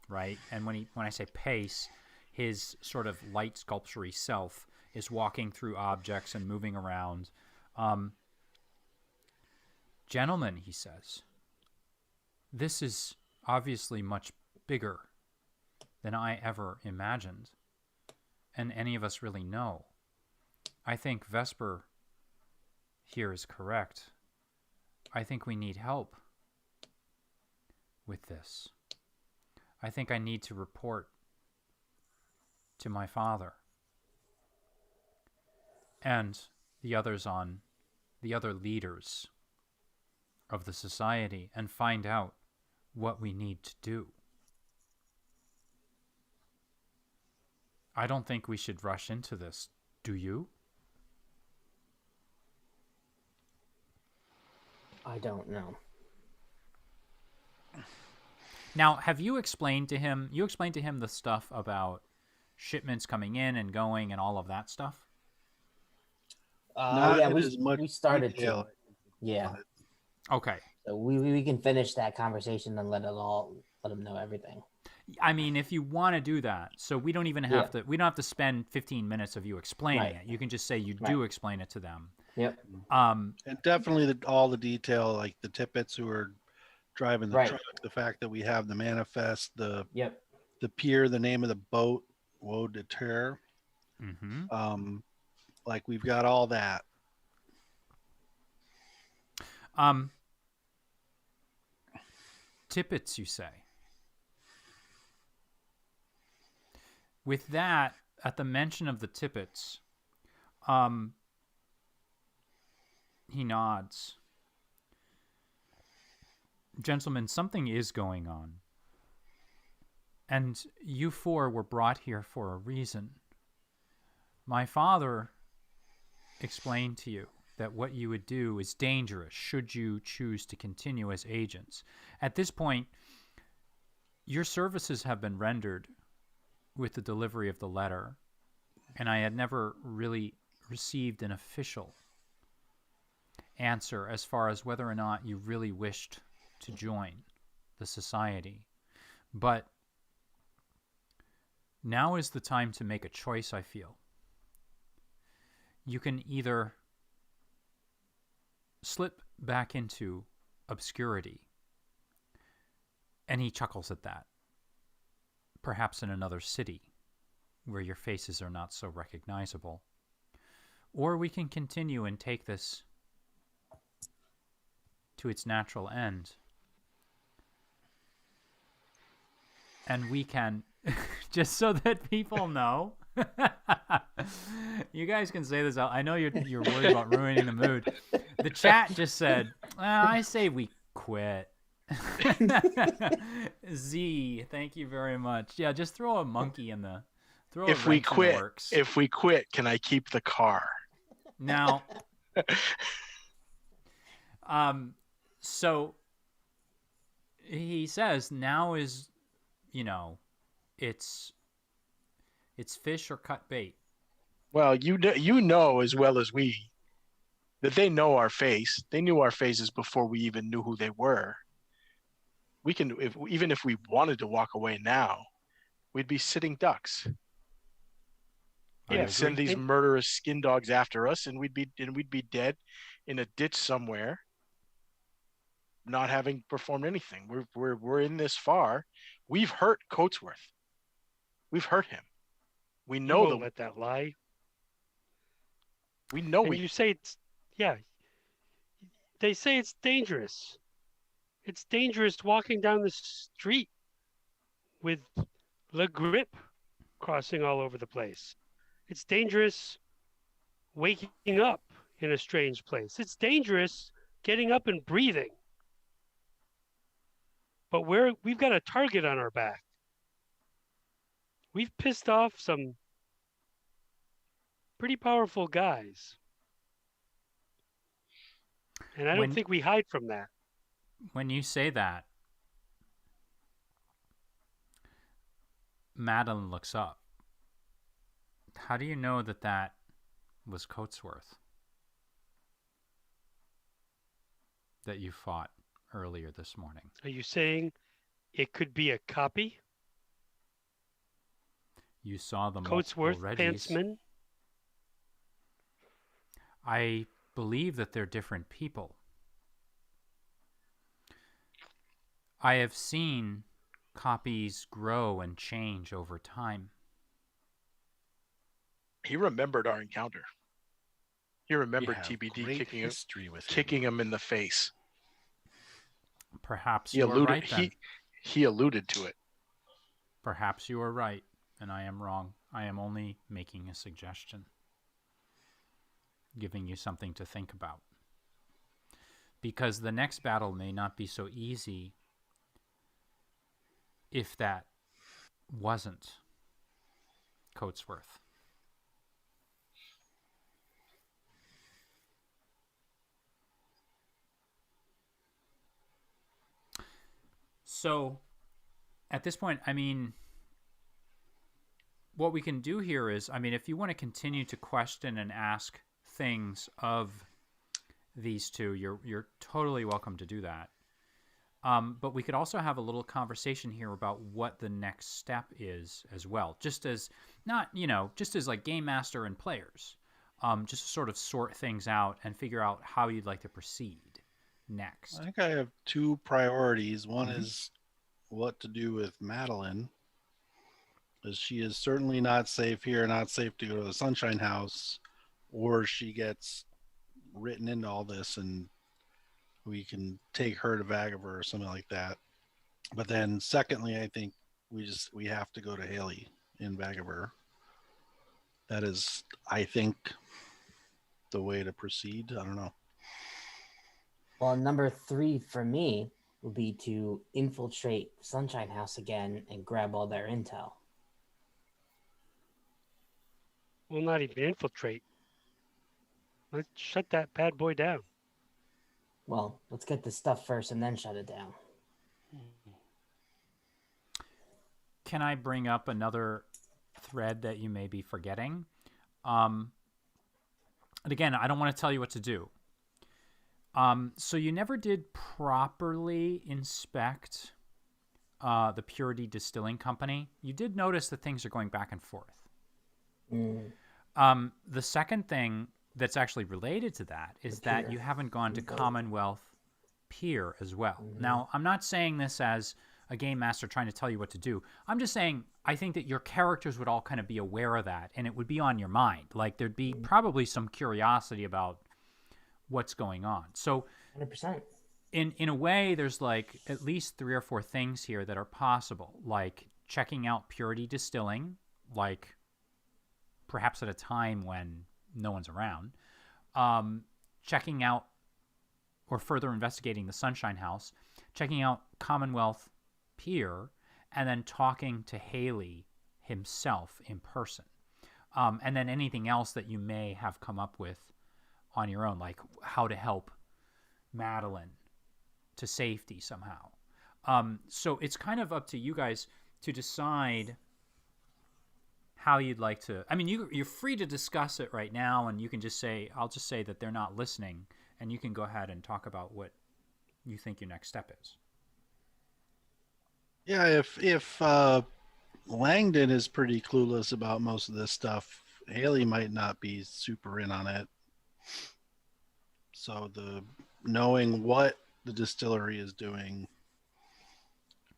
right? And when I say pace, his sort of light sculpture-y self is walking through objects and moving around. Gentlemen, he says, this is obviously much bigger than I ever imagined, and any of us really know. I think Vesper here is correct. I think we need help with this. I think I need to report to my father and the other leaders of the society and find out what we need to do. I don't think we should rush into this. Do you? I don't know. Now, have you explained to him, the stuff about shipments coming in and going and all of that stuff? Not Yeah, in as much we started detail. to. Yeah. Okay. So we can finish that conversation and let them know everything. I mean, if you want to do that, so we don't even have to, we don't have to spend 15 minutes of you explaining it. You can just say you do explain it to them. Yep. And definitely all the detail, like the tippets who are driving the truck, the fact that we have the manifest, the pier, the name of the boat, Woe de Terre. Mm-hmm. Like we've got all that. Tippets, you say? With that, at the mention of the tippets, he nods. Gentlemen, something is going on. And you four were brought here for a reason. My father explained to you that what you would do is dangerous should you choose to continue as agents. At this point, your services have been rendered with the delivery of the letter, and I had never really received an official answer as far as whether or not you really wished to join the society. But now is the time to make a choice, I feel. You can either slip back into obscurity, and he chuckles at that, perhaps in another city where your faces are not so recognizable, or we can continue and take this to its natural end. And we can, just so that people know, you guys can say this out. I know you're worried about ruining the mood. The chat just said, I say we quit. Z, thank you very much. Yeah, just throw a monkey in the, If we quit, can I keep the car? Now, so he says now is, it's fish or cut bait. Well, you know as well as we that they know our face. They knew our faces before we even knew who they were. We can, even if we wanted to walk away now, we'd be sitting ducks. They'd send these murderous skin dogs after us, and we'd be dead in a ditch somewhere, not having performed anything. We're in this far. We've hurt Coatsworth. We've hurt him. We know Don't let that lie. We know. And you say it's They say it's dangerous. It's dangerous walking down the street with Le Grip crossing all over the place. It's dangerous waking up in a strange place. It's dangerous getting up and breathing. But we've got a target on our back. We've pissed off some pretty powerful guys. And I don't think we hide from that. When you say that, Madeline looks up. How do you know that that was Coatsworth that you fought earlier this morning? Are you saying it could be a copy? You saw the Coatsworth, multiple Reggies. Pantsman? I believe that they're different people. I have seen copies grow and change over time. He remembered our encounter. He remembered We have TBD great history with him. kicking him in the face. Perhaps He you are right then. He alluded to it. Perhaps you are right, and I am wrong. I am only making a suggestion, giving you something to think about. Because the next battle may not be so easy if that wasn't Coatsworth. So, at this point, I mean, what we can do here is, I mean, if you want to continue to question and ask things of these two, you're totally welcome to do that. But we could also have a little conversation here about what the next step is as well. Just as not, just as like game master and players, just to sort of sort things out and figure out how you'd like to proceed next. I think I have two priorities. One is what to do with Madeline, because she is certainly not safe here, not safe to go to the Sunshine House, or she gets written into all this and we can take her to Vagaver or something like that. But then secondly, I think we have to go to Haley in Vagaver. That is, I think, the way to proceed. I don't know. Well, number 3 for me would be to infiltrate Sunshine House again and grab all their intel. We'll not even infiltrate. Let's shut that bad boy down. Well, let's get this stuff first and then shut it down. Can I bring up another thread that you may be forgetting? And again, I don't want to tell you what to do. So you never did properly inspect the Purity Distilling Company. You did notice that things are going back and forth. The second thing that's actually related to that is that you haven't gone to Commonwealth Pier as well. Now, I'm not saying this as a game master trying to tell you what to do. I'm just saying I think that your characters would all kind of be aware of that, and it would be on your mind. Like, thered be probably some curiosity about what's going on. So 100%. in a way, there's like at least 3 or 4 things here that are possible, like checking out Purity Distilling, like perhaps at a time when no one's around, checking out or further investigating the Sunshine House, checking out Commonwealth Pier, and then talking to Haley himself in person. And then anything else that you may have come up with on your own, like how to help Madeline to safety somehow. So it's kind of up to you guys to decide how you'd like to. I mean, you're free to discuss it right now, and you can just say, I'll just say that they're not listening, and you can go ahead and talk about what you think your next step is. Yeah, if Langdon is pretty clueless about most of this stuff, Haley might not be super in on it. So knowing what the distillery is doing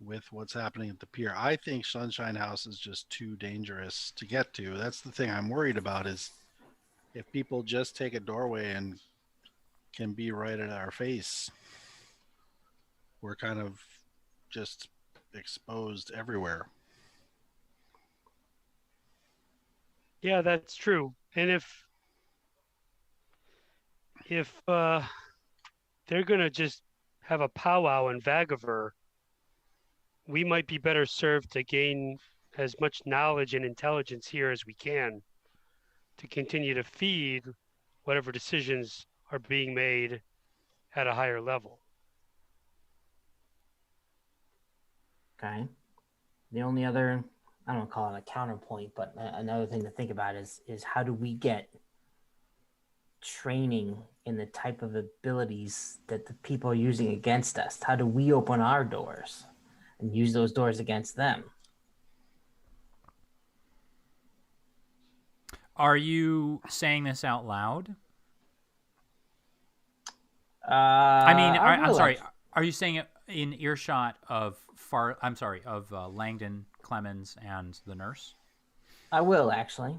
with what's happening at the pier, I think Sunshine House is just too dangerous to get to. That's the thing I'm worried about, is if people just take a doorway and can be right at our face, we're kind of just exposed everywhere. Yeah, that's true. And if if they're going to just have a powwow in Vagaver, we might be better served to gain as much knowledge and intelligence here as we can to continue to feed whatever decisions are being made at a higher level. Okay. The only other, I don't call it a counterpoint, but another thing to think about is how do we get training in the type of abilities that the people are using against us? How do we open our doors and use those doors against them? Are you saying this out loud? I mean, I'm sorry. Are you saying it in earshot of Langdon, Clemens, and the nurse? I will, actually.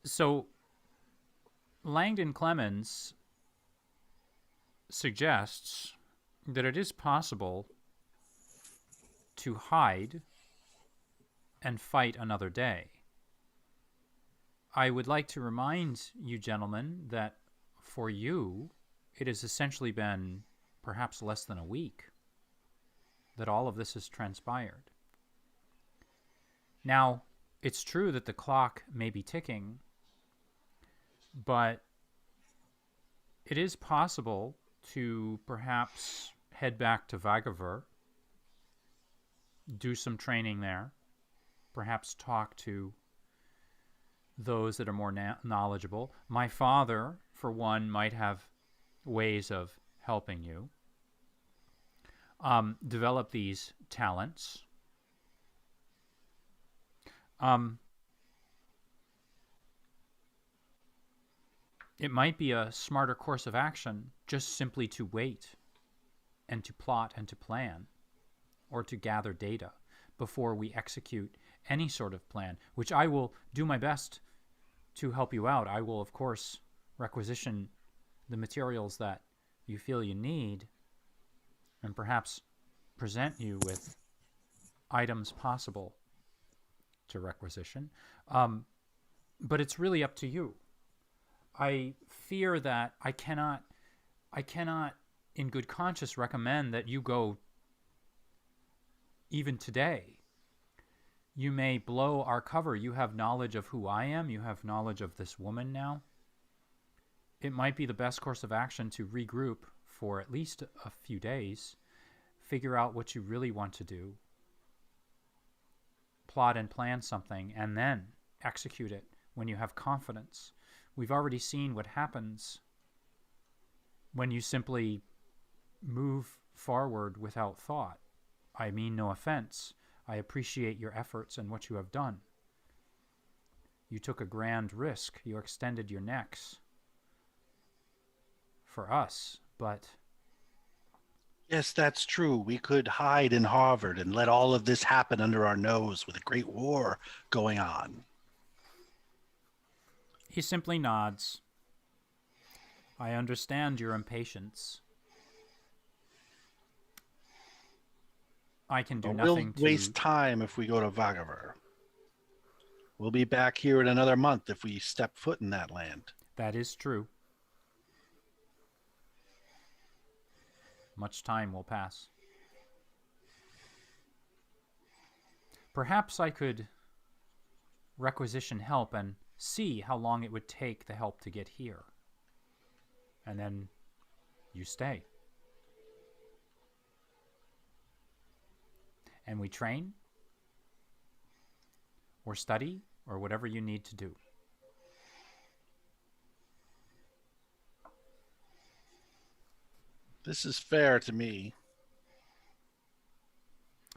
So, Langdon Clemens suggests that it is possible to hide and fight another day. I would like to remind you gentlemen that for you, it has essentially been perhaps less than a week that all of this has transpired. Now, it's true that the clock may be ticking, but it is possible to perhaps head back to Vagaver, do some training there, perhaps talk to those that are more knowledgeable. My father, for one, might have ways of helping you develop these talents. It might be a smarter course of action just simply to wait and to plot and to plan, or to gather data before we execute any sort of plan, which I will do my best to help you out. I will, of course, requisition the materials that you feel you need and perhaps present you with items possible to requisition. But it's really up to you. I fear that I cannot in good conscience recommend that you go even today. You may blow our cover. You have knowledge of who I am. You have knowledge of this woman now. It might be the best course of action to regroup for at least a few days, figure out what you really want to do, plot and plan something, and then execute it when you have confidence. We've already seen what happens when you simply move forward without thought. I mean no offense. I appreciate your efforts and what you have done. You took a grand risk. You extended your necks for us, but... Yes, that's true. We could hide in Harvard and let all of this happen under our nose with a great war going on. He simply nods. I understand your impatience. I can do nothing to... We'll waste time if we go to Vagaver. We'll be back here in another month if we step foot in that land. That is true. Much time will pass. Perhaps I could requisition help and see how long it would take the help to get here. And then you stay. And we train, or study, or whatever you need to do. This is fair to me.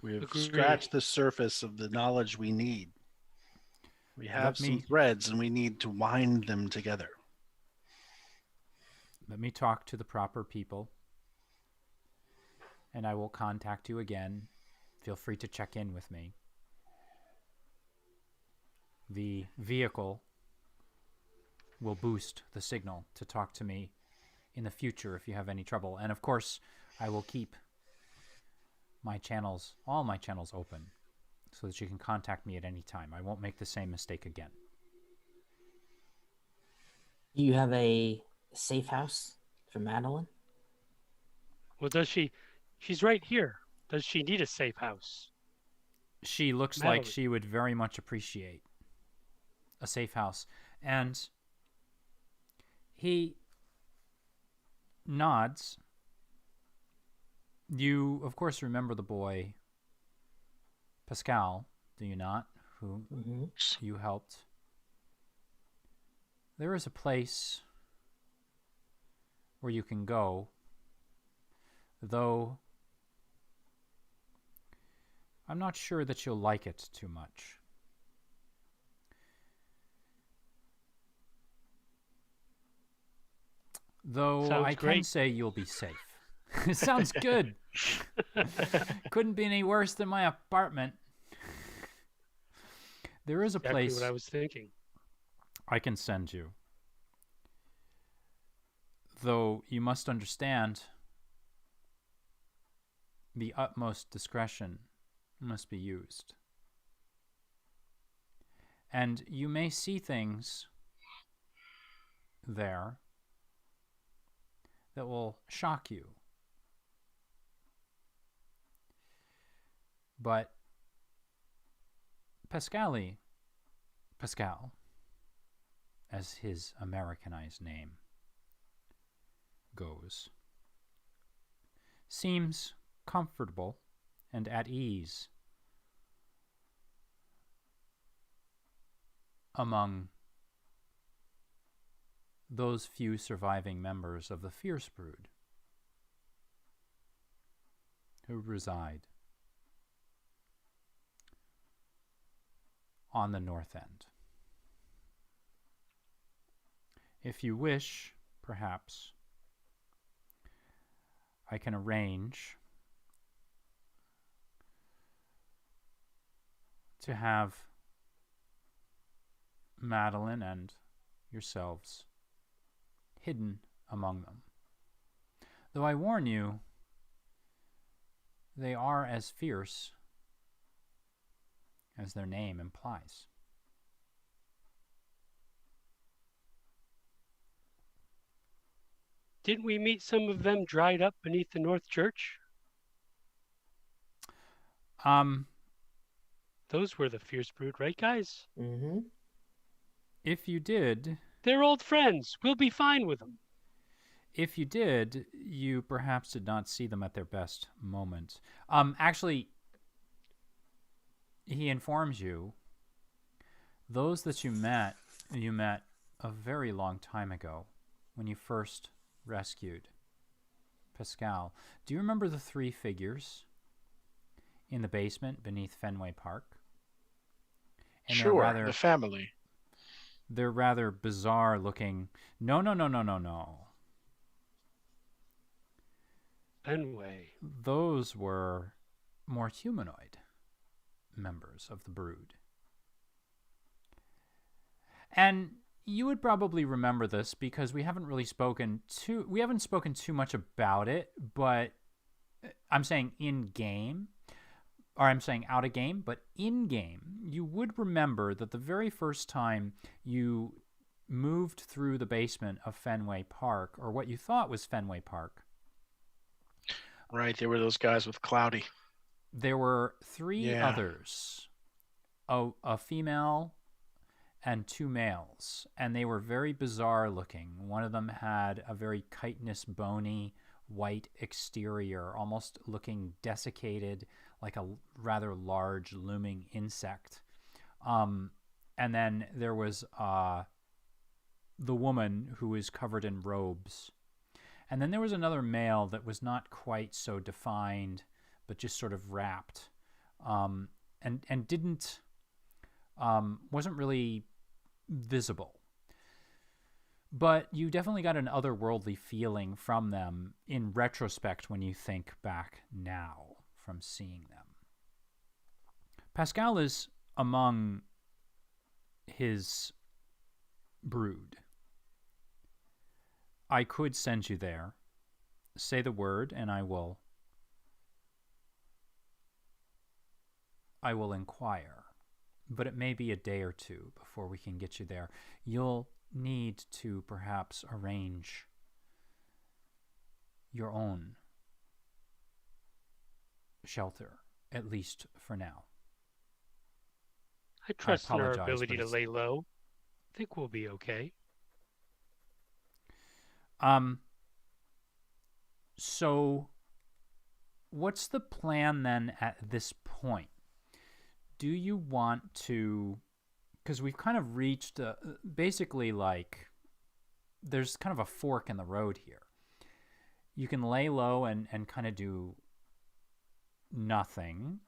We have scratched the surface of the knowledge we need. We have some threads and we need to wind them together. Let me talk to the proper people, and I will contact you again. Feel free to check in with me. The vehicle will boost the signal to talk to me in the future if you have any trouble. And of course, I will keep my channels, all my channels open so that you can contact me at any time. I won't make the same mistake again. Do you have a safe house for Madeline? Well, does she? She's right here. Does she need a safe house? She looks like Madeline. she would very much appreciate a safe house. And he nods. You, of course, remember the boy, Pascal, do you not? Who Mm-hmm. you helped. There is a place where you can go, though I'm not sure that you'll like it too much. Though Sounds I can great. say you'll be safe. It sounds good. Couldn't be any worse than my apartment. There is a Exactly place what I was thinking. I can send you. Though you must understand, the utmost discretion must be used. And you may see things there that will shock you. But Pascal, as his Americanized name goes, seems comfortable and at ease among those few surviving members of the FiERCE BRooD who reside on the north end. If you wish, perhaps, I can arrange to have Madeline and yourselves hidden among them. Though I warn you, they are as fierce as their name implies. Didn't we meet some of them dried up beneath the North Church? Those were the FiERCE BRooD, right, guys? Mm-hmm. If you did, They're old friends. We'll be fine with them. you perhaps did not see them at their best moment. Actually, he informs you, those that you met a very long time ago when you first rescued Pascal. Do you remember the three figures in the basement beneath Fenway Park? And Sure, the family. They're rather bizarre looking. No. Fenway. Those were more humanoid members of the BRooD. And you would probably remember this because we haven't spoken too much about it, but I'm saying in game, or I'm saying out of game, but in game, you would remember that the very first time you moved through the basement of Fenway Park, or what you thought was Fenway Park. Right, they were those guys with Cloudy. There were three others, a female and two males, and they were very bizarre looking. One of them had a very chitinous, bony, white exterior, almost looking desiccated, like a rather large looming insect. And then there was the woman who was covered in robes. And then there was another male that was not quite so defined, but just sort of wrapped, and didn't wasn't really visible. But you definitely got an otherworldly feeling from them in retrospect when you think back now from seeing them. Pascal is among his BRooD. I could send you there. Say the word, and I will inquire. But it may be a day or two before we can get you there. You'll need to perhaps arrange your own shelter, at least for now. I trust in our apologize, ability but to it's- lay low. I think we'll be okay. So what's the plan then at this point? Do you want to, because we've kind of reached basically like there's kind of a fork in the road here. You can lay low and kind of do nothing,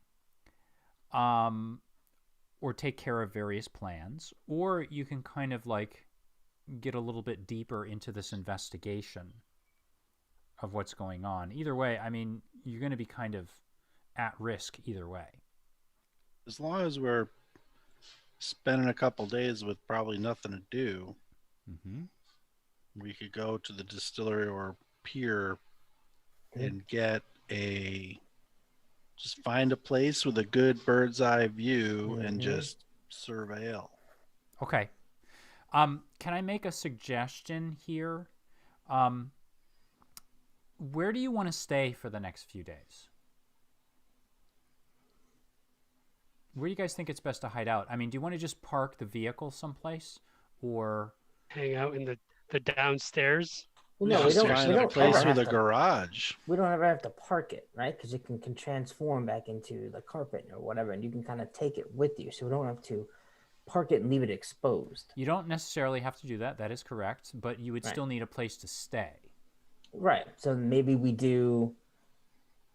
or take care of various plans, or you can kind of like get a little bit deeper into this investigation of what's going on. Either way, I mean, you're going to be kind of at risk either way. As long as we're spending a couple days with probably nothing to do, we could go to the distillery or pier and get just find a place with a good bird's eye view and just surveil. Okay. Can I make a suggestion here? Where do you want to stay for the next few days? Where do you guys think it's best to hide out? I mean, do you want to just park the vehicle someplace, or Hang out in the downstairs. Well, no, we Just don't. find We a don't place ever with have a to. garage. We don't ever have to park it, right? Because it can transform back into the carpet or whatever, and you can kind of take it with you. So we don't have to park it and leave it exposed. you don't necessarily have to do that. That is correct, but you would Right. still need a place to stay. Right. So maybe we do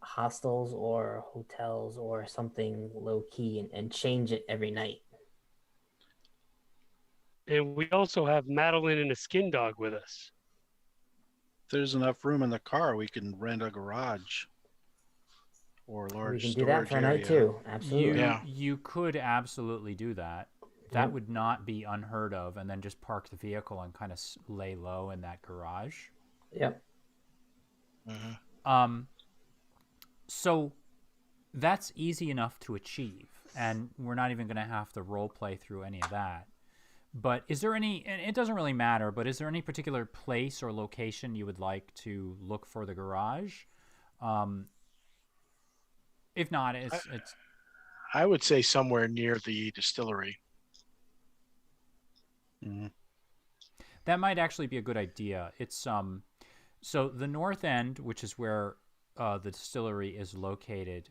hostels or hotels or something low key and change it every night. And we also have Madeline and a skin dog with us. If there's enough room in the car, we can rent a garage or a large We can do storage that for a night area. too. Absolutely. Yeah. You could absolutely do that. That would not be unheard of, and then just park the vehicle and kind of lay low in that garage. Yep. So that's easy enough to achieve, and we're not even going to have to role play through any of that. But is there any, and it doesn't really matter, but is there any particular place or location you would like to look for the garage? If not, it's I would say somewhere near the distillery. that might actually be a good idea. It's so the north end, which is where the distillery is located,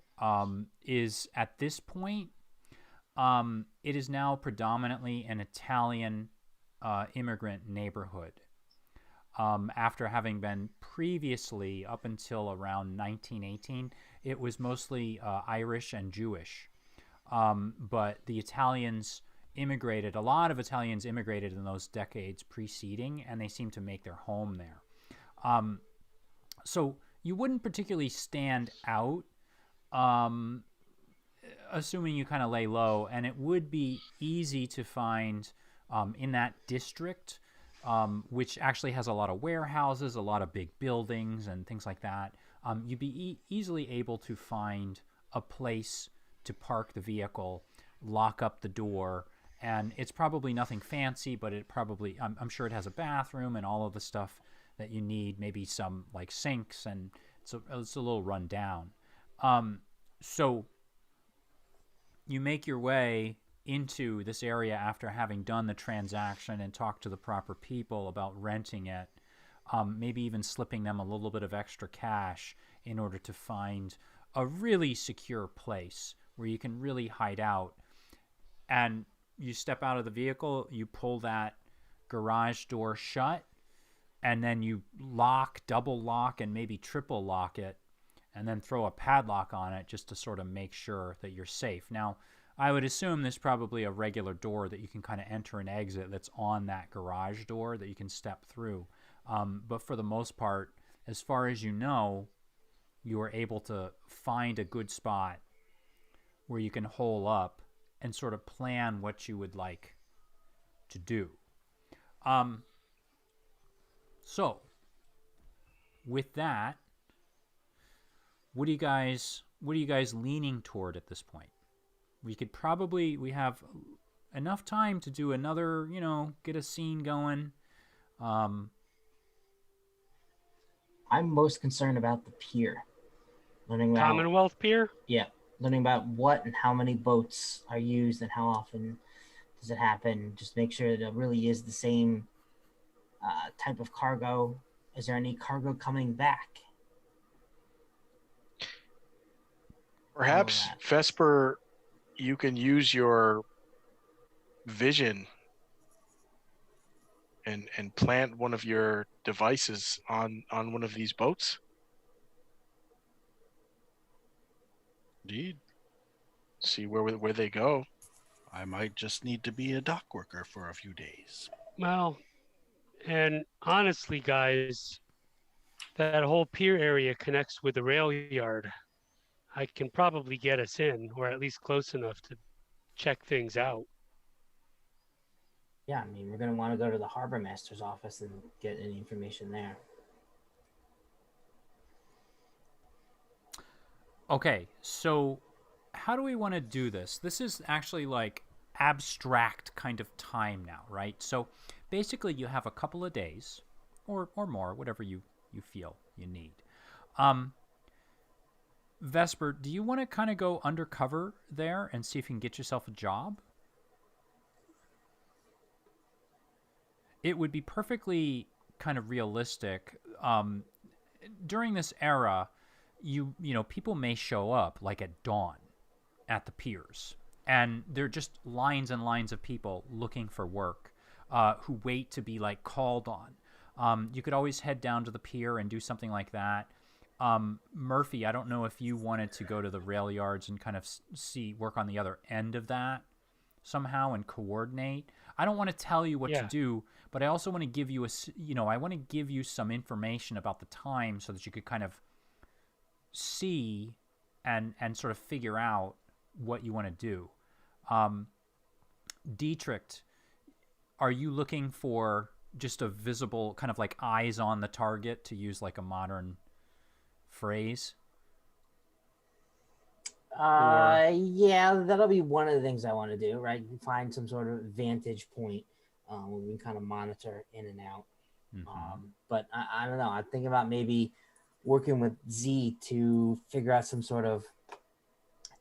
is at this point, it is now predominantly an Italian immigrant neighborhood. After having been previously, up until around 1918, it was mostly Irish and Jewish. But the Italians immigrated, a lot of Italians immigrated in those decades preceding, and they seem to make their home there. So you wouldn't particularly stand out, assuming you kind of lay low, and it would be easy to find in that district, which actually has a lot of warehouses, a lot of big buildings and things like that. You'd be easily able to find a place to park the vehicle, lock up the door, and it's probably nothing fancy, but it probably, I'm sure it has a bathroom and all of the stuff that you need, maybe some like sinks, and it's a little run down. So you make your way into this area after having done the transaction and talked to the proper people about renting it, maybe even slipping them a little bit of extra cash in order to find a really secure place where you can really hide out. And you step out of the vehicle, you pull that garage door shut, and then you lock, double lock, and maybe triple lock it, and then throw a padlock on it just to sort of make sure that you're safe. Now, I would assume there's probably a regular door that you can kind of enter and exit that's on that garage door that you can step through. But for the most part, as far as you know, you are able to find a good spot where you can hole up and sort of plan what you would like to do. So, with that, what are you guys leaning toward at this point? We have enough time to do another, get a scene going. I'm most concerned about the pier. Learning about Commonwealth Pier? Yeah, learning about what and how many boats are used and how often does it happen. Just make sure that it really is the same type of cargo. Is there any cargo coming back? Perhaps, Vesper, you can use your vision and plant one of your devices on one of these boats. Indeed. See where they go. I might just need to be a dock worker for a few days. Well, and honestly, guys, that whole pier area connects with the rail yard. I can probably get us in, or at least close enough to check things out. Yeah, I mean, we're going to want to go to the harbor master's office and get any information there. Okay, so how do we want to do this? This is actually like abstract kind of time now, right? So basically you have a couple of days or more, whatever you feel you need. Vesper, do you want to kind of go undercover there and see if you can get yourself a job? It would be perfectly kind of realistic. During this era, people may show up like at dawn at the piers, and they're just lines and lines of people looking for work who wait to be like called on. You could always head down to the pier and do something like that. Murphy, I don't know if you wanted to go to the rail yards and kind of work on the other end of that somehow and coordinate. I don't want to tell you what to do, but I also want to give you I want to give you some information about the time so that you could kind of see and sort of figure out what you want to do. Dietrich, are you looking for just a visible kind of like eyes on the target, to use like a modern phrase? Yeah, that'll be one of the things I want to do, right? Find some sort of vantage point where we can kind of monitor in and out. But I don't know. I'm thinking about maybe working with Z to figure out some sort of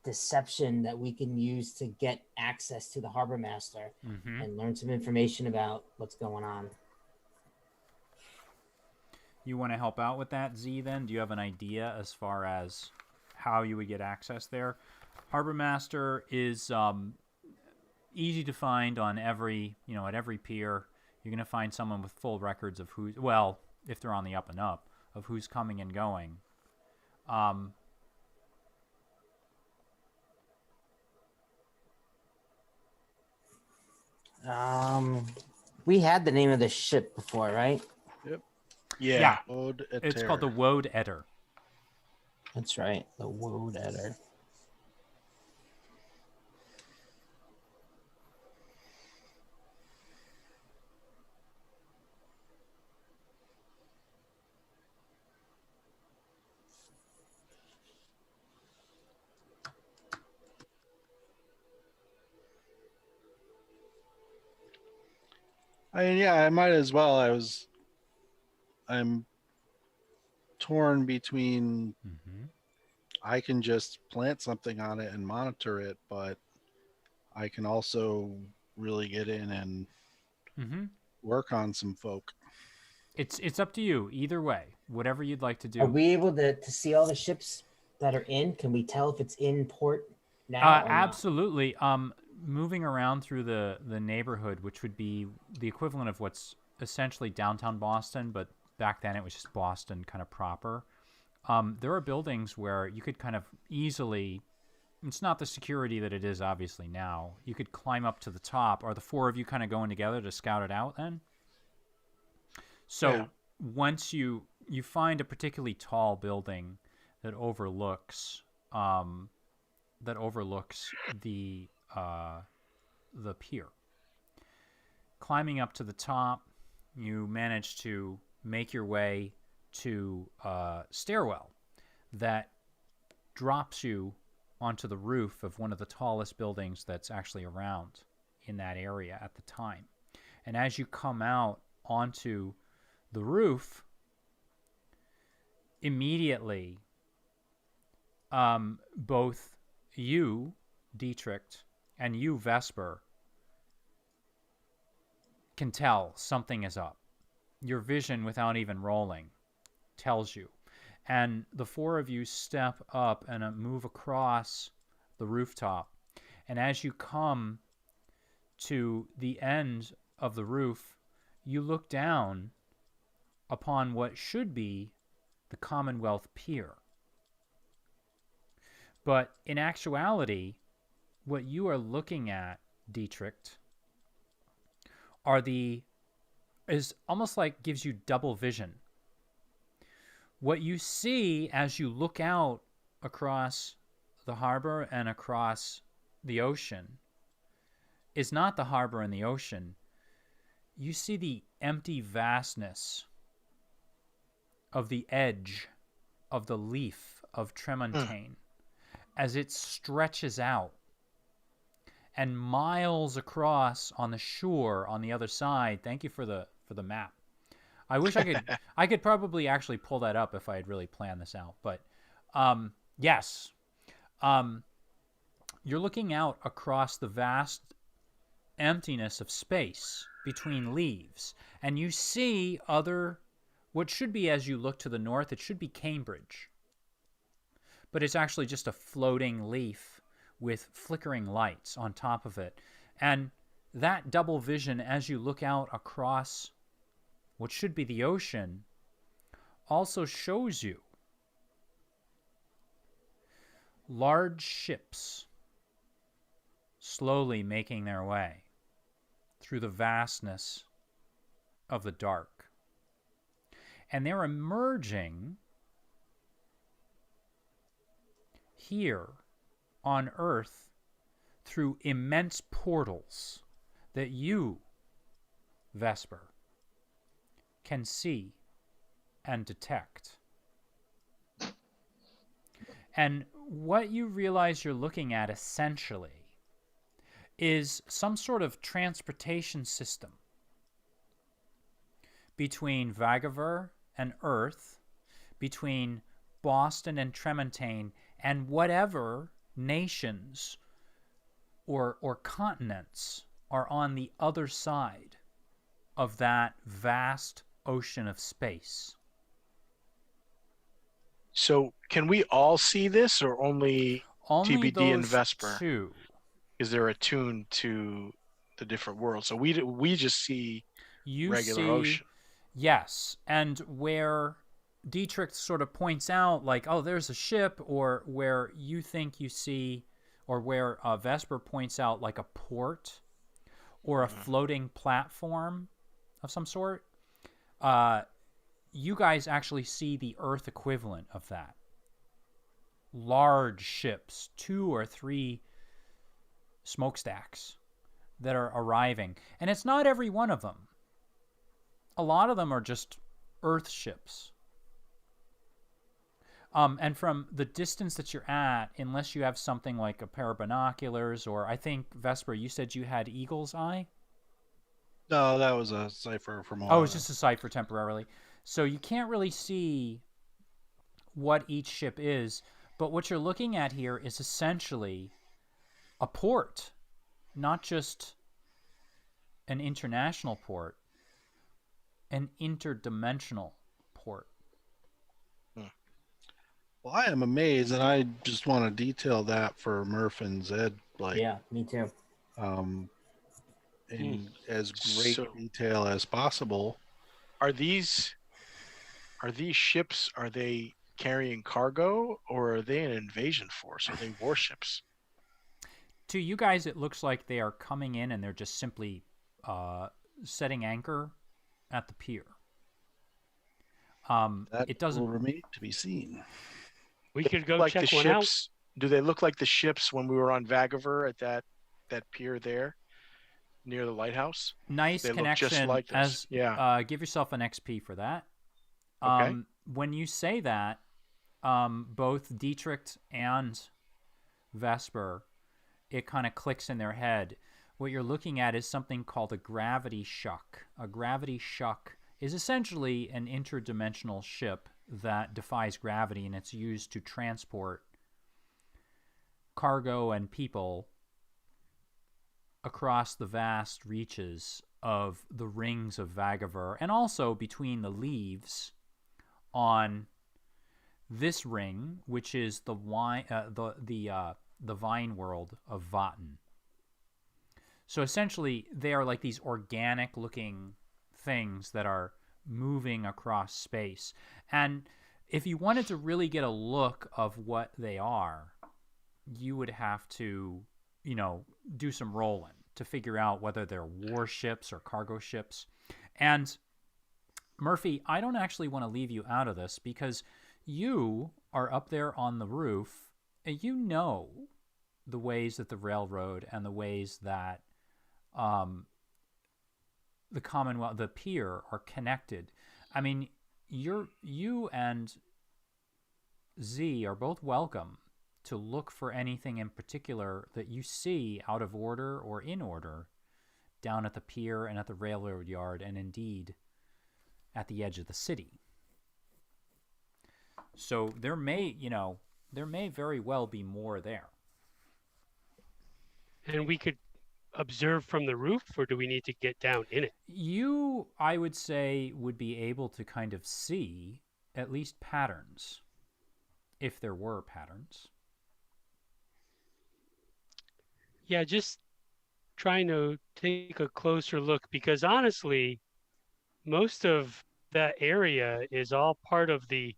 deception that we can use to get access to the harbor master and learn some information about what's going on. You want to help out with that, Z, then? Do you have an idea as far as how you would get access there? Harbor Master is easy to find on every, at every pier. You're going to find someone with full records of who's, well, if they're on the up and up, of who's coming and going. We had the name of the ship before, right? Yep. Yeah. Ode It's called the Woad Etter. That's right, the Woad Etter. I might as well. I'm torn between I can just plant something on it and monitor it, but I can also really get in and work on some folk. It's up to you. Either way, whatever you'd like to do. Are we able to see all the ships that are in? Can we tell if it's in port now? Absolutely. Moving around through the neighborhood, which would be the equivalent of what's essentially downtown Boston, but back then it was just Boston kind of proper. There are buildings where you could kind of easily, it's not the security that it is obviously now. You could climb up to the top. Are the four of you kind of going together to scout it out then? So once you find a particularly tall building that overlooks the pier. Climbing up to the top, you manage to make your way to a stairwell that drops you onto the roof of one of the tallest buildings that's actually around in that area at the time. And as you come out onto the roof, immediately, both you, Dietrich, and you, Vesper, can tell something is up. Your vision, without even rolling, tells you. And the four of you step up and move across the rooftop. And as you come to the end of the roof, you look down upon what should be the Commonwealth Pier. But in actuality, what you are looking at, Dietrich, is almost like gives you double vision. What you see as you look out across the harbor and across the ocean is not the harbor and the ocean. You see the empty vastness of the edge of the leaf of Tremontaine as it stretches out, and miles across on the shore on the other side. Thank you for the map. I wish I could probably actually pull that up if I had really planned this out. But yes, you're looking out across the vast emptiness of space between leaves, and you see what should be, as you look to the north, it should be Cambridge, but it's actually just a floating leaf with flickering lights on top of it. And that double vision, as you look out across what should be the ocean, also shows you large ships slowly making their way through the vastness of the dark. And they're emerging here on Earth through immense portals that you, Vesper, can see and detect. And what you realize you're looking at essentially is some sort of transportation system between Vagaver and Earth, between Boston and Tremontaine, and whatever nations or continents are on the other side of that vast ocean of space. So can we all see this, or only Only TBD and those Vesper? two. Is there attuned to the different worlds? So we just see You regular see, ocean. yes, and where Dietrich sort of points out, like, oh, there's a ship, or where you think you see, or where Vesper points out, like a port or a floating platform of some sort, you guys actually see the Earth equivalent of that. Large ships, 2 or 3 smokestacks that are arriving. And it's not every one of them. A lot of them are just Earth ships. And from the distance that you're at, unless you have something like a pair of binoculars, or I think, Vesper, you said you had Eagle's Eye? No, that was a cipher from Oh, it's just a cipher temporarily. So you can't really see what each ship is, but what you're looking at here is essentially a port, not just an international port, an interdimensional port. Well, I am amazed, and I just want to detail that for Murph and Zed, like, Yeah, me too. in as great So- detail as possible. Are these ships, are they carrying cargo, or are they an invasion force? Are they warships? To you guys, it looks like they are coming in and they're just simply setting anchor at the pier. That It doesn't. will remain to be seen. We could go Like check the one out. ships, do they look like the ships when we were on Vagaver at that pier there near the lighthouse? Nice They look connection. just like this. As Yeah. give yourself an XP for that. Okay. When you say that, both Dietrich and Vesper, it kind of clicks in their head. what you're looking at is something called a gravity shuck. A gravity shuck is essentially an interdimensional ship that defies gravity, and it's used to transport cargo and people across the vast reaches of the rings of Vagaver, and also between the leaves on this ring, which is the vine world of Votten. So essentially, they are like these organic-looking things that are moving across space. And if you wanted to really get a look of what they are, you would have to, do some rolling to figure out whether they're warships or cargo ships. And Murphy, I don't actually want to leave you out of this because you are up there on the roof and you know the ways that the railroad and the ways that the Commonwealth, the pier, are connected. I mean, you and Z are both welcome to look for anything in particular that you see out of order or in order down at the pier and at the railroad yard, and indeed at the edge of the city. So there may very well be more there. And we could observe from the roof, or do we need to get down in it? You, I would say, would be able to kind of see at least patterns, if there were patterns. Yeah, just trying to take a closer look, because honestly, most of that area is all part of the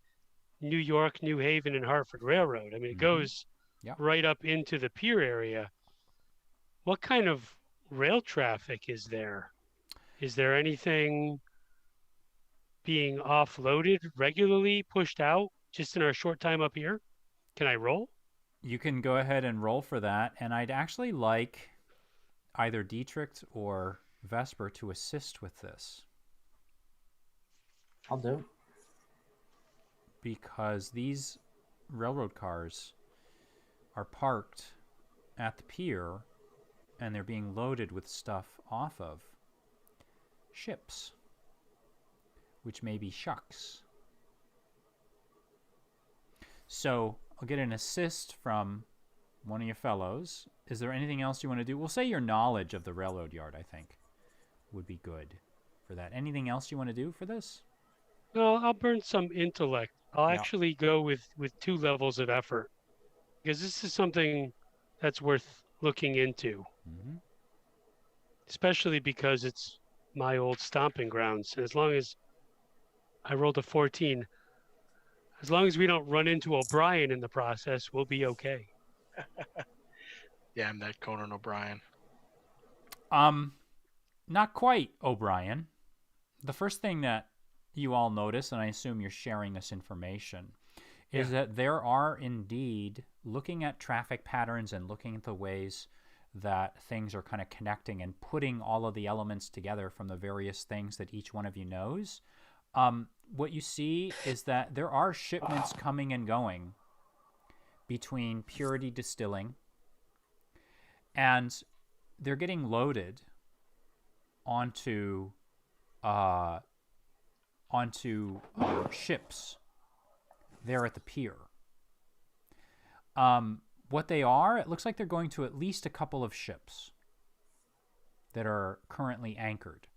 New York, New Haven, and Hartford Railroad. I mean, it goes right up into the pier area. What kind of rail traffic is there? Is there anything being offloaded regularly, pushed out just in our short time up here? Can I roll? You can go ahead and roll for that, and I'd actually like either Dietrich or Vesper to assist with this. I'll do. Because these railroad cars are parked at the pier and they're being loaded with stuff off of ships, which may be shucks. So I'll get an assist from one of your fellows. Is there anything else you want to do? We'll say your knowledge of the railroad yard, I think, would be good for that. Anything else you want to do for this? No, I'll burn some intellect. I'll actually go with 2 levels of effort, because this is something that's worth looking into, especially because it's my old stomping grounds. And as long as I rolled a 14, as long as we don't run into O'Brien in the process, we'll be okay. Yeah, I'm that Conan O'Brien. Not quite, O'Brien. The first thing that you all notice, and I assume you're sharing this information, is that there are indeed, looking at traffic patterns and looking at the ways that things are kind of connecting and putting all of the elements together from the various things that each one of you knows, what you see is that there are shipments coming and going between Purity Distilling, and they're getting loaded onto ships there at the pier. What they are, it looks like they're going to at least a couple of ships that are currently anchored.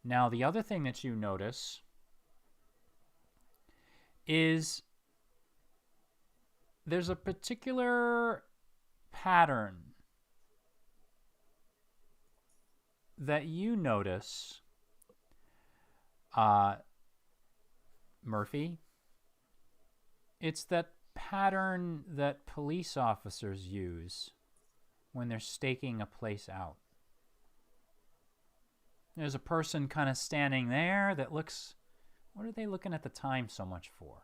Now, the other thing that you notice is there's a particular pattern that you notice, Murphy. It's that pattern that police officers use when they're staking a place out. There's a person kind of standing there that looks, what are they looking at the time so much for?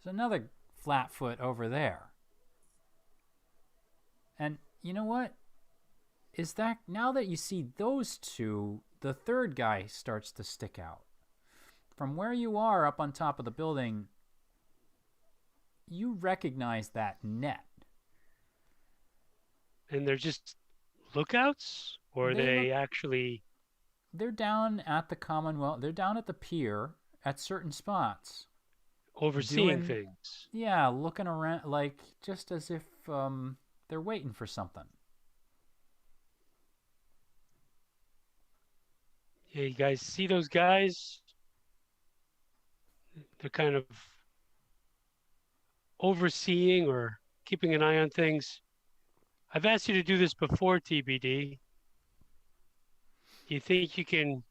There's another flatfoot over there. And you know what? Is that, now that you see those two, the third guy starts to stick out. From where you are up on top of the building, you recognize that net. And they're just lookouts, or are they actually? They're down at the Commonwealth. They're down at the pier at certain spots, Overseeing things. Yeah, looking around, like just as if they're waiting for something. Yeah, you guys see those guys? They're kind of overseeing or keeping an eye on things. I've asked you to do this before, TBD. Do you think you can?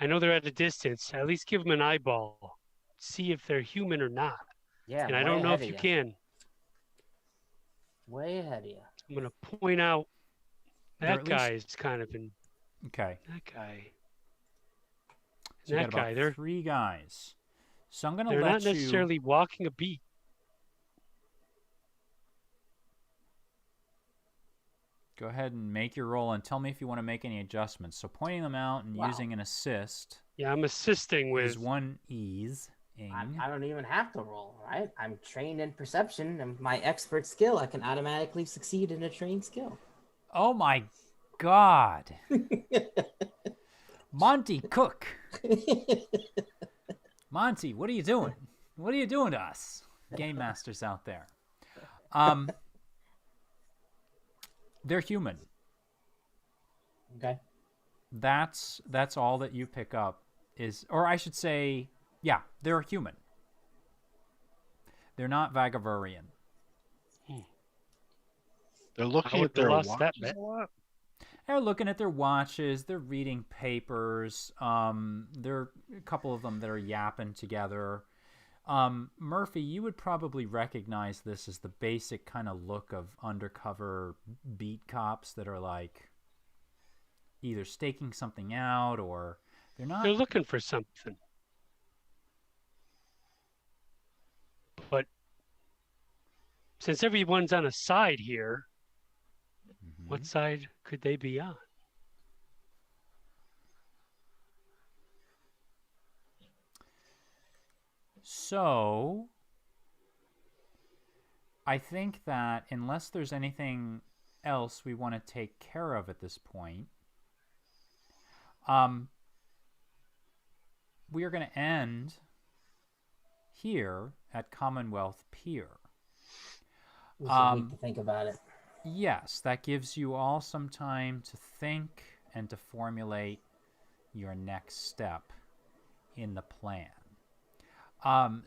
I know they're at a distance. At least give them an eyeball. See if they're human or not. Yeah, And I way don't know ahead if of you you. can. Way ahead of you. I'm going to point out They're that at guy least- is kind of in. Okay. That guy. So you That got about guy. They're 3 guys. So I'm gonna they're let not necessarily walking a beat. Go ahead and make your roll and tell me if you want to make any adjustments. So pointing them out and Wow. using an assist Yeah, I'm assisting with. is one ease. I don't even have to roll, right? I'm trained in perception, and my expert skill, I can automatically succeed in a trained skill. Oh my God. Monty Cook. Monty, what are you doing? What are you doing to us? Game masters out there. They're human. Okay. That's all that you pick up is, or I should say, yeah, they're human. They're not Vagavurian. They're I looking would at their have lost that watches bet. a lot. They're looking at their watches. They're reading papers. There are a couple of them that are yapping together. Murphy, you would probably recognize this as the basic kind of look of undercover beat cops that are like either staking something out or they're not. They're looking for something. But since everyone's on a side here, what side could they be on? So, I think that unless there's anything else we want to take care of at this point, we are going to end here at Commonwealth Pier. We should need to think about it. Yes, that gives you all some time to think and to formulate your next step in the plan.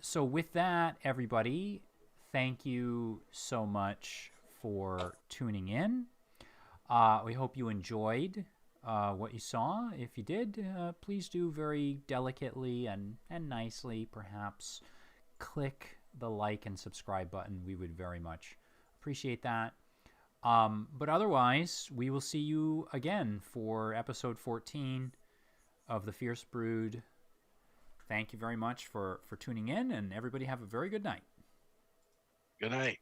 So with that, everybody, thank you so much for tuning in. We hope you enjoyed what you saw. If you did, please do very delicately and nicely, perhaps, click the like and subscribe button. We would very much appreciate that. But otherwise, we will see you again for episode 14 of the Fierce Brood. Thank you very much for tuning in, and everybody have a very good night. Good night.